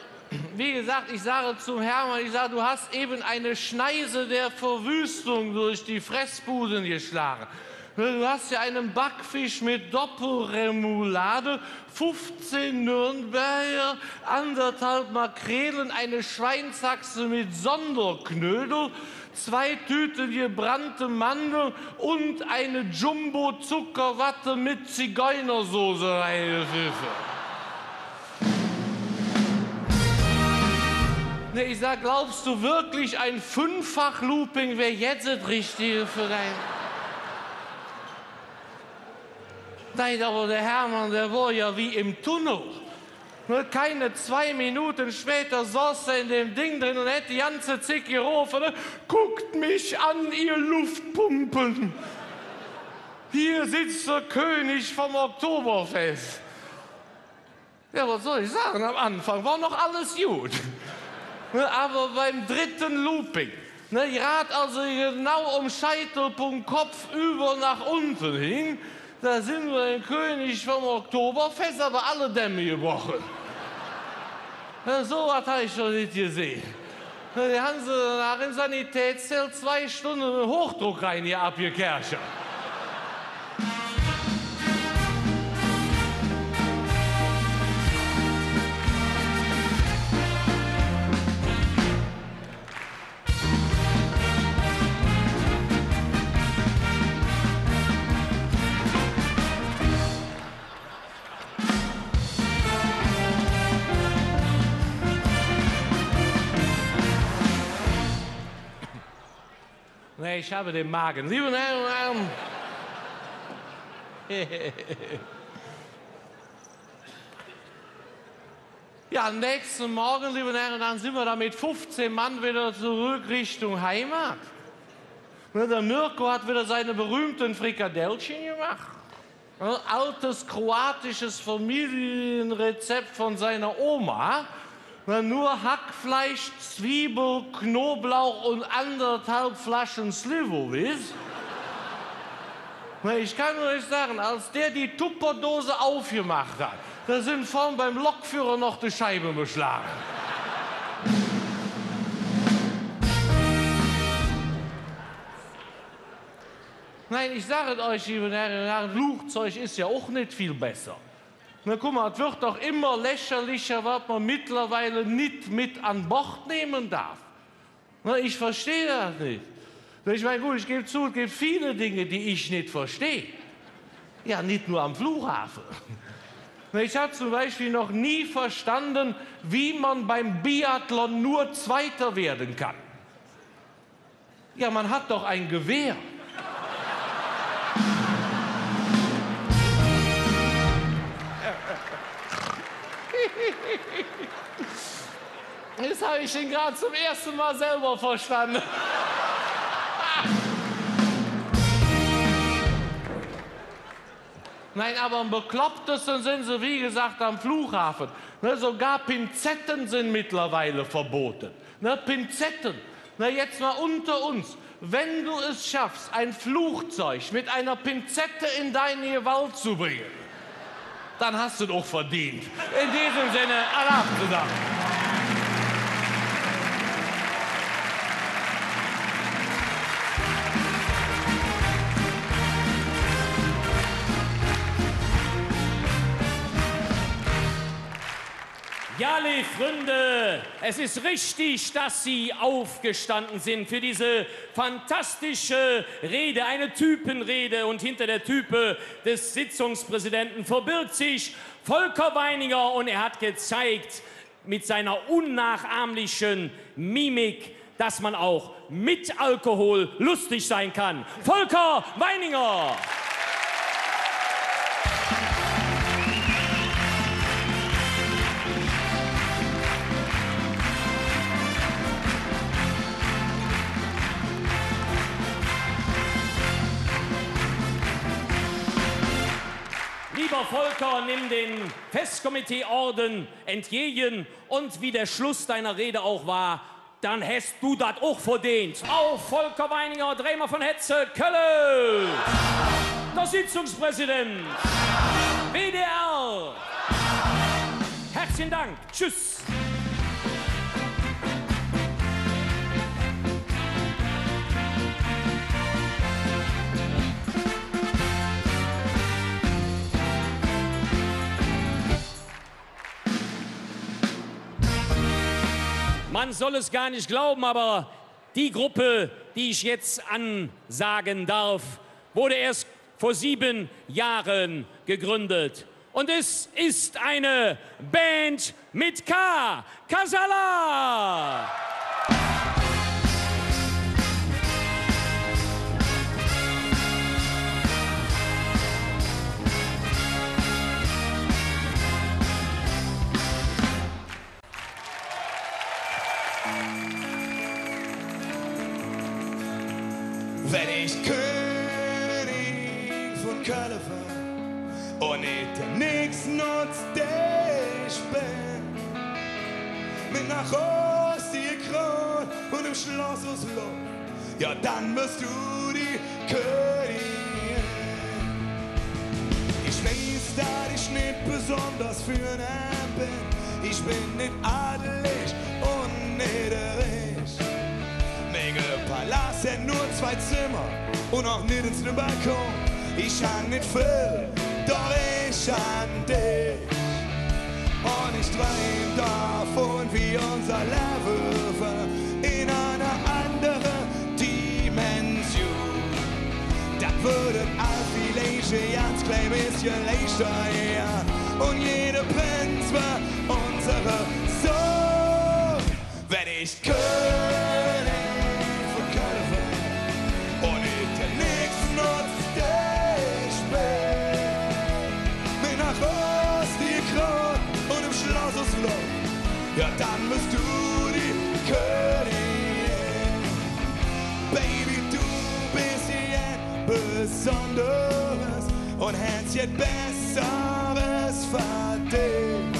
wie gesagt, ich sage zum Hermann, ich sage, du hast eben eine Schneise der Verwüstung durch die Fressbuden geschlagen. Du hast ja einen Backfisch mit Doppelremoulade, 15 Nürnberger, 1,5 Makrelen, eine Schweinshaxe mit Sonderknödel, 2 Tüten gebrannte Mandeln und eine Jumbo-Zuckerwatte mit Zigeunersoße reingepfiffen. Ich sag, glaubst du wirklich, ein 5-fach-Looping wäre jetzt das Richtige für dein... Nein, aber der Hermann, der war ja wie im Tunnel. Keine 2 Minuten später saß er in dem Ding drin und hätte die ganze Zeit gerufen, guckt mich an, ihr Luftpumpen. Hier sitzt der König vom Oktoberfest. Ja, was soll ich sagen, am Anfang war noch alles gut. Aber beim 3. Looping, gerade also genau um Scheitelpunkt Kopf über nach unten hing, da sind wir den König vom Oktoberfest, aber alle Dämme gebrochen. So was habe ich schon nicht gesehen. Die haben sie danach im Sanitätszelt 2 Stunden in Hochdruck rein hier abgekerchert. Nee, ich habe den Magen. Liebe Damen und Herren. Ja, nächsten Morgen, liebe Damen und Herren, sind wir da mit 15 Mann wieder zurück Richtung Heimat. Der Mirko hat wieder seine berühmten Frikadellchen gemacht. Ein altes kroatisches Familienrezept von seiner Oma. Nur Hackfleisch, Zwiebel, Knoblauch und 1,5 Flaschen Slivovitz. Ich kann nur nicht sagen, als der die Tupperdose aufgemacht hat, da sind vorn beim Lokführer noch die Scheiben beschlagen. Nein, ich sage es euch, liebe Herren und Herren, Flugzeug ist ja auch nicht viel besser. Na guck mal, es wird doch immer lächerlicher, was man mittlerweile nicht mit an Bord nehmen darf. Na, ich verstehe das nicht. Ich meine, gut, ich gebe zu, es gibt viele Dinge, die ich nicht verstehe. Ja, nicht nur am Flughafen. Ich habe zum Beispiel noch nie verstanden, wie man beim Biathlon nur Zweiter werden kann. Ja, man hat doch ein Gewehr. Das habe ich ihn gerade zum ersten Mal selber verstanden. Nein, aber am beklopptesten sind sie, wie gesagt, am Flughafen. Sogar Pinzetten sind mittlerweile verboten. Pinzetten. Jetzt mal unter uns. Wenn du es schaffst, ein Flugzeug mit einer Pinzette in deinen Gewalt zu bringen, dann hast du es auch verdient. In diesem Sinne, alle Abend zusammen. Ja, liebe Freunde, es ist richtig, dass Sie aufgestanden sind für diese fantastische Rede, eine Typenrede. Und hinter der Type des Sitzungspräsidenten verbirgt sich Volker Weininger. Und er hat gezeigt mit seiner unnachahmlichen Mimik, dass man auch mit Alkohol lustig sein kann. Volker Weininger! Lieber Volker, nimm den Festkomiteeorden entgegen und wie der Schluss deiner Rede auch war, dann hast du das auch verdient. Auf Volker Weininger, Drehmer von Hetze, Köln! Der Sitzungspräsident, WDR! Herzlichen Dank, tschüss! Man soll es gar nicht glauben, aber die Gruppe, die ich jetzt ansagen darf, wurde erst vor 7 Jahren gegründet. Und es ist eine Band mit K. Kasala! Wenn ich König von Köln war und nicht der nix nutzt, der ich bin, mit nach Osten gekrönt und im Schloss aus Lob, ja dann bist du die Königin. Ich weiß, dass ich nicht besonders für einen bin, ich bin nicht adelig und nicht reich. Palast hat nur 2 Zimmer und auch nicht ins Balkon. Ich hab nicht viel, doch ich an dich. Und ich träum davon, wie unser Leben in einer anderen Dimension. Dann würde all vielleicht ganz klein bisschen leichter, ja. Und jeder Prinz war unsere Sohn. Wenn ich König ja, dann bist du die Königin. Baby, du bist jetzt Besonderes und hättest jetzt Besseres verdient.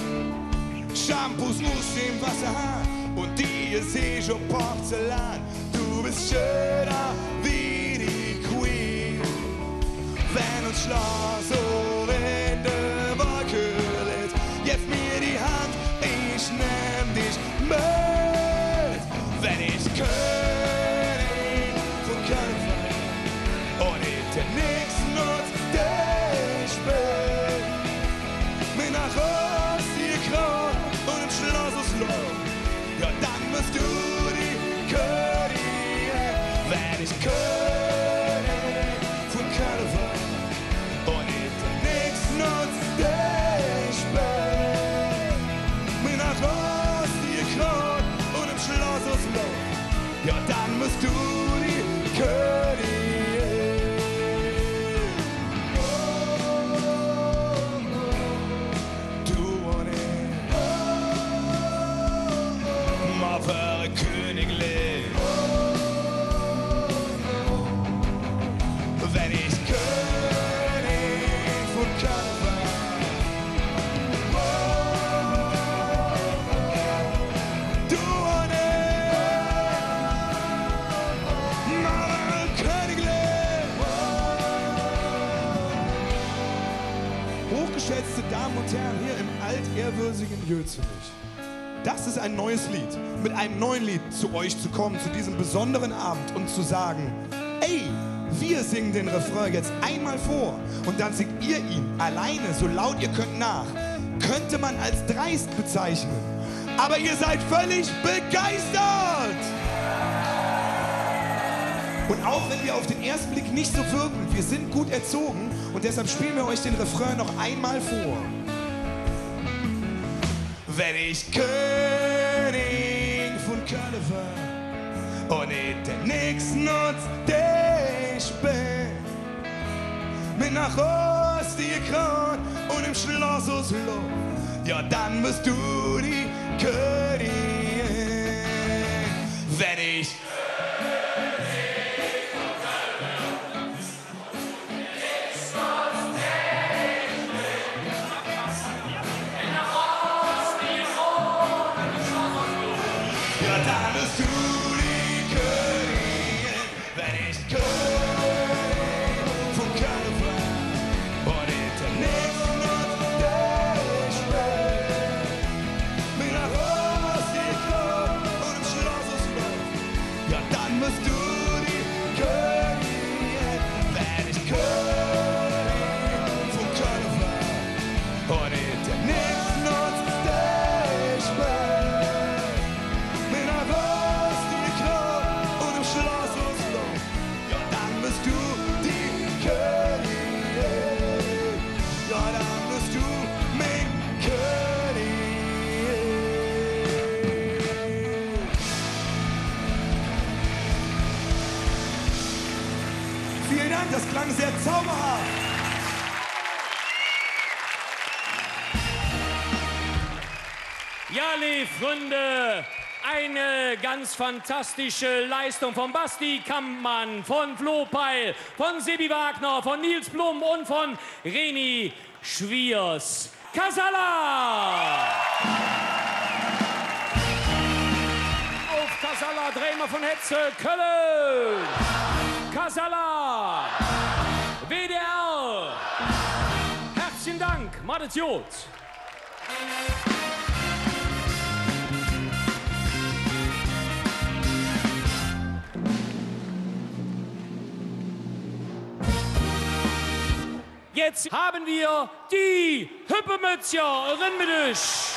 Shampoos muss im Wasser haben und die ist eh schon Porzellan. Du bist schöner wie die Queen. Wenn uns Schloss so in der Wolke liegt, jetzt mir die Hand, ich nehm dich mit. Wenn ich König von Köln war und ich dir nix nutzt, der ich bin, mir nach Osten gekrönt und im Schloss aus Lob, ja dann bist du die Königin. Wenn ich König geschätzte Damen und Herren, hier im altehrwürdigen Jötzenich. Das ist ein neues Lied. Mit einem neuen Lied zu euch zu kommen, zu diesem besonderen Abend und zu sagen, ey, wir singen den Refrain jetzt einmal vor und dann singt ihr ihn alleine, so laut ihr könnt nach. Könnte man als dreist bezeichnen. Aber ihr seid völlig begeistert! Und auch wenn wir auf den ersten Blick nicht so wirken, wir sind gut erzogen und deshalb spielen wir euch den Refrain noch einmal vor. Wenn ich König von Köln war und nicht der nix nutzt, der ich bin, mit nach Osten gekraut und im Schloss aus Luft, ja dann bist du die Königin. Wenn ich das klang sehr zauberhaft. Ja, liebe Freunde, eine ganz fantastische Leistung von Basti Kampmann, von Flo Peil, von Sebi Wagner, von Nils Blum und von Reni Schwiers. Casala! Auf Casala drehen wir von Hetze, Köln! Casala! WDR! Herzlichen Dank, macht's gut! Jetzt haben wir die Hüppemützcherin mit euch.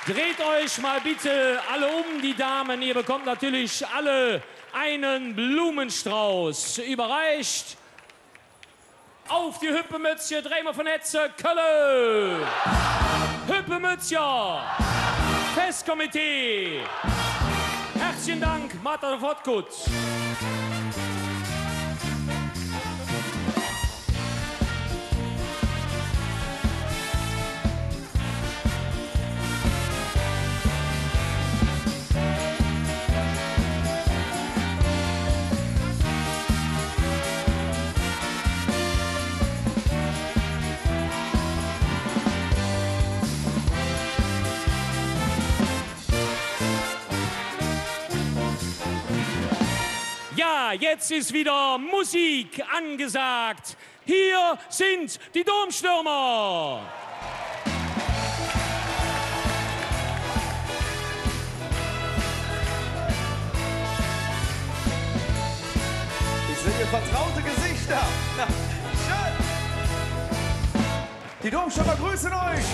Dreht euch mal bitte alle um, die Damen. Ihr bekommt natürlich alle einen Blumenstrauß überreicht. Auf die Hüppemützchen, drehen wir von Hetze, Kölle. Hüppemützchen, Festkomitee. Herzlichen Dank, Martha Fortgut. Ja, jetzt ist wieder Musik angesagt. Hier sind die Domstürmer. Ich sehe vertraute Gesichter. Na, schön. Die Domstürmer grüßen euch.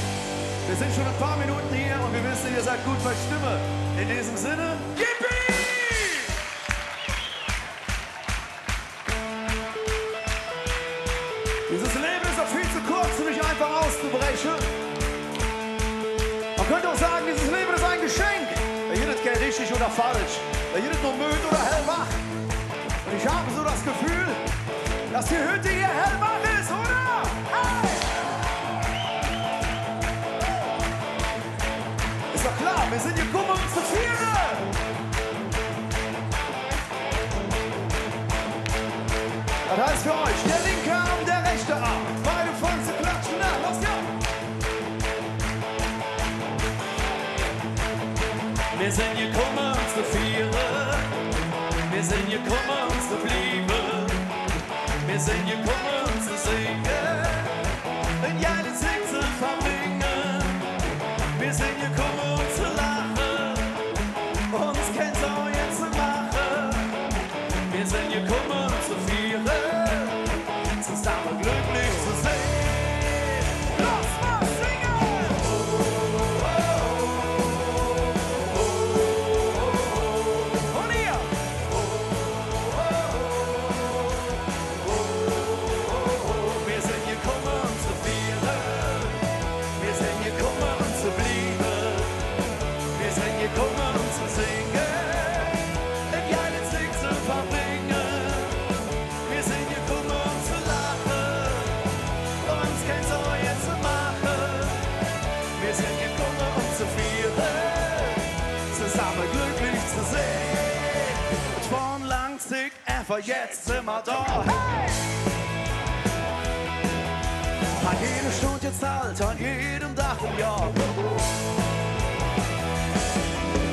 Wir sind schon ein paar Minuten hier und wir wissen, ihr seid gut bei Stimme. In diesem Sinne, Yippie! Dieses Leben ist doch viel zu kurz, um mich einfach auszubrechen. Man könnte auch sagen, dieses Leben ist ein Geschenk. Jedes geht richtig oder falsch. Jedes nur müde oder hellwach. Und ich habe so das Gefühl, dass die Hütte hier hellwach ist, oder? Hey! Ist doch klar, wir sind gekommen, um zu feiern. Das heißt für euch, der linke Arm, der rechte Arm. Beide Fäuste klatschen nach. Los, ja! Wir sind gekommen, um zu feiern. Wir sind gekommen, um zu bleiben. Wir sind gekommen, um zu singen. Und ja, die Sieg zu verbringen. Wir sind gekommen, um zu lachen. Uns kennt auch jetzt zu machen. Wir sind gekommen, um zu feiern. Zusammen glücklich zu sehen. Los, mal singen! Und ihr! Wir sind gekommen, um zu feiern. Wir sind gekommen, um zu bleiben. Wir sind gekommen, um zu singen. Und ja, den Sieg zu verbringen. Wir sind gekommen, um zu lachen. Uns kennt's auch jetzt zu machen. Wir sind gekommen, um zu feiern. Zusammen glücklich zu sehen. Und von Langzig einfach jetzt sind wir da. Hey! An jeder Stunde jetzt halt, an jedem Tag im Jahr.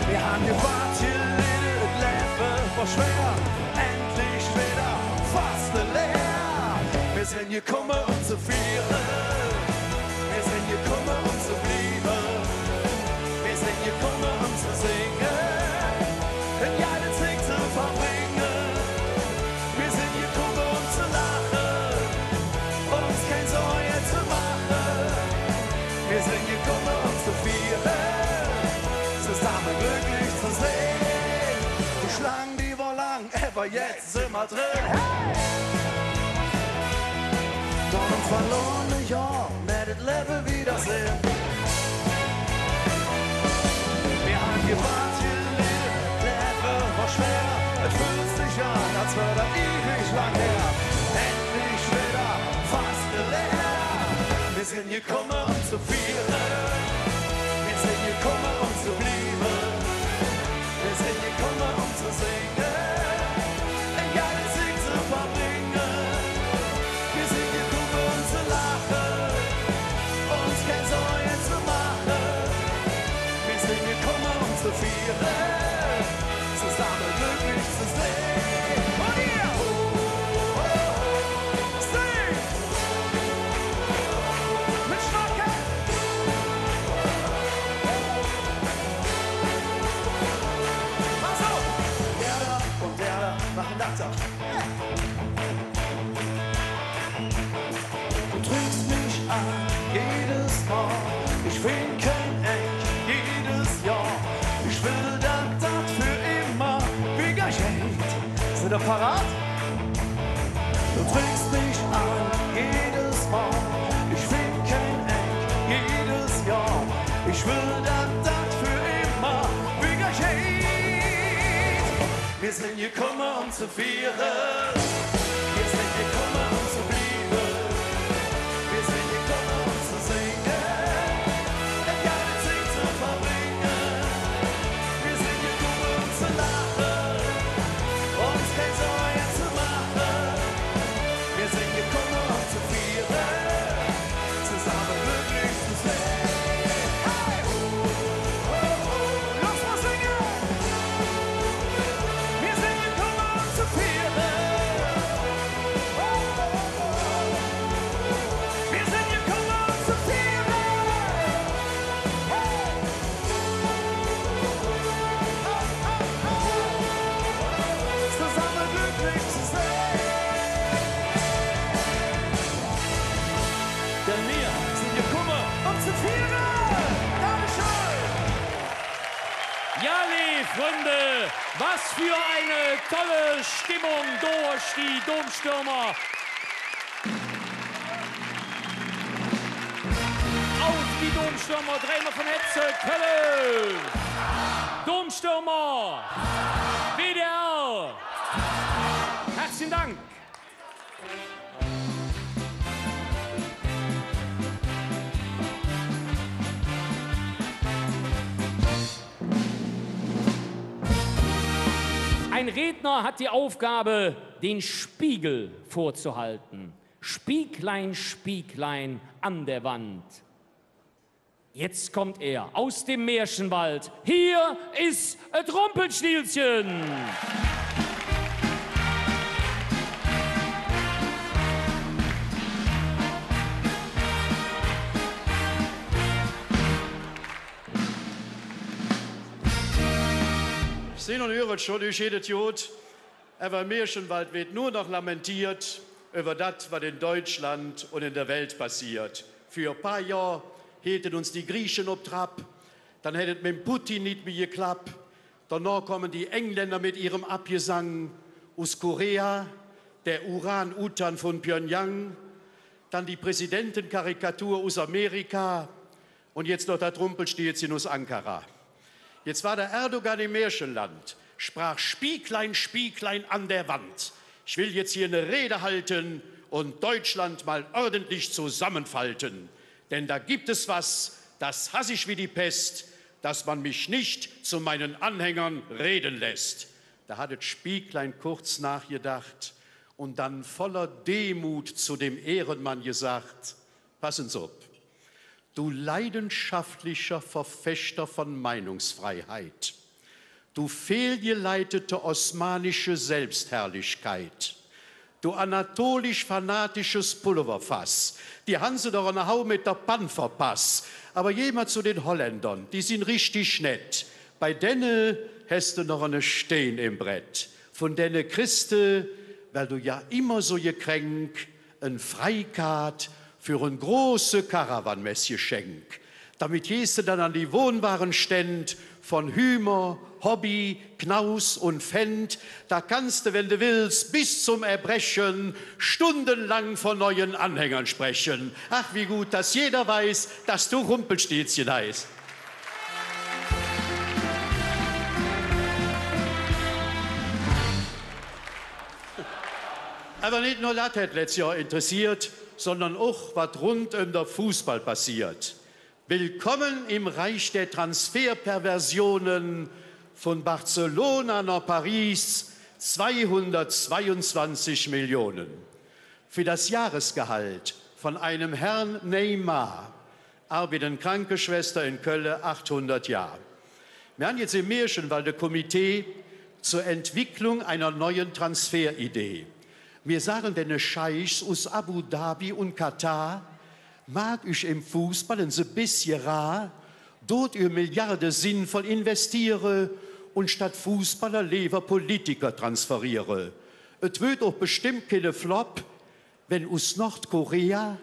Wir haben gewartet, gelitten, das Leben war schwer. Endlich wieder fast leer. Wir sind gekommen, um zu feiern. Wir sind gekommen, um zu bleiben. Wir sind gekommen, um zu singen. Und ja, den Sieg zu verbringen. Wir sind gekommen, um zu lachen. Uns kennt's auch jetzt zu machen. Wir sind gekommen, um zu feiern. Zusammen glücklich zu sehen. Die Schlangen, die war lang, aber jetzt sind wir drin. Hey! Von uns verlorene Jahr werdet Leben wiedersehen. Wir haben gewartet, Leben war schwer. Es fühlt sich an, als wäre das ewig lang her. Endlich wieder fast leer. Wir sind gekommen, um zu feiern. Wir sind gekommen, um zu bleiben. Wir sind gekommen, um zu singen. Ein geiles Sieg zu verbringen. Wir sind gekommen, um zu lachen. Uns kennt's auch jetzt zu machen. Wir sind gekommen, um zu feiern. Zusammen glücklich zu sehen. Und ihr! Sing! Mit Schnacken! Mach so! Der da und der da machen das auch. Du trinkst mich an, jedes Mal. Ich winke echt, jedes Ich will, dass das für immer wieder geht. Wir sind gekommen, um zu feiern. Wir sind gekommen, um zu bleiben. Wir sind gekommen, um zu singen. Das ganze Zeit zu verbringen. Wir sind gekommen, um zu lachen. Uns kein Sorgen zu machen. Wir sind gekommen, um zu feiern. Zusammen glücklich zu sein. Hey! Oh, oh, lass mal singen! Wir sind gekommen, um zu feiern. Oh, oh, oh. Wir sind gekommen, um zu feiern. Hey! Zusammen glücklich zu sein. Denn wir sind gekommen, um zu feiern. Dankeschön. Ja, liebe Freunde, was für eine tolle Stimmung durch die Domstürmer. Auf die Domstürmer, Trainer von Hetze, Köln. Domstürmer, WDR. Herzlichen Dank. Ein Redner hat die Aufgabe, den Spiegel vorzuhalten. Spieglein, Spieglein an der Wand. Jetzt kommt er aus dem Märchenwald. Hier ist ein Rumpelstilzchen. Sehen und hören schon durch jedes Jod, aber Märchenwald wird nur noch lamentiert über das, was in Deutschland und in der Welt passiert. Für ein paar Jahre hielten uns die Griechen ob Trab, dann hätte es mit Putin nicht mehr geklappt. Danach kommen die Engländer mit ihrem Abgesang aus Korea, der Uran-Utan von Pyongyang, dann die Präsidentenkarikatur aus Amerika und jetzt noch das Rumpelstilzchen aus Ankara. Jetzt war der Erdogan im Märchenland, sprach Spieglein, Spieglein an der Wand. Ich will jetzt hier eine Rede halten und Deutschland mal ordentlich zusammenfalten. Denn da gibt es was, das hasse ich wie die Pest, dass man mich nicht zu meinen Anhängern reden lässt. Da hat das Spieglein kurz nachgedacht und dann voller Demut zu dem Ehrenmann gesagt, passen Sie auf. Du leidenschaftlicher Verfechter von Meinungsfreiheit, du fehlgeleitete osmanische Selbstherrlichkeit, du anatolisch-fanatisches Pulverfass, die Hanse doch eine Hau mit der Pann verpasst, aber jemand zu den Holländern, die sind richtig nett, bei denen hast du noch eine Stehen im Brett, von denen Christe, weil du ja immer so gekränk, ein Freikart für ein große Karawanmesse schenk, damit gehst du dann an die Wohnwarenständ von Hümer, Hobby, Knaus und Fendt. Da kannst du, wenn du willst, bis zum Erbrechen stundenlang von neuen Anhängern sprechen. Ach, wie gut, dass jeder weiß, dass du Rumpelstilzchen heißt. Aber nicht nur das hat letztes Jahr interessiert, sondern auch, was rund um den Fußball passiert. Willkommen im Reich der Transferperversionen von Barcelona nach Paris, 222 Millionen. Für das Jahresgehalt von einem Herrn Neymar arbeitet Krankenschwester in Köln 800 Jahre. Wir haben jetzt im Märchenwald ein Komitee zur Entwicklung einer neuen Transferidee. Wir sagen den Scheichs aus Abu Dhabi und Katar, mag ich im Fußball ein bisschen rar, dort ihr Milliarden sinnvoll investiere und statt Fußballer lieber Politiker transferiere. Es wird auch bestimmt keine Flop, wenn aus Nordkorea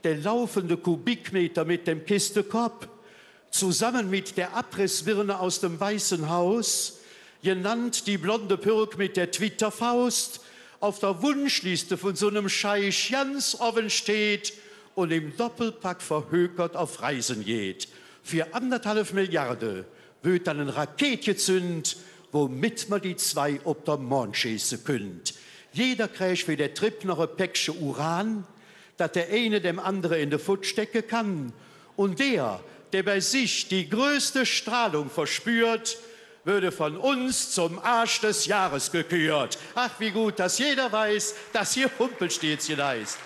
der laufende Kubikmeter mit dem Kistekopf zusammen mit der Abrissbirne aus dem Weißen Haus, genannt die blonde Pürk mit der Twitter-Faust, auf der Wunschliste von so einem Scheich ganz offen steht und im Doppelpack verhökert auf Reisen geht. Für 1,5 Milliarden wird dann ein Raketje zünd, womit man die 2 auf der Mond schießen könnt. Jeder kriegt für den Trip noch ein Päckchen Uran, dass der eine dem anderen in den Fuß stecken kann. Und der bei sich die größte Strahlung verspürt, würde von uns zum Arsch des Jahres gekürt. Ach, wie gut, dass jeder weiß, dass hier Rumpelstilzchen heißt.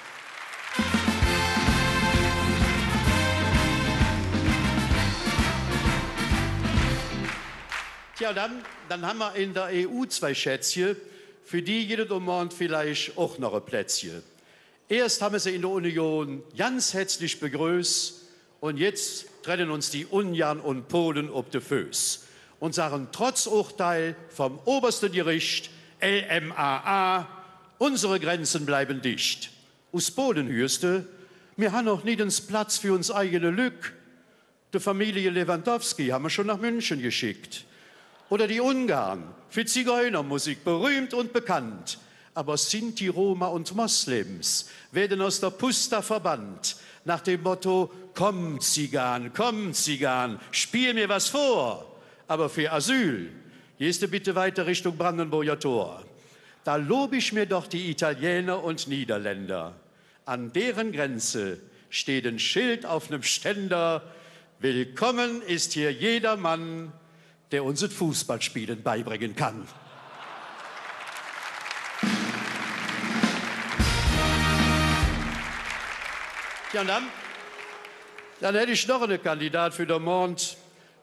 Tja, dann haben wir in der EU 2 Schätzchen, für die jedes Moment vielleicht auch noch ein Plätzchen. Erst haben wir sie in der Union ganz herzlich begrüßt und jetzt trennen uns die Ungarn und Polen ob de Föß und sagen trotz Urteil vom obersten Gericht LMAA, unsere Grenzen bleiben dicht. Aus Polen hörste, wir haben noch nie Platz für uns eigene Lück. Die Familie Lewandowski haben wir schon nach München geschickt. Oder die Ungarn, für Zigeunermusik berühmt und bekannt. Aber Sinti, Roma und Moslems werden aus der Pusta verbannt. Nach dem Motto, komm Zigan, spiel mir was vor. Aber für Asyl, gehst du bitte weiter Richtung Brandenburger Tor. Da lobe ich mir doch die Italiener und Niederländer. An deren Grenze steht ein Schild auf einem Ständer. Willkommen ist hier jeder Mann, der uns das Fußballspielen beibringen kann. Ja, und dann hätte ich noch einen Kandidat für den Mond,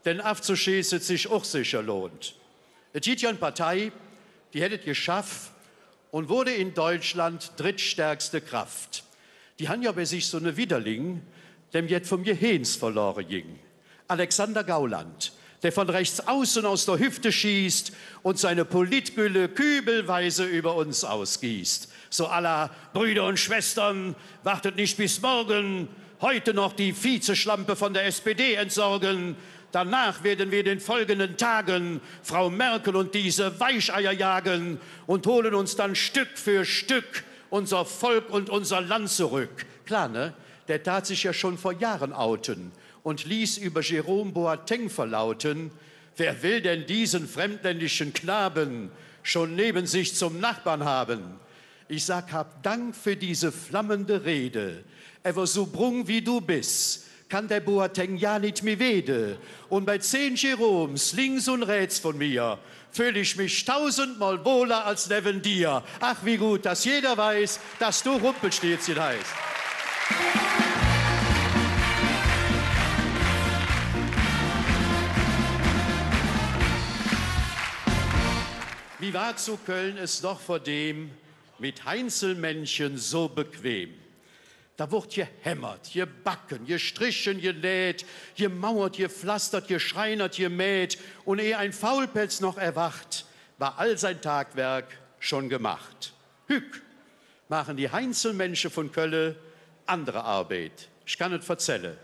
denn abzuschießen sich auch sicher lohnt. Es gibt ja eine Partei, die hätte es geschafft und wurde in Deutschland drittstärkste Kraft. Die haben ja bei sich so eine Widerling, dem jetzt vom Gehens verloren ging. Alexander Gauland, der von rechts außen aus der Hüfte schießt und seine Politgülle kübelweise über uns ausgießt. So à la Brüder und Schwestern, wartet nicht bis morgen, heute noch die Vizeschlampe von der SPD entsorgen. Danach werden wir in den folgenden Tagen Frau Merkel und diese Weicheier jagen und holen uns dann Stück für Stück unser Volk und unser Land zurück. Klar, ne? Der tat sich ja schon vor Jahren outen und ließ über Jerome Boateng verlauten, wer will denn diesen fremdländischen Knaben schon neben sich zum Nachbarn haben? Ich sag, hab Dank für diese flammende Rede. Aber so brung wie du bist, kann der Boateng ja nicht mehr wede. Und bei 10 Jeroms links und rechts von mir fühle ich mich 1000-mal wohler als neben dir. Ach, wie gut, dass jeder weiß, dass du Rumpelstilzchen heißt. Wie war zu Köln es doch vor dem mit Heinzelmännchen so bequem? Da wird gehämmert, gebacken, gestrichen, genäht, gemauert, gepflastert, geschreinert, gemäht. Und ehe ein Faulpelz noch erwacht, war all sein Tagwerk schon gemacht. Hück machen die Heinzelmännchen von Köln andere Arbeit. Ich kann es erzählen.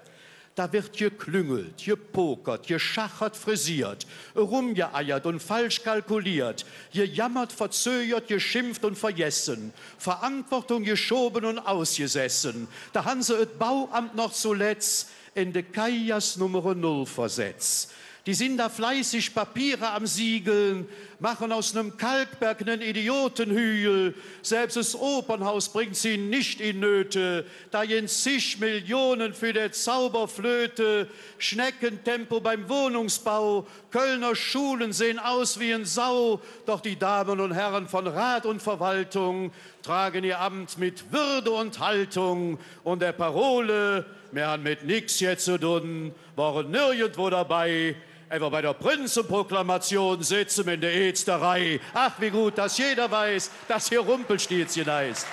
Da wird geklüngelt, gepokert, geschachert, frisiert, rumgeeiert und falsch kalkuliert, gejammert, verzögert, geschimpft und vergessen, Verantwortung geschoben und ausgesessen. Da haben sie das Bauamt noch zuletzt in de Kajas Nummer 0 versetzt. Die sind da fleißig Papiere am Siegeln, machen aus einem Kalkberg einen Idiotenhügel. Selbst das Opernhaus bringt sie nicht in Nöte. Da gehen zig Millionen für der Zauberflöte. Schneckentempo beim Wohnungsbau. Kölner Schulen sehen aus wie ein Sau. Doch die Damen und Herren von Rat und Verwaltung tragen ihr Amt mit Würde und Haltung. Und der Parole, wir haben mit nix jetzt zu tun, waren nirgendwo dabei. Aber bei der Prinzenproklamation sitzen wir in der Ätzterei. Ach, wie gut, dass jeder weiß, dass hier Rumpelstilzchen heißt.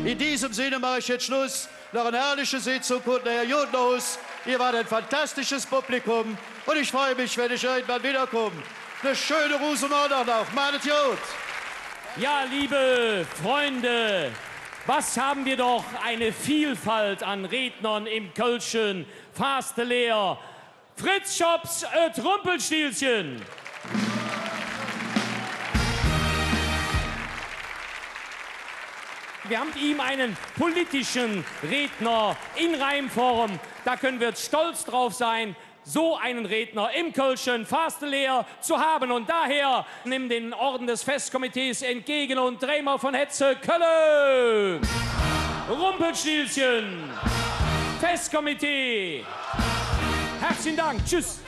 In diesem Sinne mache ich jetzt Schluss. Noch eine herrliche Sitzung und Herr Jodlos. Ihr wart ein fantastisches Publikum und ich freue mich, wenn ich irgendwann wiederkomme. Eine schöne Rosenmontag noch. Macht es gut. Ja, liebe Freunde Was haben wir doch eine Vielfalt an Rednern im Kölschen Fasteleer. Fritz Schops Rumpelstilzchen. Wir haben ihm einen politischen Redner in Reimform. Da können wir jetzt stolz drauf sein, so einen Redner im Kölschen Fasteleer zu haben. Und daher nimm den Orden des Festkomitees entgegen und Dreimer von Hetze Köln. Rumpelstilzchen. Festkomitee. Herzlichen Dank. Tschüss.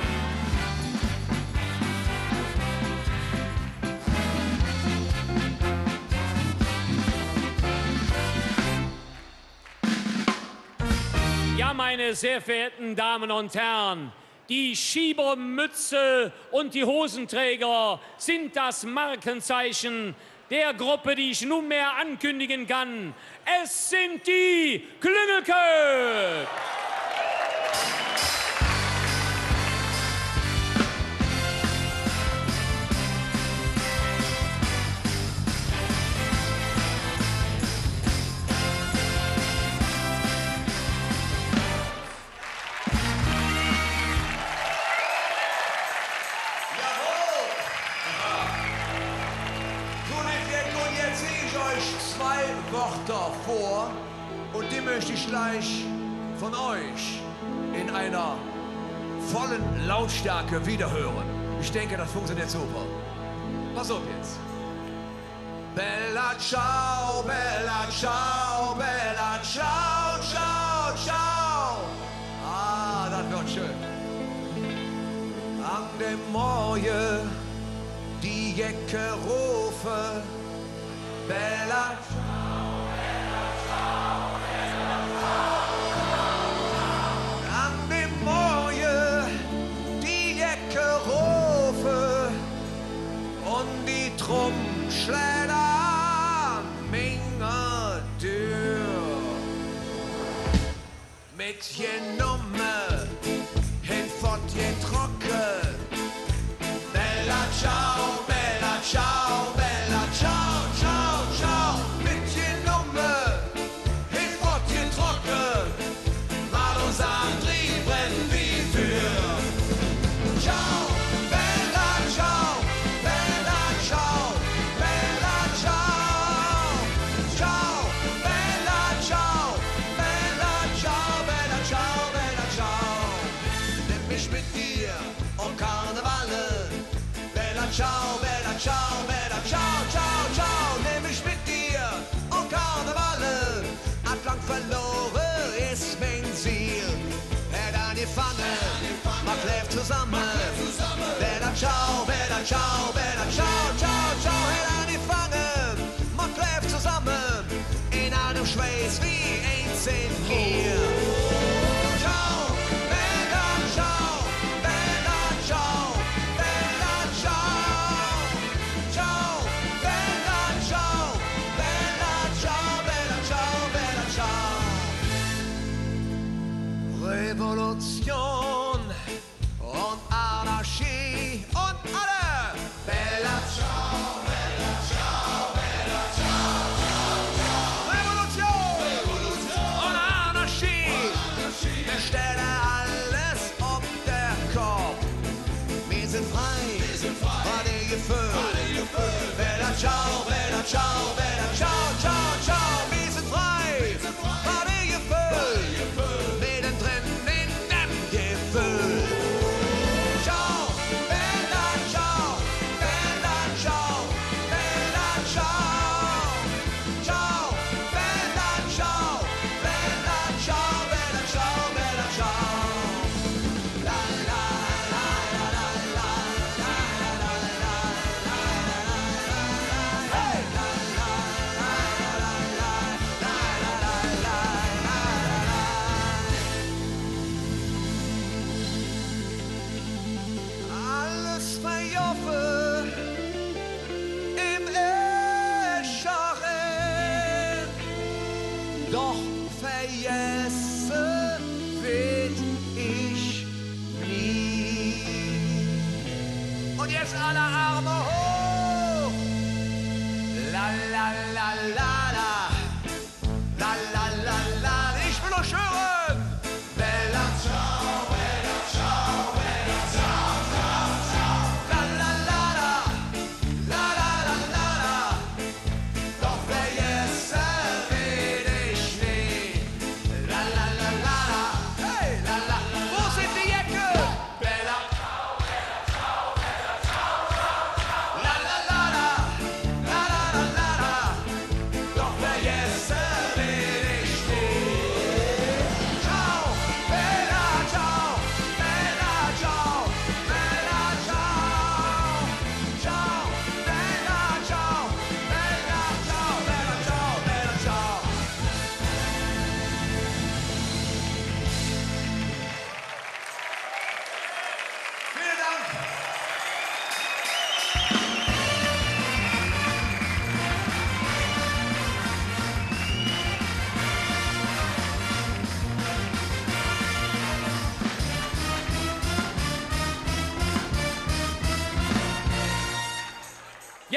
Ja, meine sehr verehrten Damen und Herren, die Schiebermütze und die Hosenträger sind das Markenzeichen der Gruppe, die ich nunmehr ankündigen kann. Es sind die Klüngelköp. Wörter vor und die möchte ich gleich von euch in einer vollen Lautstärke wiederhören. Ich denke, das funktioniert super. Pass auf jetzt. Bella ciao, bella ciao, bella ciao, ciao, ciao. Ah, das wird schön. An dem Morgen die Jecke rufe, bella ciao. Und die Tromschläger minge Tür mit je Nummer hinfort je trocken. Bella ciao, bella ciao, bella ciao, ciao, ciao. Mit je Nummer hinfort je trocken. Mal uns Andri brennt die Tür. Ciao. Ciao, bella ciao, bella ciao, ciao, ciao, nimm mich mit dir, oh Karnevalle, ablang verloren ist mein Ziel. Hätt an die Pfanne, mach Lev zusammen, bella ciao, bella ciao, bella ciao, ciao, ciao, hätt an die Pfanne, mach Lev zusammen, in einem Schweiß wie ein Zehn-Gier. Revolution und Anarchie und alle. Bella ciao, bella ciao, bella ciao, ciao, ciao. Revolution, und Anarchie. Wir stellen alles auf der Kopf. Wir sind frei, war der Gefühl. Bella ciao, bella ciao, bella ciao, ciao, ciao. Wir sind frei, war der Gefühl. Doch vergessen wird ich nie. Und jetzt alle Arme hoch. La la la la la.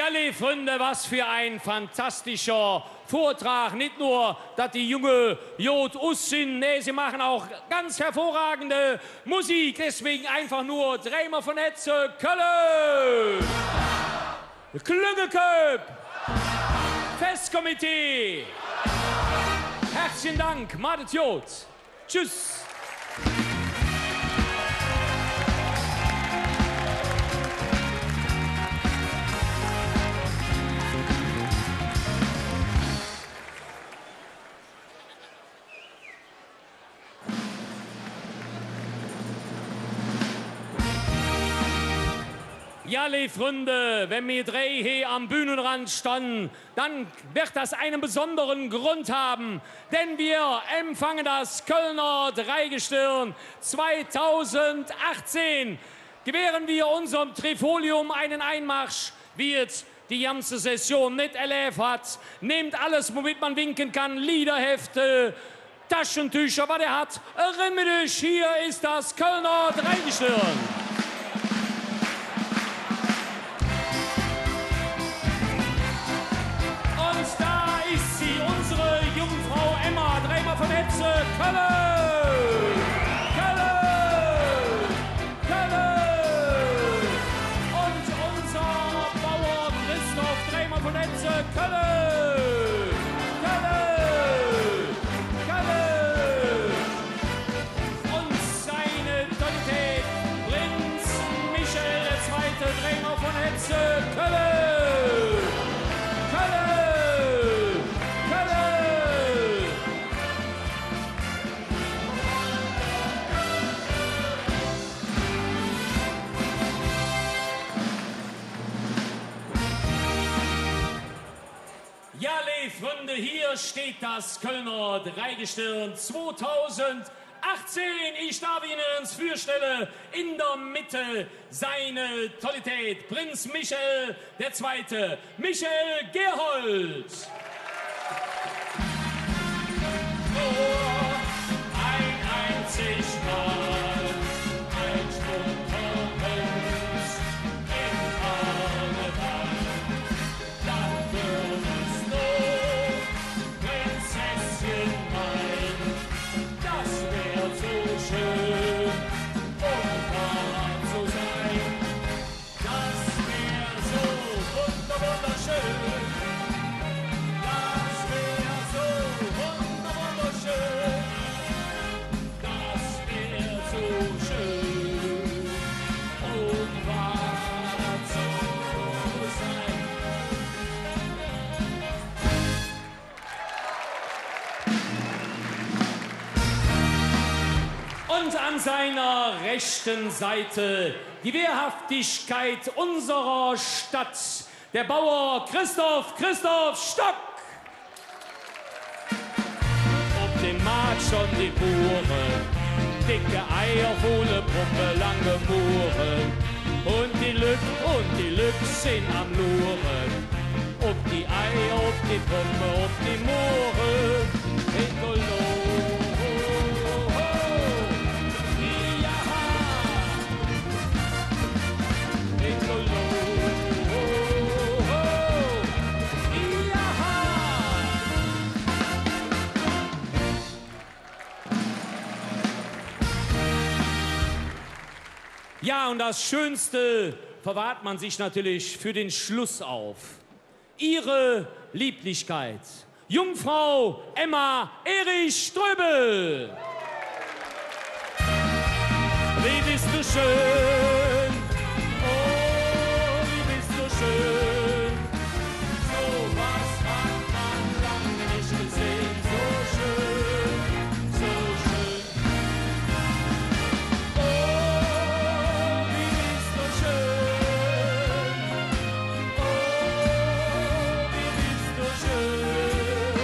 Ja, liebe Freunde, was für ein fantastischer Vortrag. Nicht nur, dass die junge Jod us sind, nee, sie machen auch ganz hervorragende Musik. Deswegen einfach nur dreimal von Hetze, Köln, Klüngelköp, Festkomitee. Herzlichen Dank, Madet Jod. Tschüss. Ja, liebe Freunde, wenn wir drei hier am Bühnenrand standen, dann wird das einen besonderen Grund haben. Denn wir empfangen das Kölner Dreigestirn 2018. Gewähren wir unserem Trifolium einen Einmarsch, wie jetzt die ganze Session nicht erlebt hat. Nehmt alles, womit man winken kann, Liederhefte, Taschentücher, was er hat. Erinnert euch, hier ist das Kölner Dreigestirn. Von Hetze, Köln! Köln! Köln! Und unser Bauer Christoph Dreimal von Hetze, Köln! Köln! Köln! Und seine Totalität Prinz Michael II. Dreimal von Hetze, Köln! Ja, liebe Freunde, hier steht das Kölner Dreigestirn 2018. Ich darf Ihnen vorstellen, in der Mitte seine Totalität, Prinz Michael II., Michael Gerhold. Ein einzig Mal, ein Sprung von uns im Karneval, dann wird es noch Prinzesschen mein, das wär so schön, um wahr zu sein, das wär so wunderschön, das wär so wunderschön, das wär so schön, um wahr zu sein. Und an seiner rechten Seite die Wehrhaftigkeit unserer Stadt, der Bauer Christoph Stock. Auf dem Markt schon die Buren, dicke Eier, volle Pumpe, lange Muren. Und die Lück sind am Luren. Ob die Eier, ob die Pumpe, ob die Muren. Ja, und das Schönste verwahrt man sich natürlich für den Schluss auf. Ihre Lieblichkeit, Jungfrau Emma Erich Ströbel. Wie bist du schön, oh, wie bist du schön. So was hat man lange nicht gesehen, so schön, so schön. Oh, wie bist du schön, oh, wie bist du schön.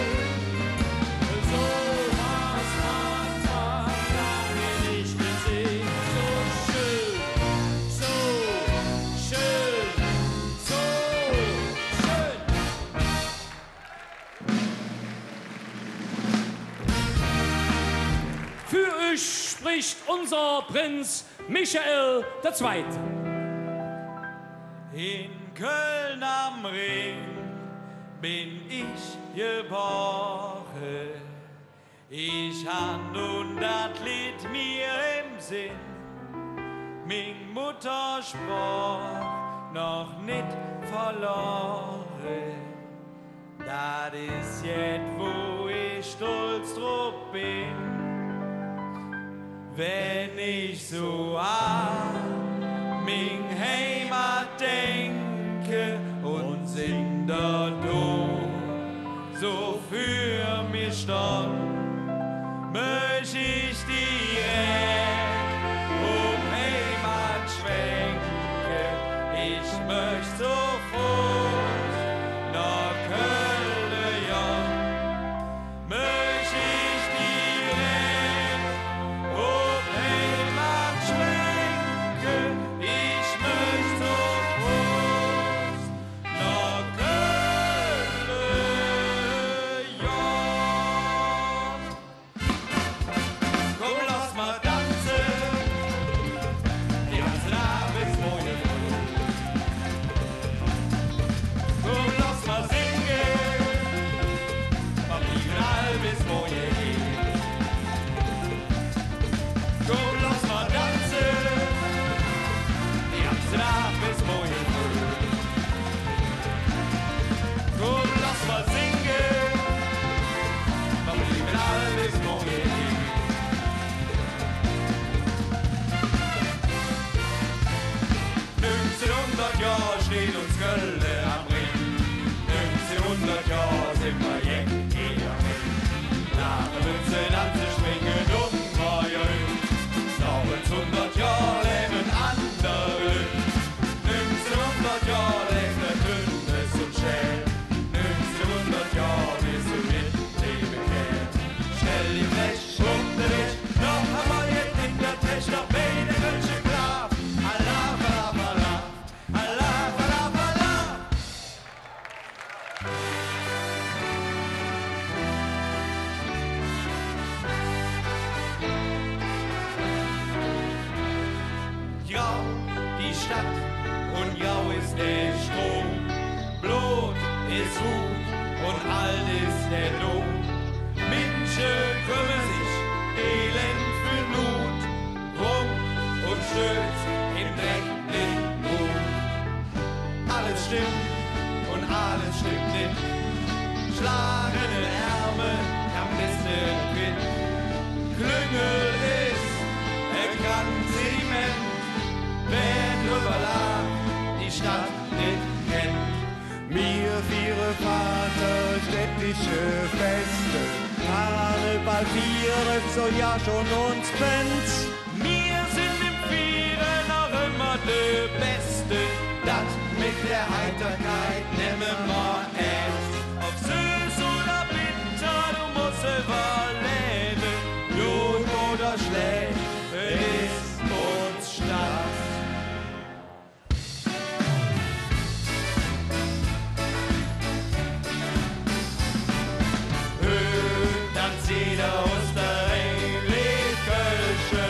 So was hat man lange nicht gesehen, so schön, so schön, so schön. Für euch spricht unser Prinz Michael II. In Köln am Ring bin ich geboren. Ich han nun dat Lied mir im Sinn, min Mutter sprach noch nicht verloren. Dat is jetzt, wo ich stolz drauf bin, wenn ich so an min Heimat denke und sing dort so für mich stand. Möcht ich direkt Heimat schwenke, ich möcht sofort nach Köln, ja. Möcht ich direkt Heimat schwenke, ich möcht sofort nach Köln, ja. Komm, lass mal tanzen, die ganze Nacht bis morgen früh. Komm, lass mal singen, vom Liebral bis morgen hin. Komm, lass mal tanzen, die ganze Nacht bis morgen früh. Komm, lass mal singen, vom Liebral bis morgen hin. 1900 Jahre steht uns Köln am Ring. 1900 Jahre sind wir jetzt hier am Ring. Nach der Münze tanzen, springen um Feuer. Nach uns 100 Jahre leben andere Leute. 1900 Jahre leben Hündes und Schäl. 1900 Jahre bist du mit Leben kehrt. Stell die Blech unter dich, noch haben wir jetzt in der Tisch, noch beide Wünsche klar. Allah, Allah, Allah. Allah, Allah, Allah. Ja, die Stadt und Jau ist der Strom. Blut ist Wut und alt ist der Lohn. Menschen kümmern sich elend für Not. Rum und stürzt im Dreck den Mut. Alles stimmt und alles stimmt nicht. Schlagende Ärmel am besten quitt. Klüngel ist erkannt Zement. Wer drüber lag, die Stadt nicht kennt. Wir vieren vaterstädtische Feste. Karneval vieren so ja schon uns brennt. Wir sind im Vieren noch immer die Beste. Das mit der Heiterkeit nehmen wir ernst. Ob süß oder bitter, du musst überleben. Gut oder schlecht, ist uns Stadt. Dann zieht aus der Rhein, Kölsche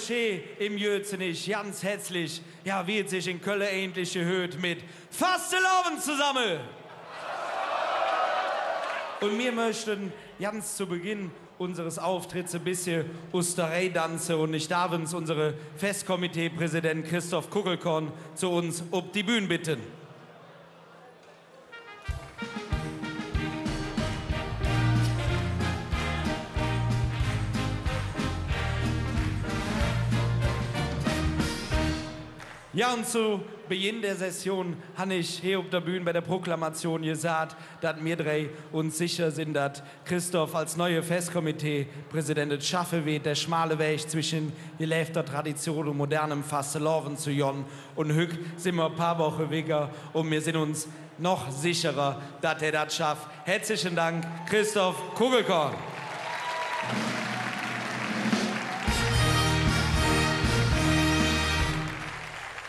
schön im Jötzenich, ganz herzlich, ja, wird sich in Köln endlich gehört mit Fastelavond zusammen. Und wir möchten ganz zu Beginn unseres Auftritts ein bisschen Osterei-Danze und ich darf uns unsere Festkomitee-Präsident Christoph Kugelkorn zu uns auf die Bühne bitten. Ja, und zu Beginn der Session habe ich hier auf der Bühne bei der Proklamation gesagt, dass wir drei uns sicher sind, dass Christoph als neue Festkomitee-Präsident schaffen wird, der schmale Weg zwischen gelebter Tradition und modernem Fastelavond zu gehen. Und heute sind wir ein paar Wochen weg und wir sind uns noch sicherer, dass er das schafft. Herzlichen Dank, Christoph Kugelkorn.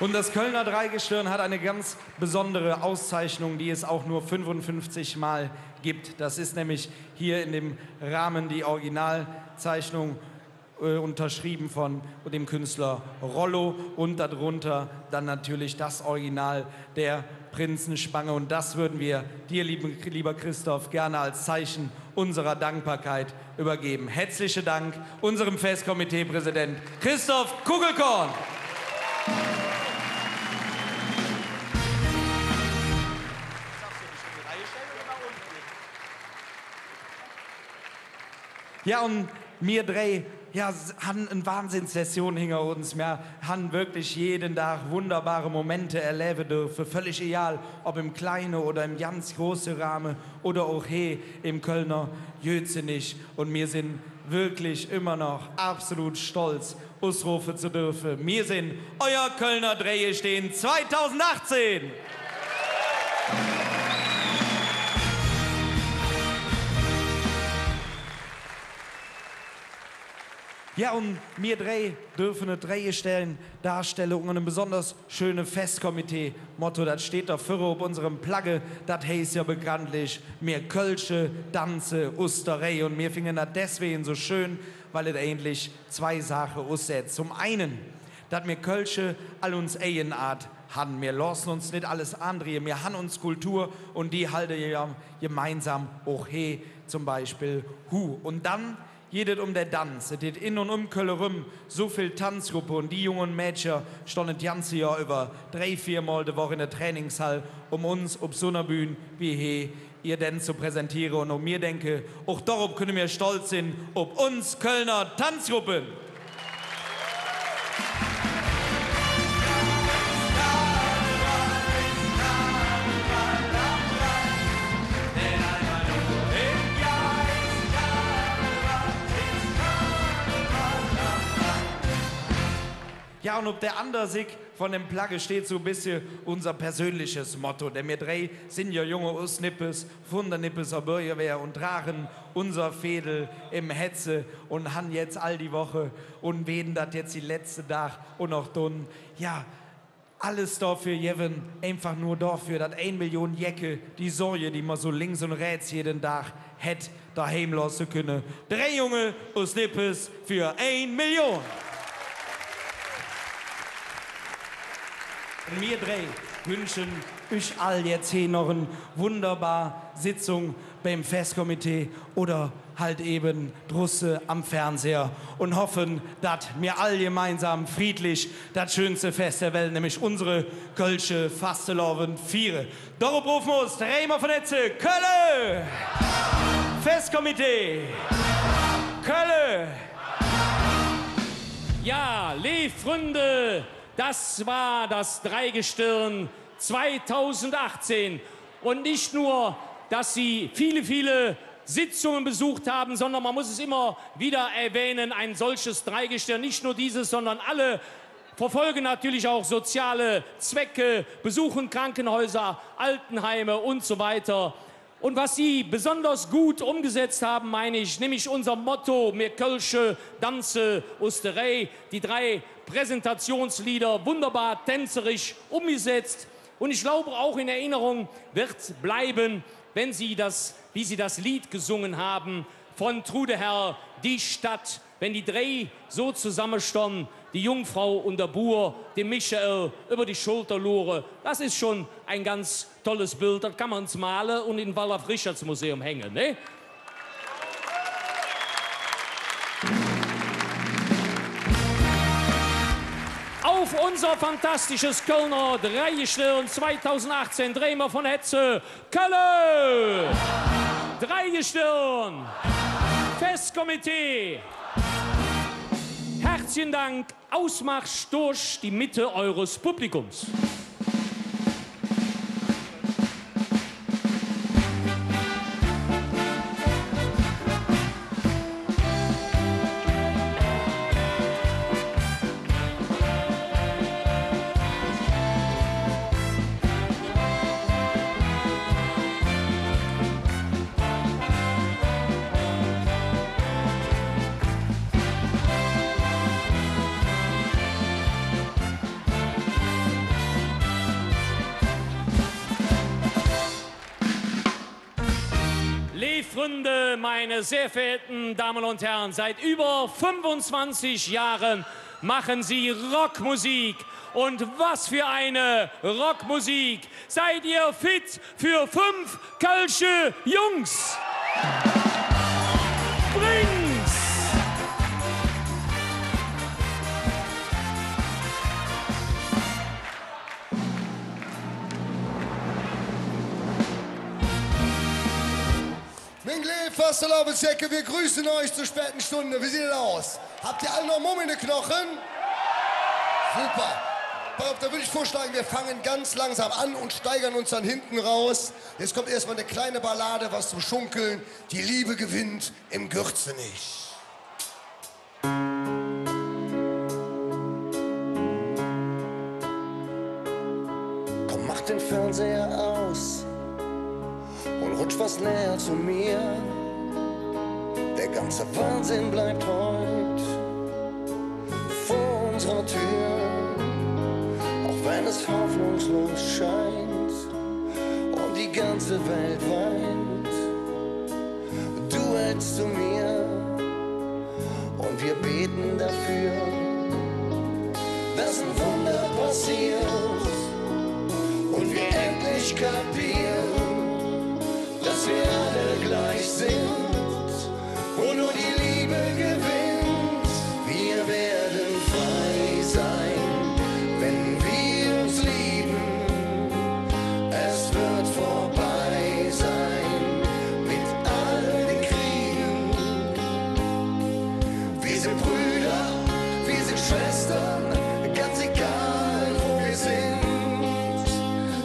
Und das Kölner Dreigestirn hat eine ganz besondere Auszeichnung, die es auch nur 55 Mal gibt. Das ist nämlich hier in dem Rahmen die Originalzeichnung unterschrieben von dem Künstler Rollo und darunter dann natürlich das Original der Prinzenspange. Und das würden wir dir, lieber Christoph, gerne als Zeichen unserer Dankbarkeit übergeben. Herzlichen Dank unserem Festkomitee-Präsident Christoph Kugelkorn. Ja, und wir drei haben eine Wahnsinnssession hinter uns. Wir haben wirklich jeden Tag wunderbare Momente erleben dürfen. Völlig egal, ob im kleinen oder im ganz großen Rahmen oder auch hier im Kölner Jötzenich. Und wir sind wirklich immer noch absolut stolz, ausrufen zu dürfen. Wir sind euer Kölner Dreigestirn 2018. Ja, und wir drei dürfen eine Dreigestellung und ein besonders schönes Festkomitee-Motto. Das steht da vorne auf unserem Plagge. Das heißt ja bekanntlich, mehr Kölsche, Danze, Osterei. Und wir finden das deswegen so schön, weil es eigentlich zwei Sachen aussetzt. Zum einen, dass wir Kölsche all uns Eigenart haben. Wir lassen uns nicht alles andere. Wir haben uns Kultur und die halten ja gemeinsam auch hier zum Beispiel Hu. Und dann jedet um der Tanz, es geht in und um Köln rum, so viel Tanzgruppe und die jungen Mädchen standen das ganze Jahr über 3-4 Mal die Woche in der Trainingshalle, um uns auf so einer Bühne wie hier ihr denn zu präsentieren. Und um mir denke, auch darauf können wir stolz sein, auf uns Kölner Tanzgruppen. Ja, und auf der anderen Seite von dem Plagge steht so ein bisschen unser persönliches Motto. Denn wir drei sind ja junge Usnippes, von der Nippeser Bürgerwehr und tragen unser Fädel im Hetze und haben jetzt all die Woche und werden das jetzt die letzte Tag und auch dann, ja, alles dafür, Jeven, einfach nur dafür, dass 1 Million Jäcke die Sorge, die man so links und rechts jeden Tag hätte, daheim lassen können. 3 junge Usnippes für 1 Million. Wir drei wünschen euch all jetzt hier noch eine wunderbare Sitzung beim Festkomitee oder halt eben drusse am Fernseher und hoffen, dass wir alle gemeinsam friedlich das schönste Fest der Welt, nämlich unsere Kölsche Fastelavond feiern. Darauf rufen wir uns dreimal von Netze, Köln! Festkomitee! Köln! Ja, liebe Freunde, das war das Dreigestirn 2018. Und nicht nur, dass Sie viele, viele Sitzungen besucht haben, sondern man muss es immer wieder erwähnen, ein solches Dreigestirn, nicht nur dieses, sondern alle verfolgen natürlich auch soziale Zwecke, besuchen Krankenhäuser, Altenheime und so weiter. Und was Sie besonders gut umgesetzt haben, meine ich, nämlich unser Motto, mehr Kölsche, Danze, Osterei, die 3 Präsentationslieder, wunderbar tänzerisch umgesetzt. Und ich glaube, auch in Erinnerung wird bleiben, wenn Sie wie Sie das Lied gesungen haben von Trude Herr, die Stadt, wenn die 3 so zusammenstehen, die Jungfrau und der Bauer, den Michael über die Schulter lure. Das ist schon ein ganz tolles Bild. Das kann man ins malen und in Wallraf-Richards-Museum hängen. Ne? Auf unser fantastisches Kölner Dreigestirn 2018 drehen wir von Hetze Köln! Dreigestirn! Festkomitee! Herzlichen Dank, Ausmarsch durch die Mitte eures Publikums. Freunde, meine sehr verehrten Damen und Herren, seit über 25 Jahren machen Sie Rockmusik. Und was für eine Rockmusik! Seid ihr fit für 5 Kölsche Jungs? Bring's! Mingle, Fastelavenzecke, wir grüßen euch zur späten Stunde. Wie sieht es aus? Habt ihr alle noch Mumm in den Knochen? Super. Da würde ich vorschlagen, wir fangen ganz langsam an und steigern uns dann hinten raus. Jetzt kommt erstmal eine kleine Ballade, was zum Schunkeln. Die Liebe gewinnt im Gürzenich. Komm, mach den Fernseher aus und rutsch was näher zu mir. Der ganze Wahnsinn bleibt heut vor unserer Tür. Auch wenn es hoffnungslos scheint und die ganze Welt weint. Du hältst zu mir und wir beten dafür, dass ein Wunder passiert und wir endlich kapieren, dass wir alle gleich sind und nur die Liebe gewinnt. Wir werden frei sein, wenn wir uns lieben. Es wird vorbei sein mit all den Kriegen. Wir sind Brüder, wir sind Schwestern, ganz egal wo wir sind.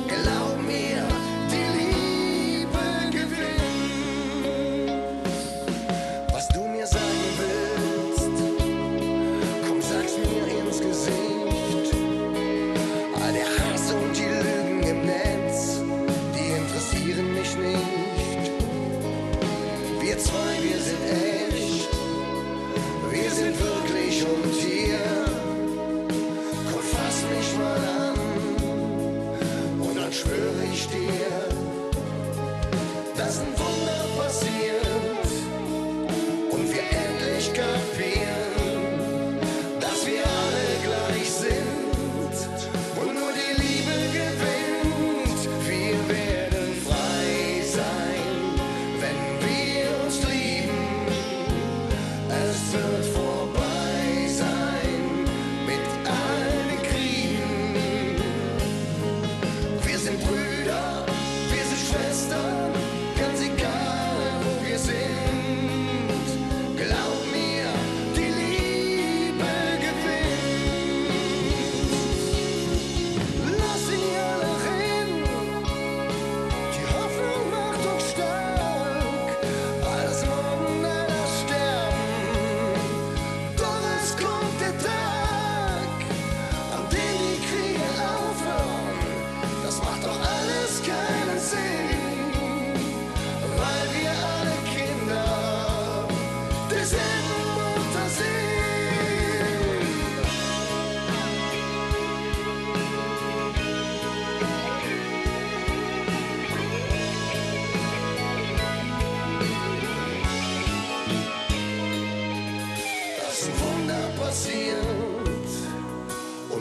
Glaub mir, die Liebe gewinnt.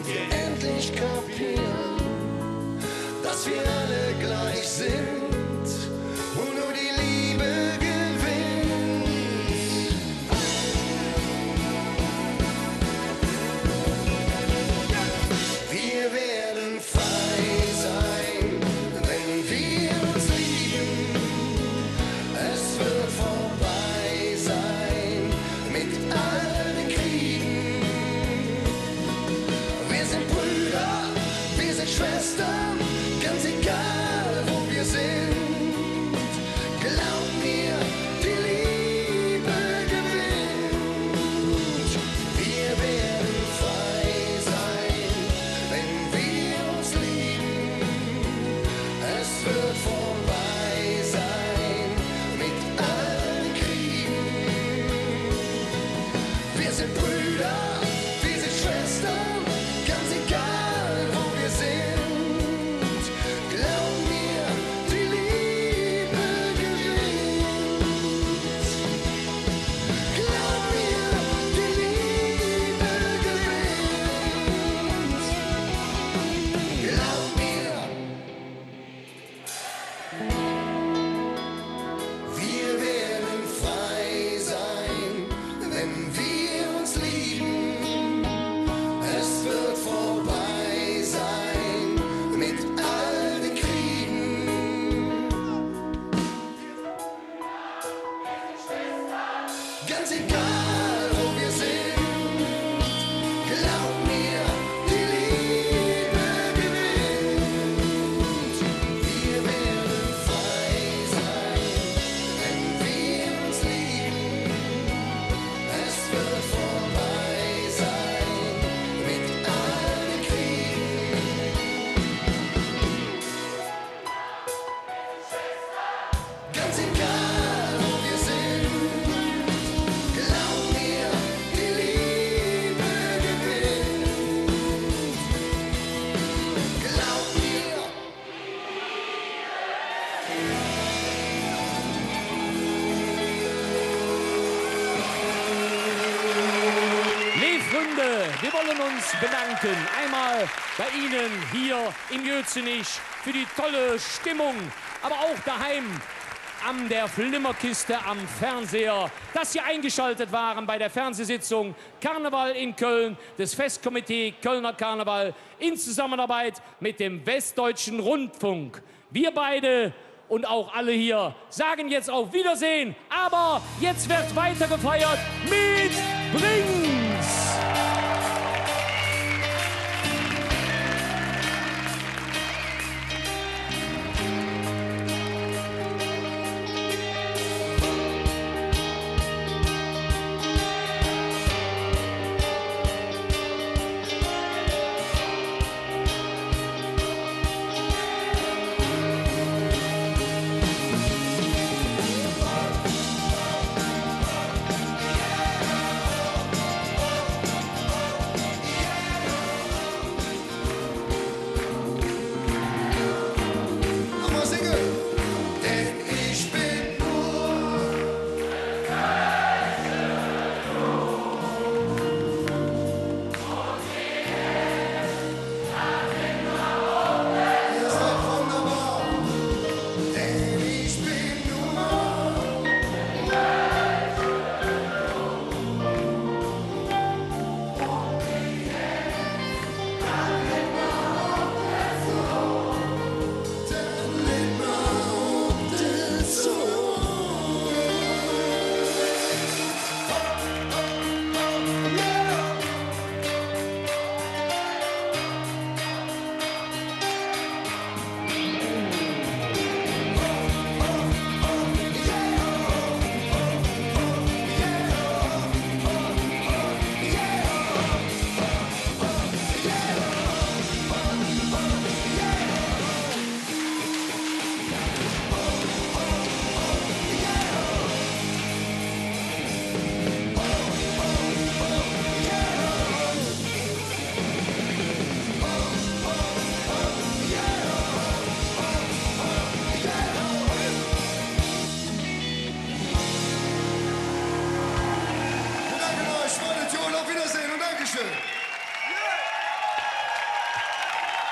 und wir endlich kapieren, dass wir alle gleich sind und nur die Liebe gewinnt. Wir werden frei sein, wenn wir uns lieben. Es wird vorbei sein mit all den Kriegen. Wir sind Brüder, wir sind Schwestern, ganz egal wo wir sind. Glaub mir, die Liebe gewinnt. Wir werden frei sein, wenn wir uns lieben. Es wird vorbei sein mit allen Kriegen. Wir sind Brüder, wir sind Schwestern, ganz egal wo wir sind. Glaub mir, die Liebe gewinnt. Glaub mir, die Liebe gewinnt. Glaub mir. Wir werden frei sein, wenn wir uns lieben. Es wird vorbei sein mit all den Kriegen. Ganz egal wo wir sind, glaub mir, die Liebe gewinnt. Wir werden frei sein, wenn wir uns lieben. Es wird vorbei sein mit allen Kriegen. Ganz egal wo wir sind, glaub mir, die Liebe gewinnt. Glaub mir. Liebe Freunde, wir wollen uns bedanken. Einmal bei Ihnen hier in Jötzenich für die tolle Stimmung, aber auch daheim an der Flimmerkiste am Fernseher, dass Sie eingeschaltet waren bei der Fernsehsitzung Karneval in Köln des Festkomitee Kölner Karneval in Zusammenarbeit mit dem Westdeutschen Rundfunk. Wir beide und auch alle hier sagen jetzt auf Wiedersehen, aber jetzt wird weiter gefeiert mit Brings! Nochmal singen. Denn ich bin nur Ihr seid wunderbar. Denn ich bin Dankeschön.